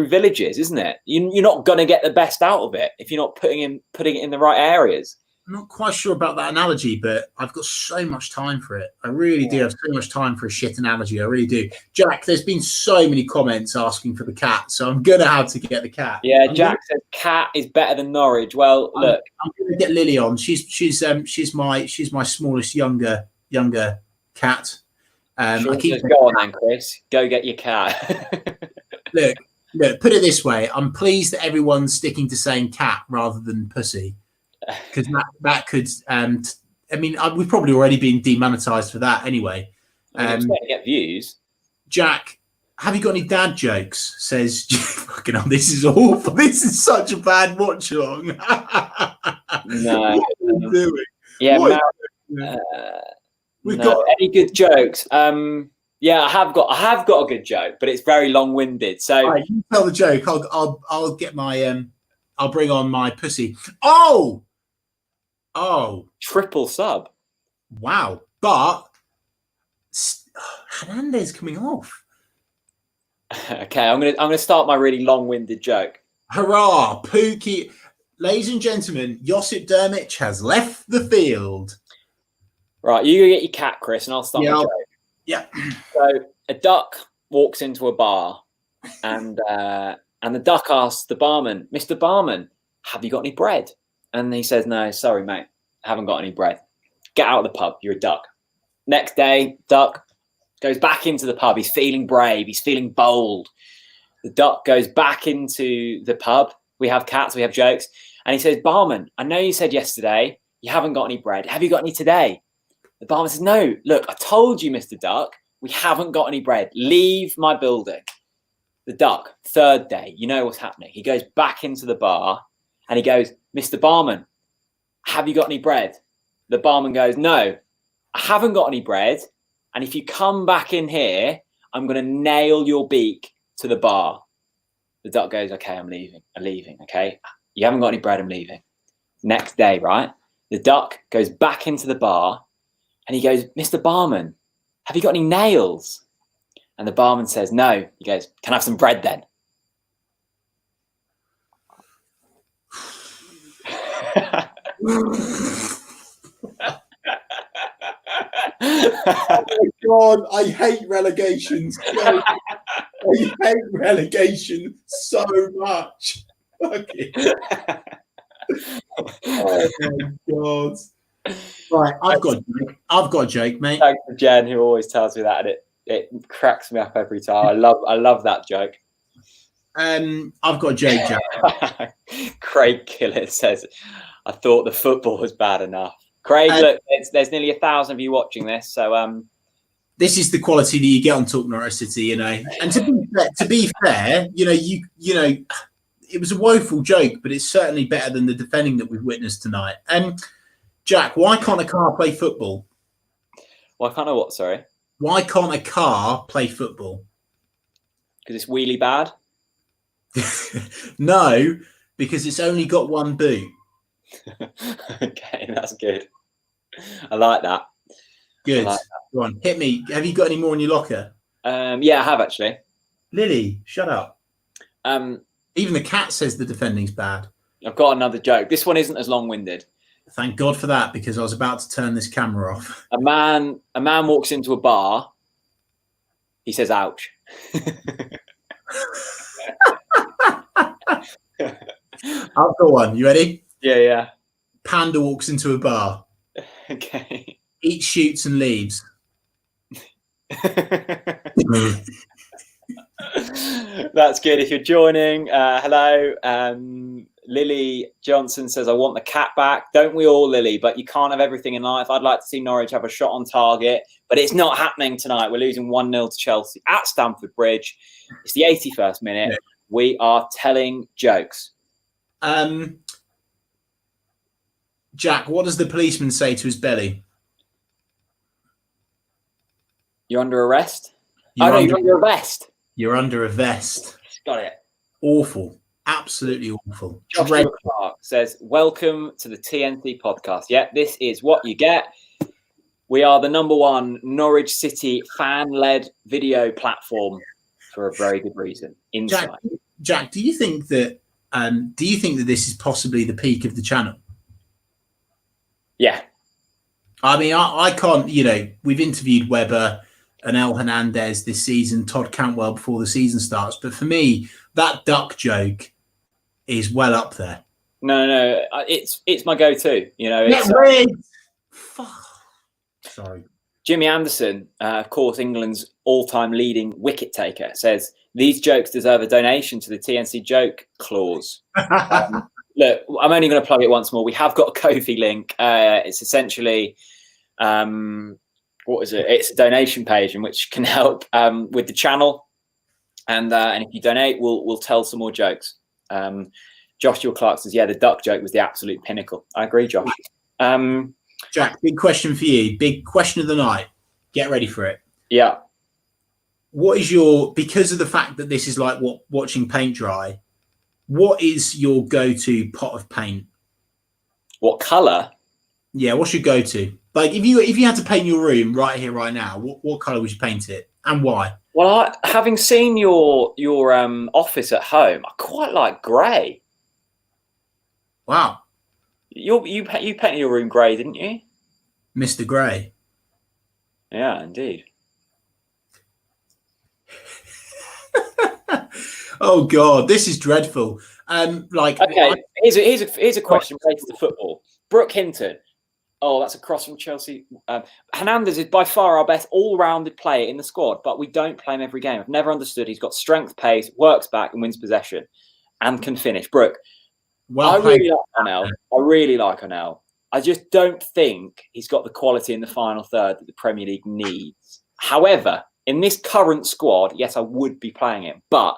villages, isn't it? You're not going to get the best out of it if you're not putting it in the right areas. I'm not quite sure about that analogy, but I've got so much time for it. I really do have so much time for a shit analogy. I really do. Jack, there's been so many comments asking for the cat, so I'm going to have to get the cat. Yeah, Jack says cat is better than Norwich. Well, look. I'm going to get Lily on. She's my smallest younger cat. Go on then, Chris. Go get your cat. Look, put it this way. I'm pleased that everyone's sticking to saying cat rather than pussy. Because that could, we've probably already been demonetized for that anyway. Get views. Jack, have you got any dad jokes? Says, fucking hell, this is awful. This is such a bad watch along. No. What are you doing? Yeah, we've got any good jokes. Yeah, I have got a good joke, but it's very long-winded. So right, you tell the joke. I'll get my I'll bring on my pussy. Oh, triple sub. Wow. But Hernandez coming off. Okay, I'm gonna start my really long-winded joke. Hurrah, Pookie. Ladies and gentlemen, Josip Drmic has left the field. Right, you go get your cat, Chris, and I'll start my joke. Yeah. So a duck walks into a bar, and the duck asks the barman, "Mr. Barman, have you got any bread?" And he says, "No, sorry, mate, I haven't got any bread. Get out of the pub. You're a duck." Next day, duck goes back into the pub. He's feeling brave. He's feeling bold. The duck goes back into the pub. We have cats. We have jokes. And he says, "Barman, I know you said yesterday you haven't got any bread. Have you got any today?" The barman says, "No, look, I told you, Mr. Duck, we haven't got any bread. Leave my building." The duck, third day, you know what's happening. He goes back into the bar and he goes, "Mr. Barman, have you got any bread?" The barman goes, "No, I haven't got any bread. And if you come back in here, I'm going to nail your beak to the bar." The duck goes, "Okay, I'm leaving. Okay. You haven't got any bread. I'm leaving." Next day, right? The duck goes back into the bar and he goes, "Mr. Barman, have you got any nails?" And the barman says, "No." He goes, "Can I have some bread then?" Oh my God, I hate relegation. I hate relegation so much. Okay. Oh my God! Right, I've got a joke, mate. Thanks to Jen, who always tells me that, and it cracks me up every time. I love that joke. I've got a joke, Jack. Craig Killett says, "I thought the football was bad enough." Craig, look, there's nearly 1,000 of you watching this, so this is the quality that you get on TalkNorwichCity, you know. And to be fair, you know, it was a woeful joke, but it's certainly better than the defending that we've witnessed tonight. Jack, why can't a car play football? Why can't I what? Sorry. Why can't a car play football? Because it's wheelie bad. No, because it's only got one boot. Okay, that's good. I like that. Good. Like that. Go on, hit me. Have you got any more in your locker? Yeah, I have actually. Lily, shut up. Even the cat says the defending's bad. I've got another joke. This one isn't as long-winded. Thank God for that, because I was about to turn this camera off. A man walks into a bar. He says, "Ouch." I've got one. You ready? Yeah. Panda walks into a bar. Okay. Eats, shoots, and leaves. That's good. If you're joining, hello. Lily Johnson says, "I want the cat back." Don't we all, Lily? But you can't have everything in life. I'd like to see Norwich have a shot on target, but it's not happening tonight. We're losing 1-0 to Chelsea at Stamford Bridge. It's the 81st minute. Yeah. We are telling jokes. Jack, what does the policeman say to his belly? You're under arrest? You're under a vest. You're under a vest. Got it. Awful. Absolutely awful. Joshua Clark says, "Welcome to the TNT podcast." Yeah, this is what you get. We are the #1 Norwich City fan-led video platform for a very good reason. Inside. Jack, do you think that this is possibly the peak of the channel? Yeah. I mean, I can't, you know, we've interviewed Webber and Hernandez this season, Todd Cantwell before the season starts. But for me, that duck joke is well up there. No, it's my go-to. You know, Sorry. Jimmy Anderson, of course, England's all-time leading wicket taker, says these jokes deserve a donation to the TNC joke clause. Look, I'm only going to plug it once more. We have got a Ko-fi link. It's essentially, what is it? It's a donation page in which can help with the channel, and if you donate, we'll tell some more jokes. Joshua Clark says, "Yeah, the duck joke was the absolute pinnacle." I agree, Josh. Jack, big question for you. Big question of the night. Get ready for it. Yeah. What is because of the fact that this is like watching paint dry, what is your go-to pot of paint? What colour? Yeah, what's your go-to? Like if you had to paint your room right here, right now, what colour would you paint it and why? Well, having seen your office at home, I quite like grey. Wow. You painted your room grey, didn't you? Mr. Grey. Yeah, indeed. Oh God, this is dreadful. Okay, here's a question related to football. Brooke Hinton. Oh, that's a cross from Chelsea. Hernandez is by far our best all-rounded player in the squad, but we don't play him every game. I've never understood. He's got strength, pace, works back, and wins possession, and can finish. Brooke, I really like Onel. I just don't think he's got the quality in the final third that the Premier League needs. However, in this current squad, yes, I would be playing him. But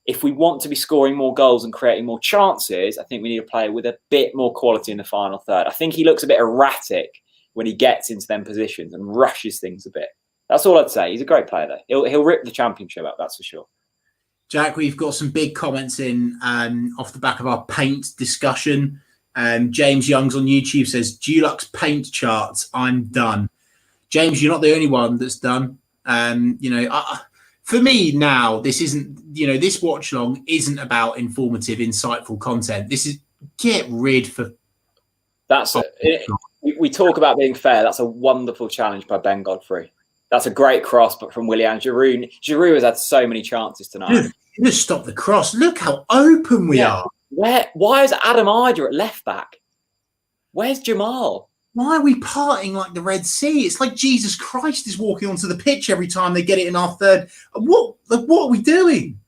if we want to be scoring more goals and creating more chances, I think we need a player with a bit more quality in the final third. I think he looks a bit erratic when he gets into them positions and rushes things a bit. That's all I'd say. He's a great player, though. He'll rip the championship up, that's for sure. Jack, we've got some big comments in off the back of our paint discussion. James Youngs on YouTube says, Dulux paint charts, I'm done. James, you're not the only one that's done. For me now, this isn't, this watch long isn't about informative, insightful content. This is get rid for. We talk about being fair. That's a wonderful challenge by Ben Godfrey. That's a great cross, but from Willian Giroud. Giroud has had so many chances tonight. Just stop the cross. Look how open we are. Why is Adam Ida at left back? Where's Jamal? Why are we parting like the Red Sea? It's like Jesus Christ is walking onto the pitch every time they get it in our third. What are we doing?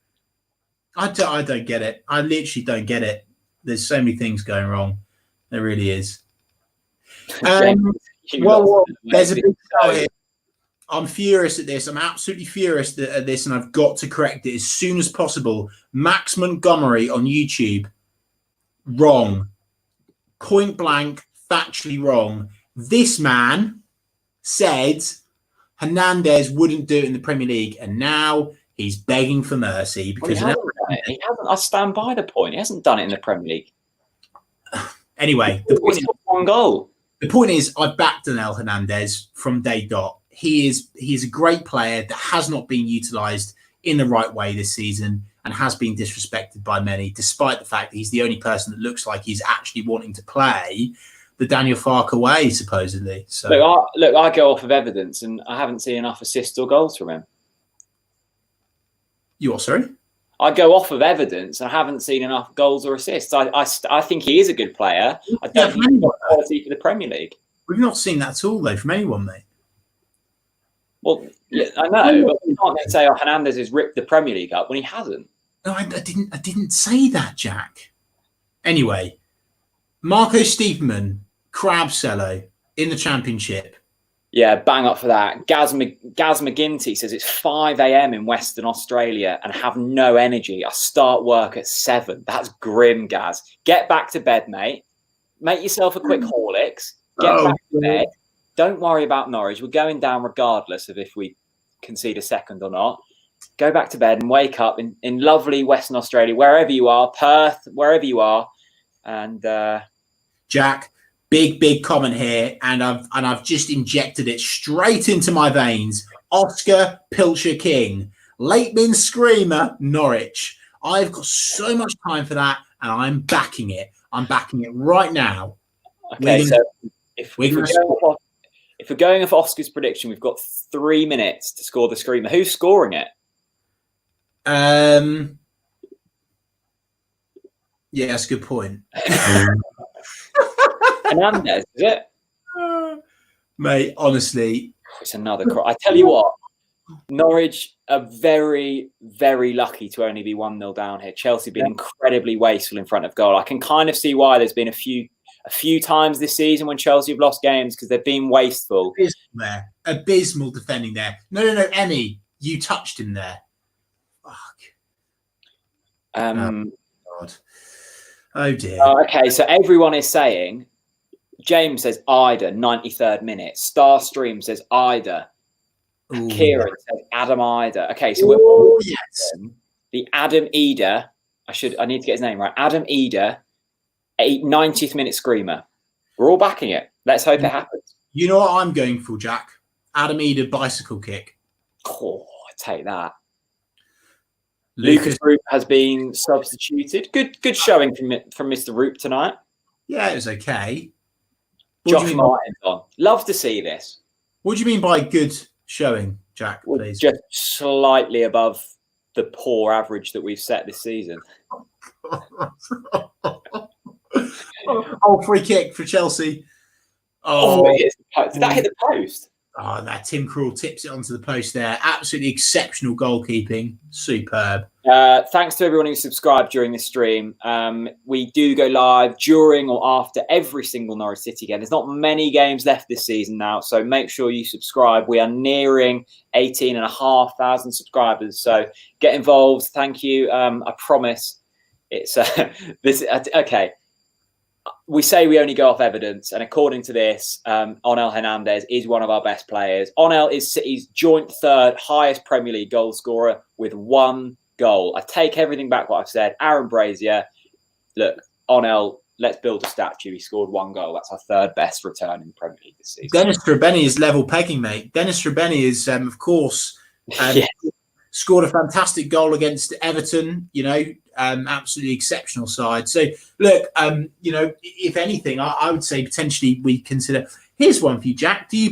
I don't get it. I literally don't get it. There's so many things going wrong. There really is. Well, there's a big show here. I'm furious at this. I'm absolutely furious at this, and I've got to correct it as soon as possible. Max Montgomery on YouTube, wrong. Point blank, factually wrong. This man said Hernandez wouldn't do it in the Premier League, and now he's begging for mercy because he hasn't. I stand by the point. He hasn't done it in the Premier League. Anyway, he's got one goal. The point is, I backed Daniel Hernandez from day dot. He is a great player that has not been utilised in the right way this season and has been disrespected by many, despite the fact that he's the only person that looks like he's actually wanting to play the Daniel Farke way, supposedly. So look, I go off of evidence, and I haven't seen enough assists or goals from him. You what, sorry? I go off of evidence, and I haven't seen enough goals or assists. I think he is a good player. I don't think he's got quality for the Premier League. We've not seen that at all, though, from anyone, mate. Well, I know, but you can't then say, Hernandez has ripped the Premier League up when he hasn't. No, I didn't say that, Jack. Anyway, Marco Stiepermann, Crabsello in the Championship. Yeah, bang up for that. Gaz McGinty says it's 5 a.m. in Western Australia and have no energy. I start work at 7. That's grim, Gaz. Get back to bed, mate. Make yourself a quick Horlicks. Get back to bed. Don't worry about Norwich. We're going down regardless of if we concede a second or not. Go back to bed and wake up in lovely Western Australia, wherever you are, Perth, wherever you are. And Jack, big comment here, and I've just injected it straight into my veins. Oscar Pilcher King, late min screamer, Norwich. I've got so much time for that, and I'm backing it. I'm backing it right now. Okay, so if we're going off Oscar's prediction, we've got 3 minutes to score the screamer. Who's scoring it? Yeah, that's a good point. Hernandez, is it? Mate, honestly. It's another cry. I tell you what, Norwich are very, very lucky to only be 1-0 down here. Chelsea have been incredibly wasteful in front of goal. I can kind of see why there's been a few times this season when Chelsea have lost games because they've been wasteful. Abysmal defending there. No, Emmy, you touched him there. Fuck. Oh, God. Oh, dear. Okay, so everyone is saying, James says Ida, 93rd minute. Starstream says Ida. Ooh. Kieran says Adam Ida. Okay, so the Adam Ida, I need to get his name right. Adam Ida, 90th minute screamer. We're all backing it. Let's hope it happens. You know what I'm going for, Jack? Adam Ida bicycle kick. Oh, I take that. Lucas Roop has been substituted. Good showing from Mr. Roop tonight. Yeah, it was okay. Josh Martin's on. Love to see this. What do you mean by good showing, Jack, please? Just slightly above the poor average that we've set this season. Free kick for Chelsea. Did that hit the post? Oh, that Tim Krul tips it onto the post there. Absolutely exceptional goalkeeping. Superb. Thanks to everyone who subscribed during the stream. We do go live during or after every single Norwich City game. There's not many games left this season now, so make sure you subscribe. We are nearing 18,500 subscribers, so get involved. Thank you. I promise it's this. Okay. We say we only go off evidence, and according to this, Onel Hernandez is one of our best players. Onel is City's joint third highest Premier League goal scorer with 1 goal. I take everything back what I've said. Aaron Brazier, look, Onel, let's build a statue. He scored 1 goal. That's our third best return in the Premier League this season. Dennis Trebeni is level pegging, mate. Dennis Trebeni is, of course, scored a fantastic goal against Everton, absolutely exceptional side. So, look, if anything, I would say potentially we consider. Here's one for you, Jack. Do you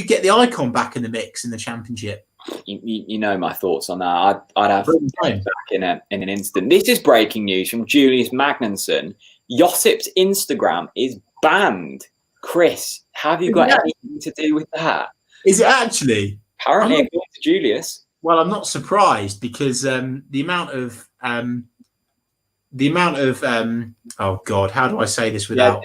get the icon back in the mix in the Championship? You know my thoughts on that. I'd have back in an instant. This is breaking news from Julius Magnusson. Josip's Instagram is banned. Chris, have you got anything to do with that? Is it actually? Apparently, according to Julius. Well, I'm not surprised because the amount of oh God, how do I say this without?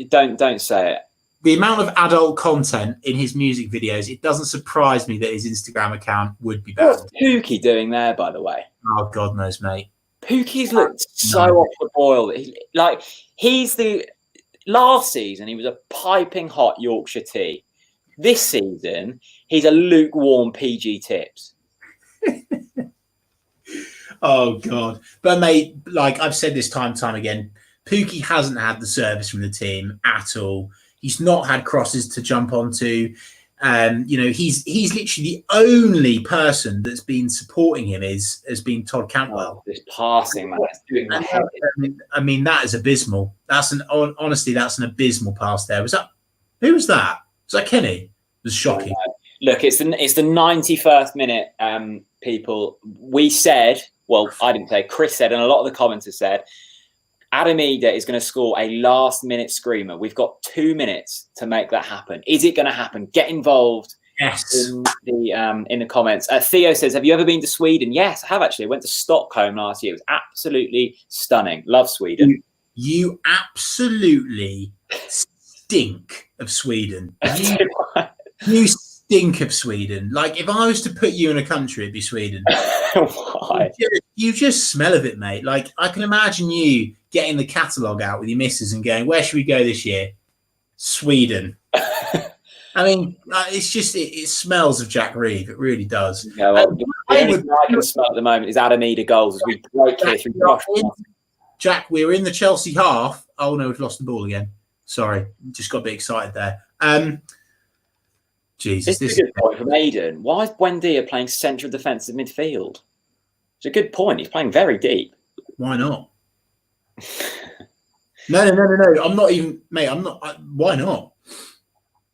Don't say it. The amount of adult content in his music videos, it doesn't surprise me that his Instagram account would be banned. What's Pookie doing there, by the way? Oh, God knows, mate. Pookie's looked so off the boil. He's the last season, he was a piping hot Yorkshire tea. This season, he's a lukewarm PG Tips. Oh, God. But, mate, like I've said this time and time again, Pookie hasn't had the service from the team at all. He's not had crosses to jump onto. He's literally the only person that's been supporting him has been Todd Cantwell. This passing, man. I mean, that is abysmal. Honestly, that's an abysmal pass there. Who was that? Was that Kenny? It was shocking. Look, it's the 91st minute. People, we said, well, I didn't say, Chris said, and a lot of the commenters said, Adam Ida is going to score a last-minute screamer. We've got 2 minutes to make that happen. Is it going to happen? Get involved. Yes. In the comments. Theo says, "Have you ever been to Sweden?" Yes, I have actually. I went to Stockholm last year. It was absolutely stunning. Love Sweden. You absolutely stink of Sweden. You stink of Sweden. Like if I was to put you in a country, it'd be Sweden. Why? You just smell of it, mate. Like I can imagine you getting the catalogue out with your missus and going, "Where should we go this year?" Sweden. I mean, it's just it smells of Jack Reeve. It really does. Yeah, well, the only thing I can smell at the moment is Adam Ida goals as we break here through. Jack, we were in the Chelsea half. Oh no, we've lost the ball again. Sorry, just got a bit excited there. Jesus, this is a good point from Aidan. Why is Buendia playing central defensive midfield? It's a good point. He's playing very deep. Why not? No. I'm not even, mate. I'm not. Why not?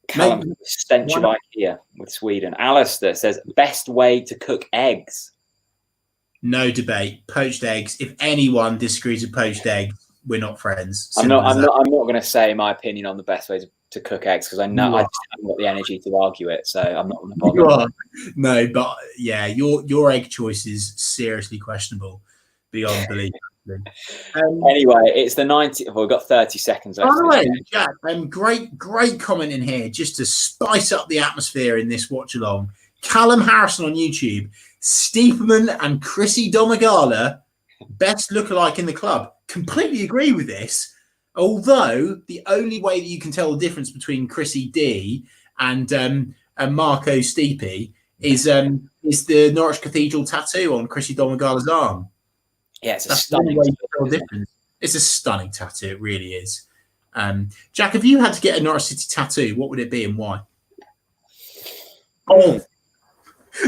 Callum, stench of IKEA with Sweden. Alistair says, best way to cook eggs. No debate. Poached eggs. If anyone disagrees with poached eggs, we're not friends. I'm not going to say my opinion on the best way to cook eggs because I know I just haven't got the energy to argue it. So I'm not going to bother. No, but yeah, your egg choice is seriously questionable beyond belief. Anyway, it's the 90th. Well, we've got 30 seconds left. By the way, Jack, great comment in here just to spice up the atmosphere in this watch along. Callum Harrison on YouTube, Steeperman and Chrissy Domagala, best lookalike in the club. Completely agree with this. Although the only way that you can tell the difference between Chrissy D and Marco Steepy is the Norwich Cathedral tattoo on Chrissy Domagala's arm. Yeah, it's a stunning difference. It's a stunning tattoo. It really is. Jack, if you had to get a Norwich City tattoo, what would it be and why? Oh,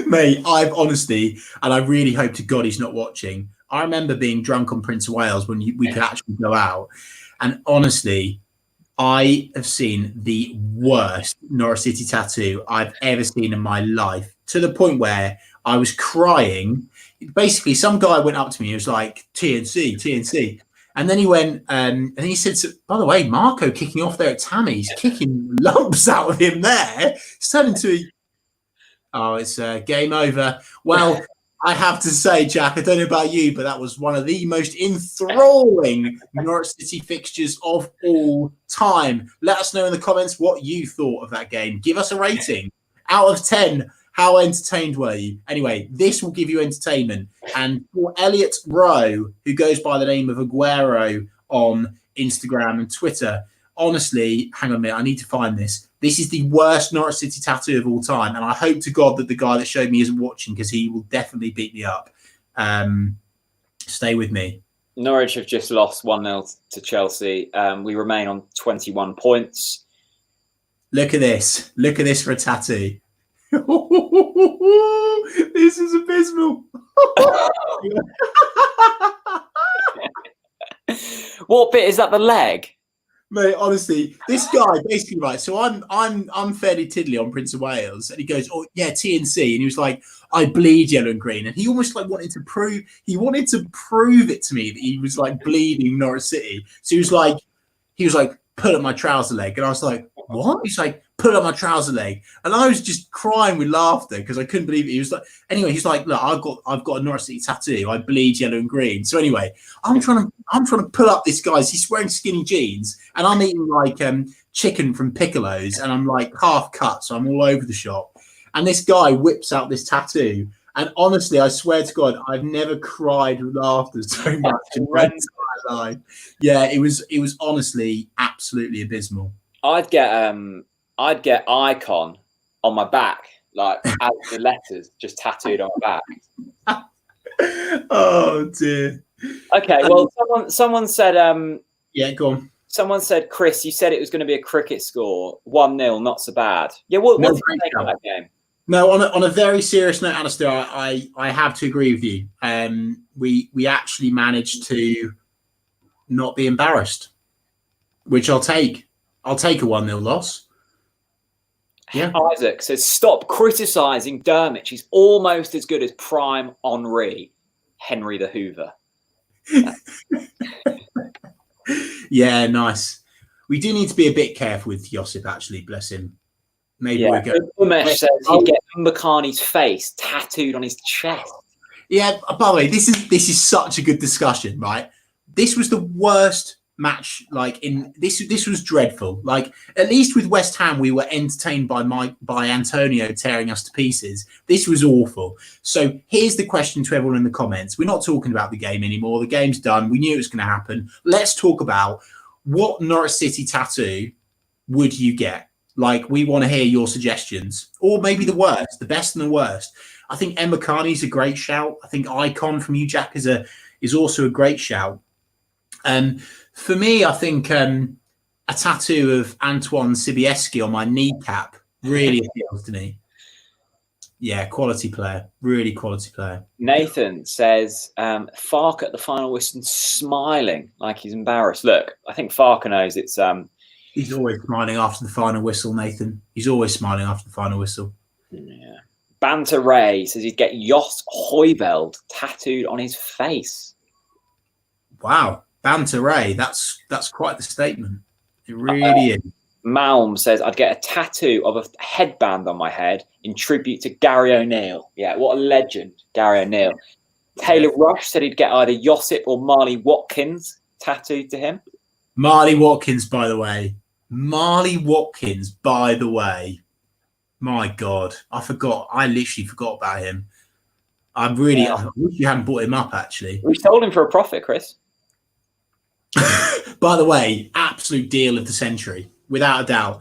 mate, I've honestly, and I really hope to God he's not watching. I remember being drunk on Prince of Wales when we could actually go out. And honestly, I have seen the worst Norwich City tattoo I've ever seen in my life, to the point where I was crying. Basically, some guy went up to me. He was like, TNC. And then he went, and he said, by the way, Marco kicking off there at Tammy's, kicking lumps out of him there. It's turned into it's game over. Well, I have to say, Jack, I don't know about you, but that was one of the most enthralling Norwich City fixtures of all time. Let us know in the comments what you thought of that game. Give us a rating. Out of 10, how entertained were you? Anyway, this will give you entertainment. And for Elliot Rowe, who goes by the name of Aguero on Instagram and Twitter, honestly, hang on a minute, I need to find this. This is the worst Norwich City tattoo of all time. And I hope to God that the guy that showed me isn't watching because he will definitely beat me up. Stay with me. Norwich have just lost 1-0 to Chelsea. We remain on 21 points. Look at this. Look at this for a tattoo. This is abysmal. What bit is that? The leg? Mate, honestly, this guy basically, right? So I'm fairly tiddly on Prince of Wales, and he goes, "Oh yeah, TNC," and he was like, "I bleed yellow and green," and he almost like wanted to prove it to me that he was like bleeding Norwich City. So he was like, "Put up my trouser leg," and I was like, "What?" He's like, "Put up my trouser leg," and I was just crying with laughter because I couldn't believe it. He was like, anyway, he's like, "Look, I've got a Norwich City tattoo. I bleed yellow and green." So anyway, I'm trying to pull up this guy's. He's wearing skinny jeans, and I'm eating like chicken from Piccolo's, and I'm like half cut, so I'm all over the shop. And this guy whips out this tattoo, and honestly, I swear to God, I've never cried with laughter so much in my entire life. Yeah, it was honestly absolutely abysmal. I'd get icon on my back, like as the letters just tattooed on my back. Oh dear. Okay, well, someone said yeah, go on. Someone said, Chris, you said it was going to be a cricket score, 1-0, not so bad. Yeah, what did you think of that game? No, on a very serious note, Alistair, I have to agree with you. We actually managed to not be embarrassed, which I'll take. I'll take a 1-0 loss. Yeah. Isaac says, stop criticising Dermot. He's almost as good as prime Henry the Hoover. Yeah, nice. We do need to be a bit careful with Josip, actually, bless him. Maybe we're going. Umesh says he'd get Mbakani's face tattooed on his chest. Yeah, by the way, this is such a good discussion, right? This was the worst match, like this was dreadful. Like, at least with West Ham, we were entertained by Antonio tearing us to pieces. This was awful. So here's the question to everyone in the comments. We're not talking about the game anymore. The game's done. We knew it was going to happen. Let's talk about what Norwich City tattoo would you get? Like, we want to hear your suggestions, or maybe the worst, the best and the worst. I think Mbakani's a great shout. I think Icon from you, Jack, is also a great shout. For me, I think a tattoo of Antoine Sibieski on my kneecap really appeals to me. Yeah, quality player, really quality player. Nathan says, Farke at the final whistle smiling like he's embarrassed. Look, I think Farke knows it's... He's always smiling after the final whistle, Nathan. He's always smiling after the final whistle. Yeah. Banter Ray says he'd get Jos Højbjerg tattooed on his face. Wow. Banter Ray, that's quite the statement. It really is. Malm says I'd get a tattoo of a headband on my head in tribute to Gary O'Neill. Yeah, what a legend, Gary O'Neill. Taylor Rush said he'd get either Josip or Marley Watkins tattooed to him. Marley Watkins, by the way. My God, I forgot. I literally forgot about him. I wish you hadn't brought him up, actually. We sold him for a profit, Chris. By the way, absolute deal of the century, without a doubt.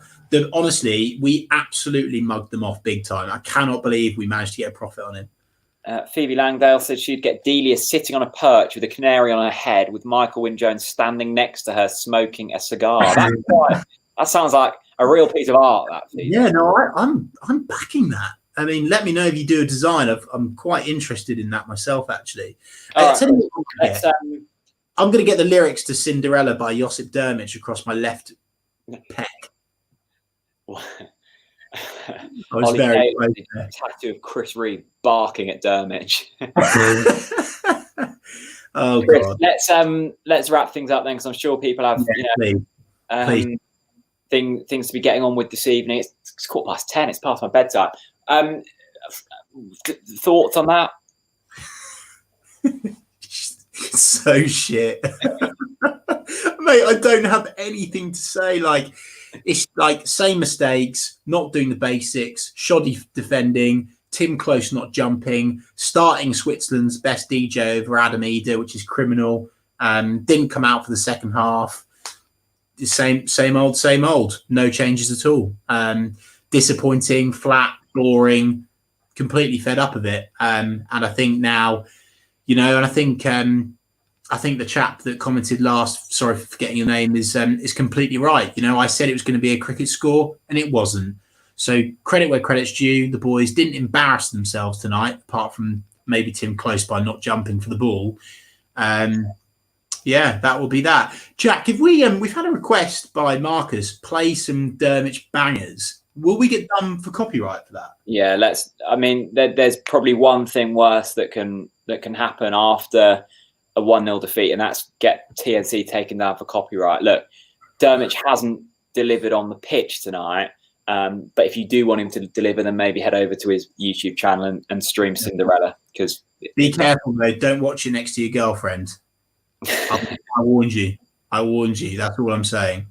Honestly, we absolutely mugged them off big time. I cannot believe we managed to get a profit on him. Phoebe Langdale said she'd get Delia sitting on a perch with a canary on her head with Michael Wynne-Jones standing next to her smoking a cigar. That sounds like a real piece of art, that, Phoebe. Yeah, no, I'm backing that. I mean, let me know if you do a design. I'm quite interested in that myself, actually. I'm going to get the lyrics to Cinderella by Josip Dermich across my left pec. I was very close there. A tattoo of Chris Reed barking at Dermich. Oh, Chris, God. Let's wrap things up then, because I'm sure people have please. Things to be getting on with this evening. It's 10:15. It's past my bedtime. Thoughts on that? So shit. Mate, I don't have anything to say. Like, it's like same mistakes, not doing the basics, shoddy defending, Tim Close not jumping, starting Switzerland's best DJ over Adam Eder, which is criminal. Didn't come out for the second half. The same old. No changes at all. Disappointing, flat, boring, completely fed up of it. And I think now, and I think the chap that commented last, sorry for forgetting your name, is completely right. I said it was going to be a cricket score, and it wasn't. So credit where credit's due. The boys didn't embarrass themselves tonight, apart from maybe Tim Close by not jumping for the ball. Yeah, that will be that. Jack, if we've had a request by Marcus, play some Dermich bangers. Will we get done for copyright for that? Yeah, let's. I mean, there's probably one thing worse that can happen after a 1-0 defeat, and that's get TNC taken down for copyright. Look, Dermich hasn't delivered on the pitch tonight, but if you do want him to deliver, then maybe head over to his YouTube channel and stream Cinderella. Because be careful, though. Don't watch it next to your girlfriend. I warned you. I warned you. That's all I'm saying.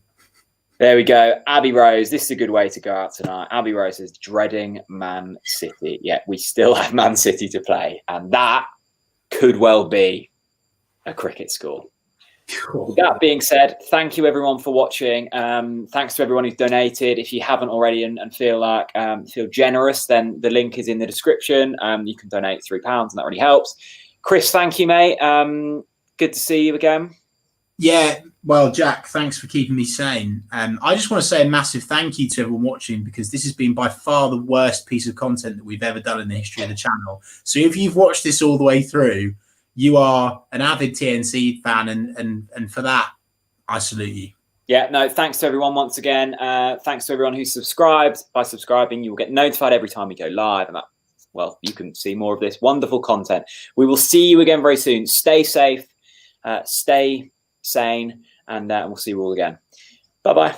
There we go. Abby Rose. This is a good way to go out tonight. Abby Rose is dreading Man City. Yeah, we still have Man City to play. And that could well be a cricket score. With that being said, thank you everyone for watching. Thanks to everyone who's donated. If you haven't already and feel generous, then the link is in the description. You can donate £3 and that really helps. Chris, thank you, mate. Good to see you again. Yeah, well, Jack, thanks for keeping me sane. I just want to say a massive thank you to everyone watching, because this has been by far the worst piece of content that we've ever done in the history of the channel. So if you've watched this all the way through, you are an avid TNC fan, and for that, I salute you. Yeah, no, thanks to everyone once again. Thanks to everyone who subscribed. By subscribing, you will get notified every time we go live, and that, well, you can see more of this wonderful content. We will see you again very soon. Stay safe, stay sane, and we'll see you all again. Bye-bye.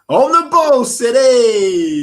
On the ball, City!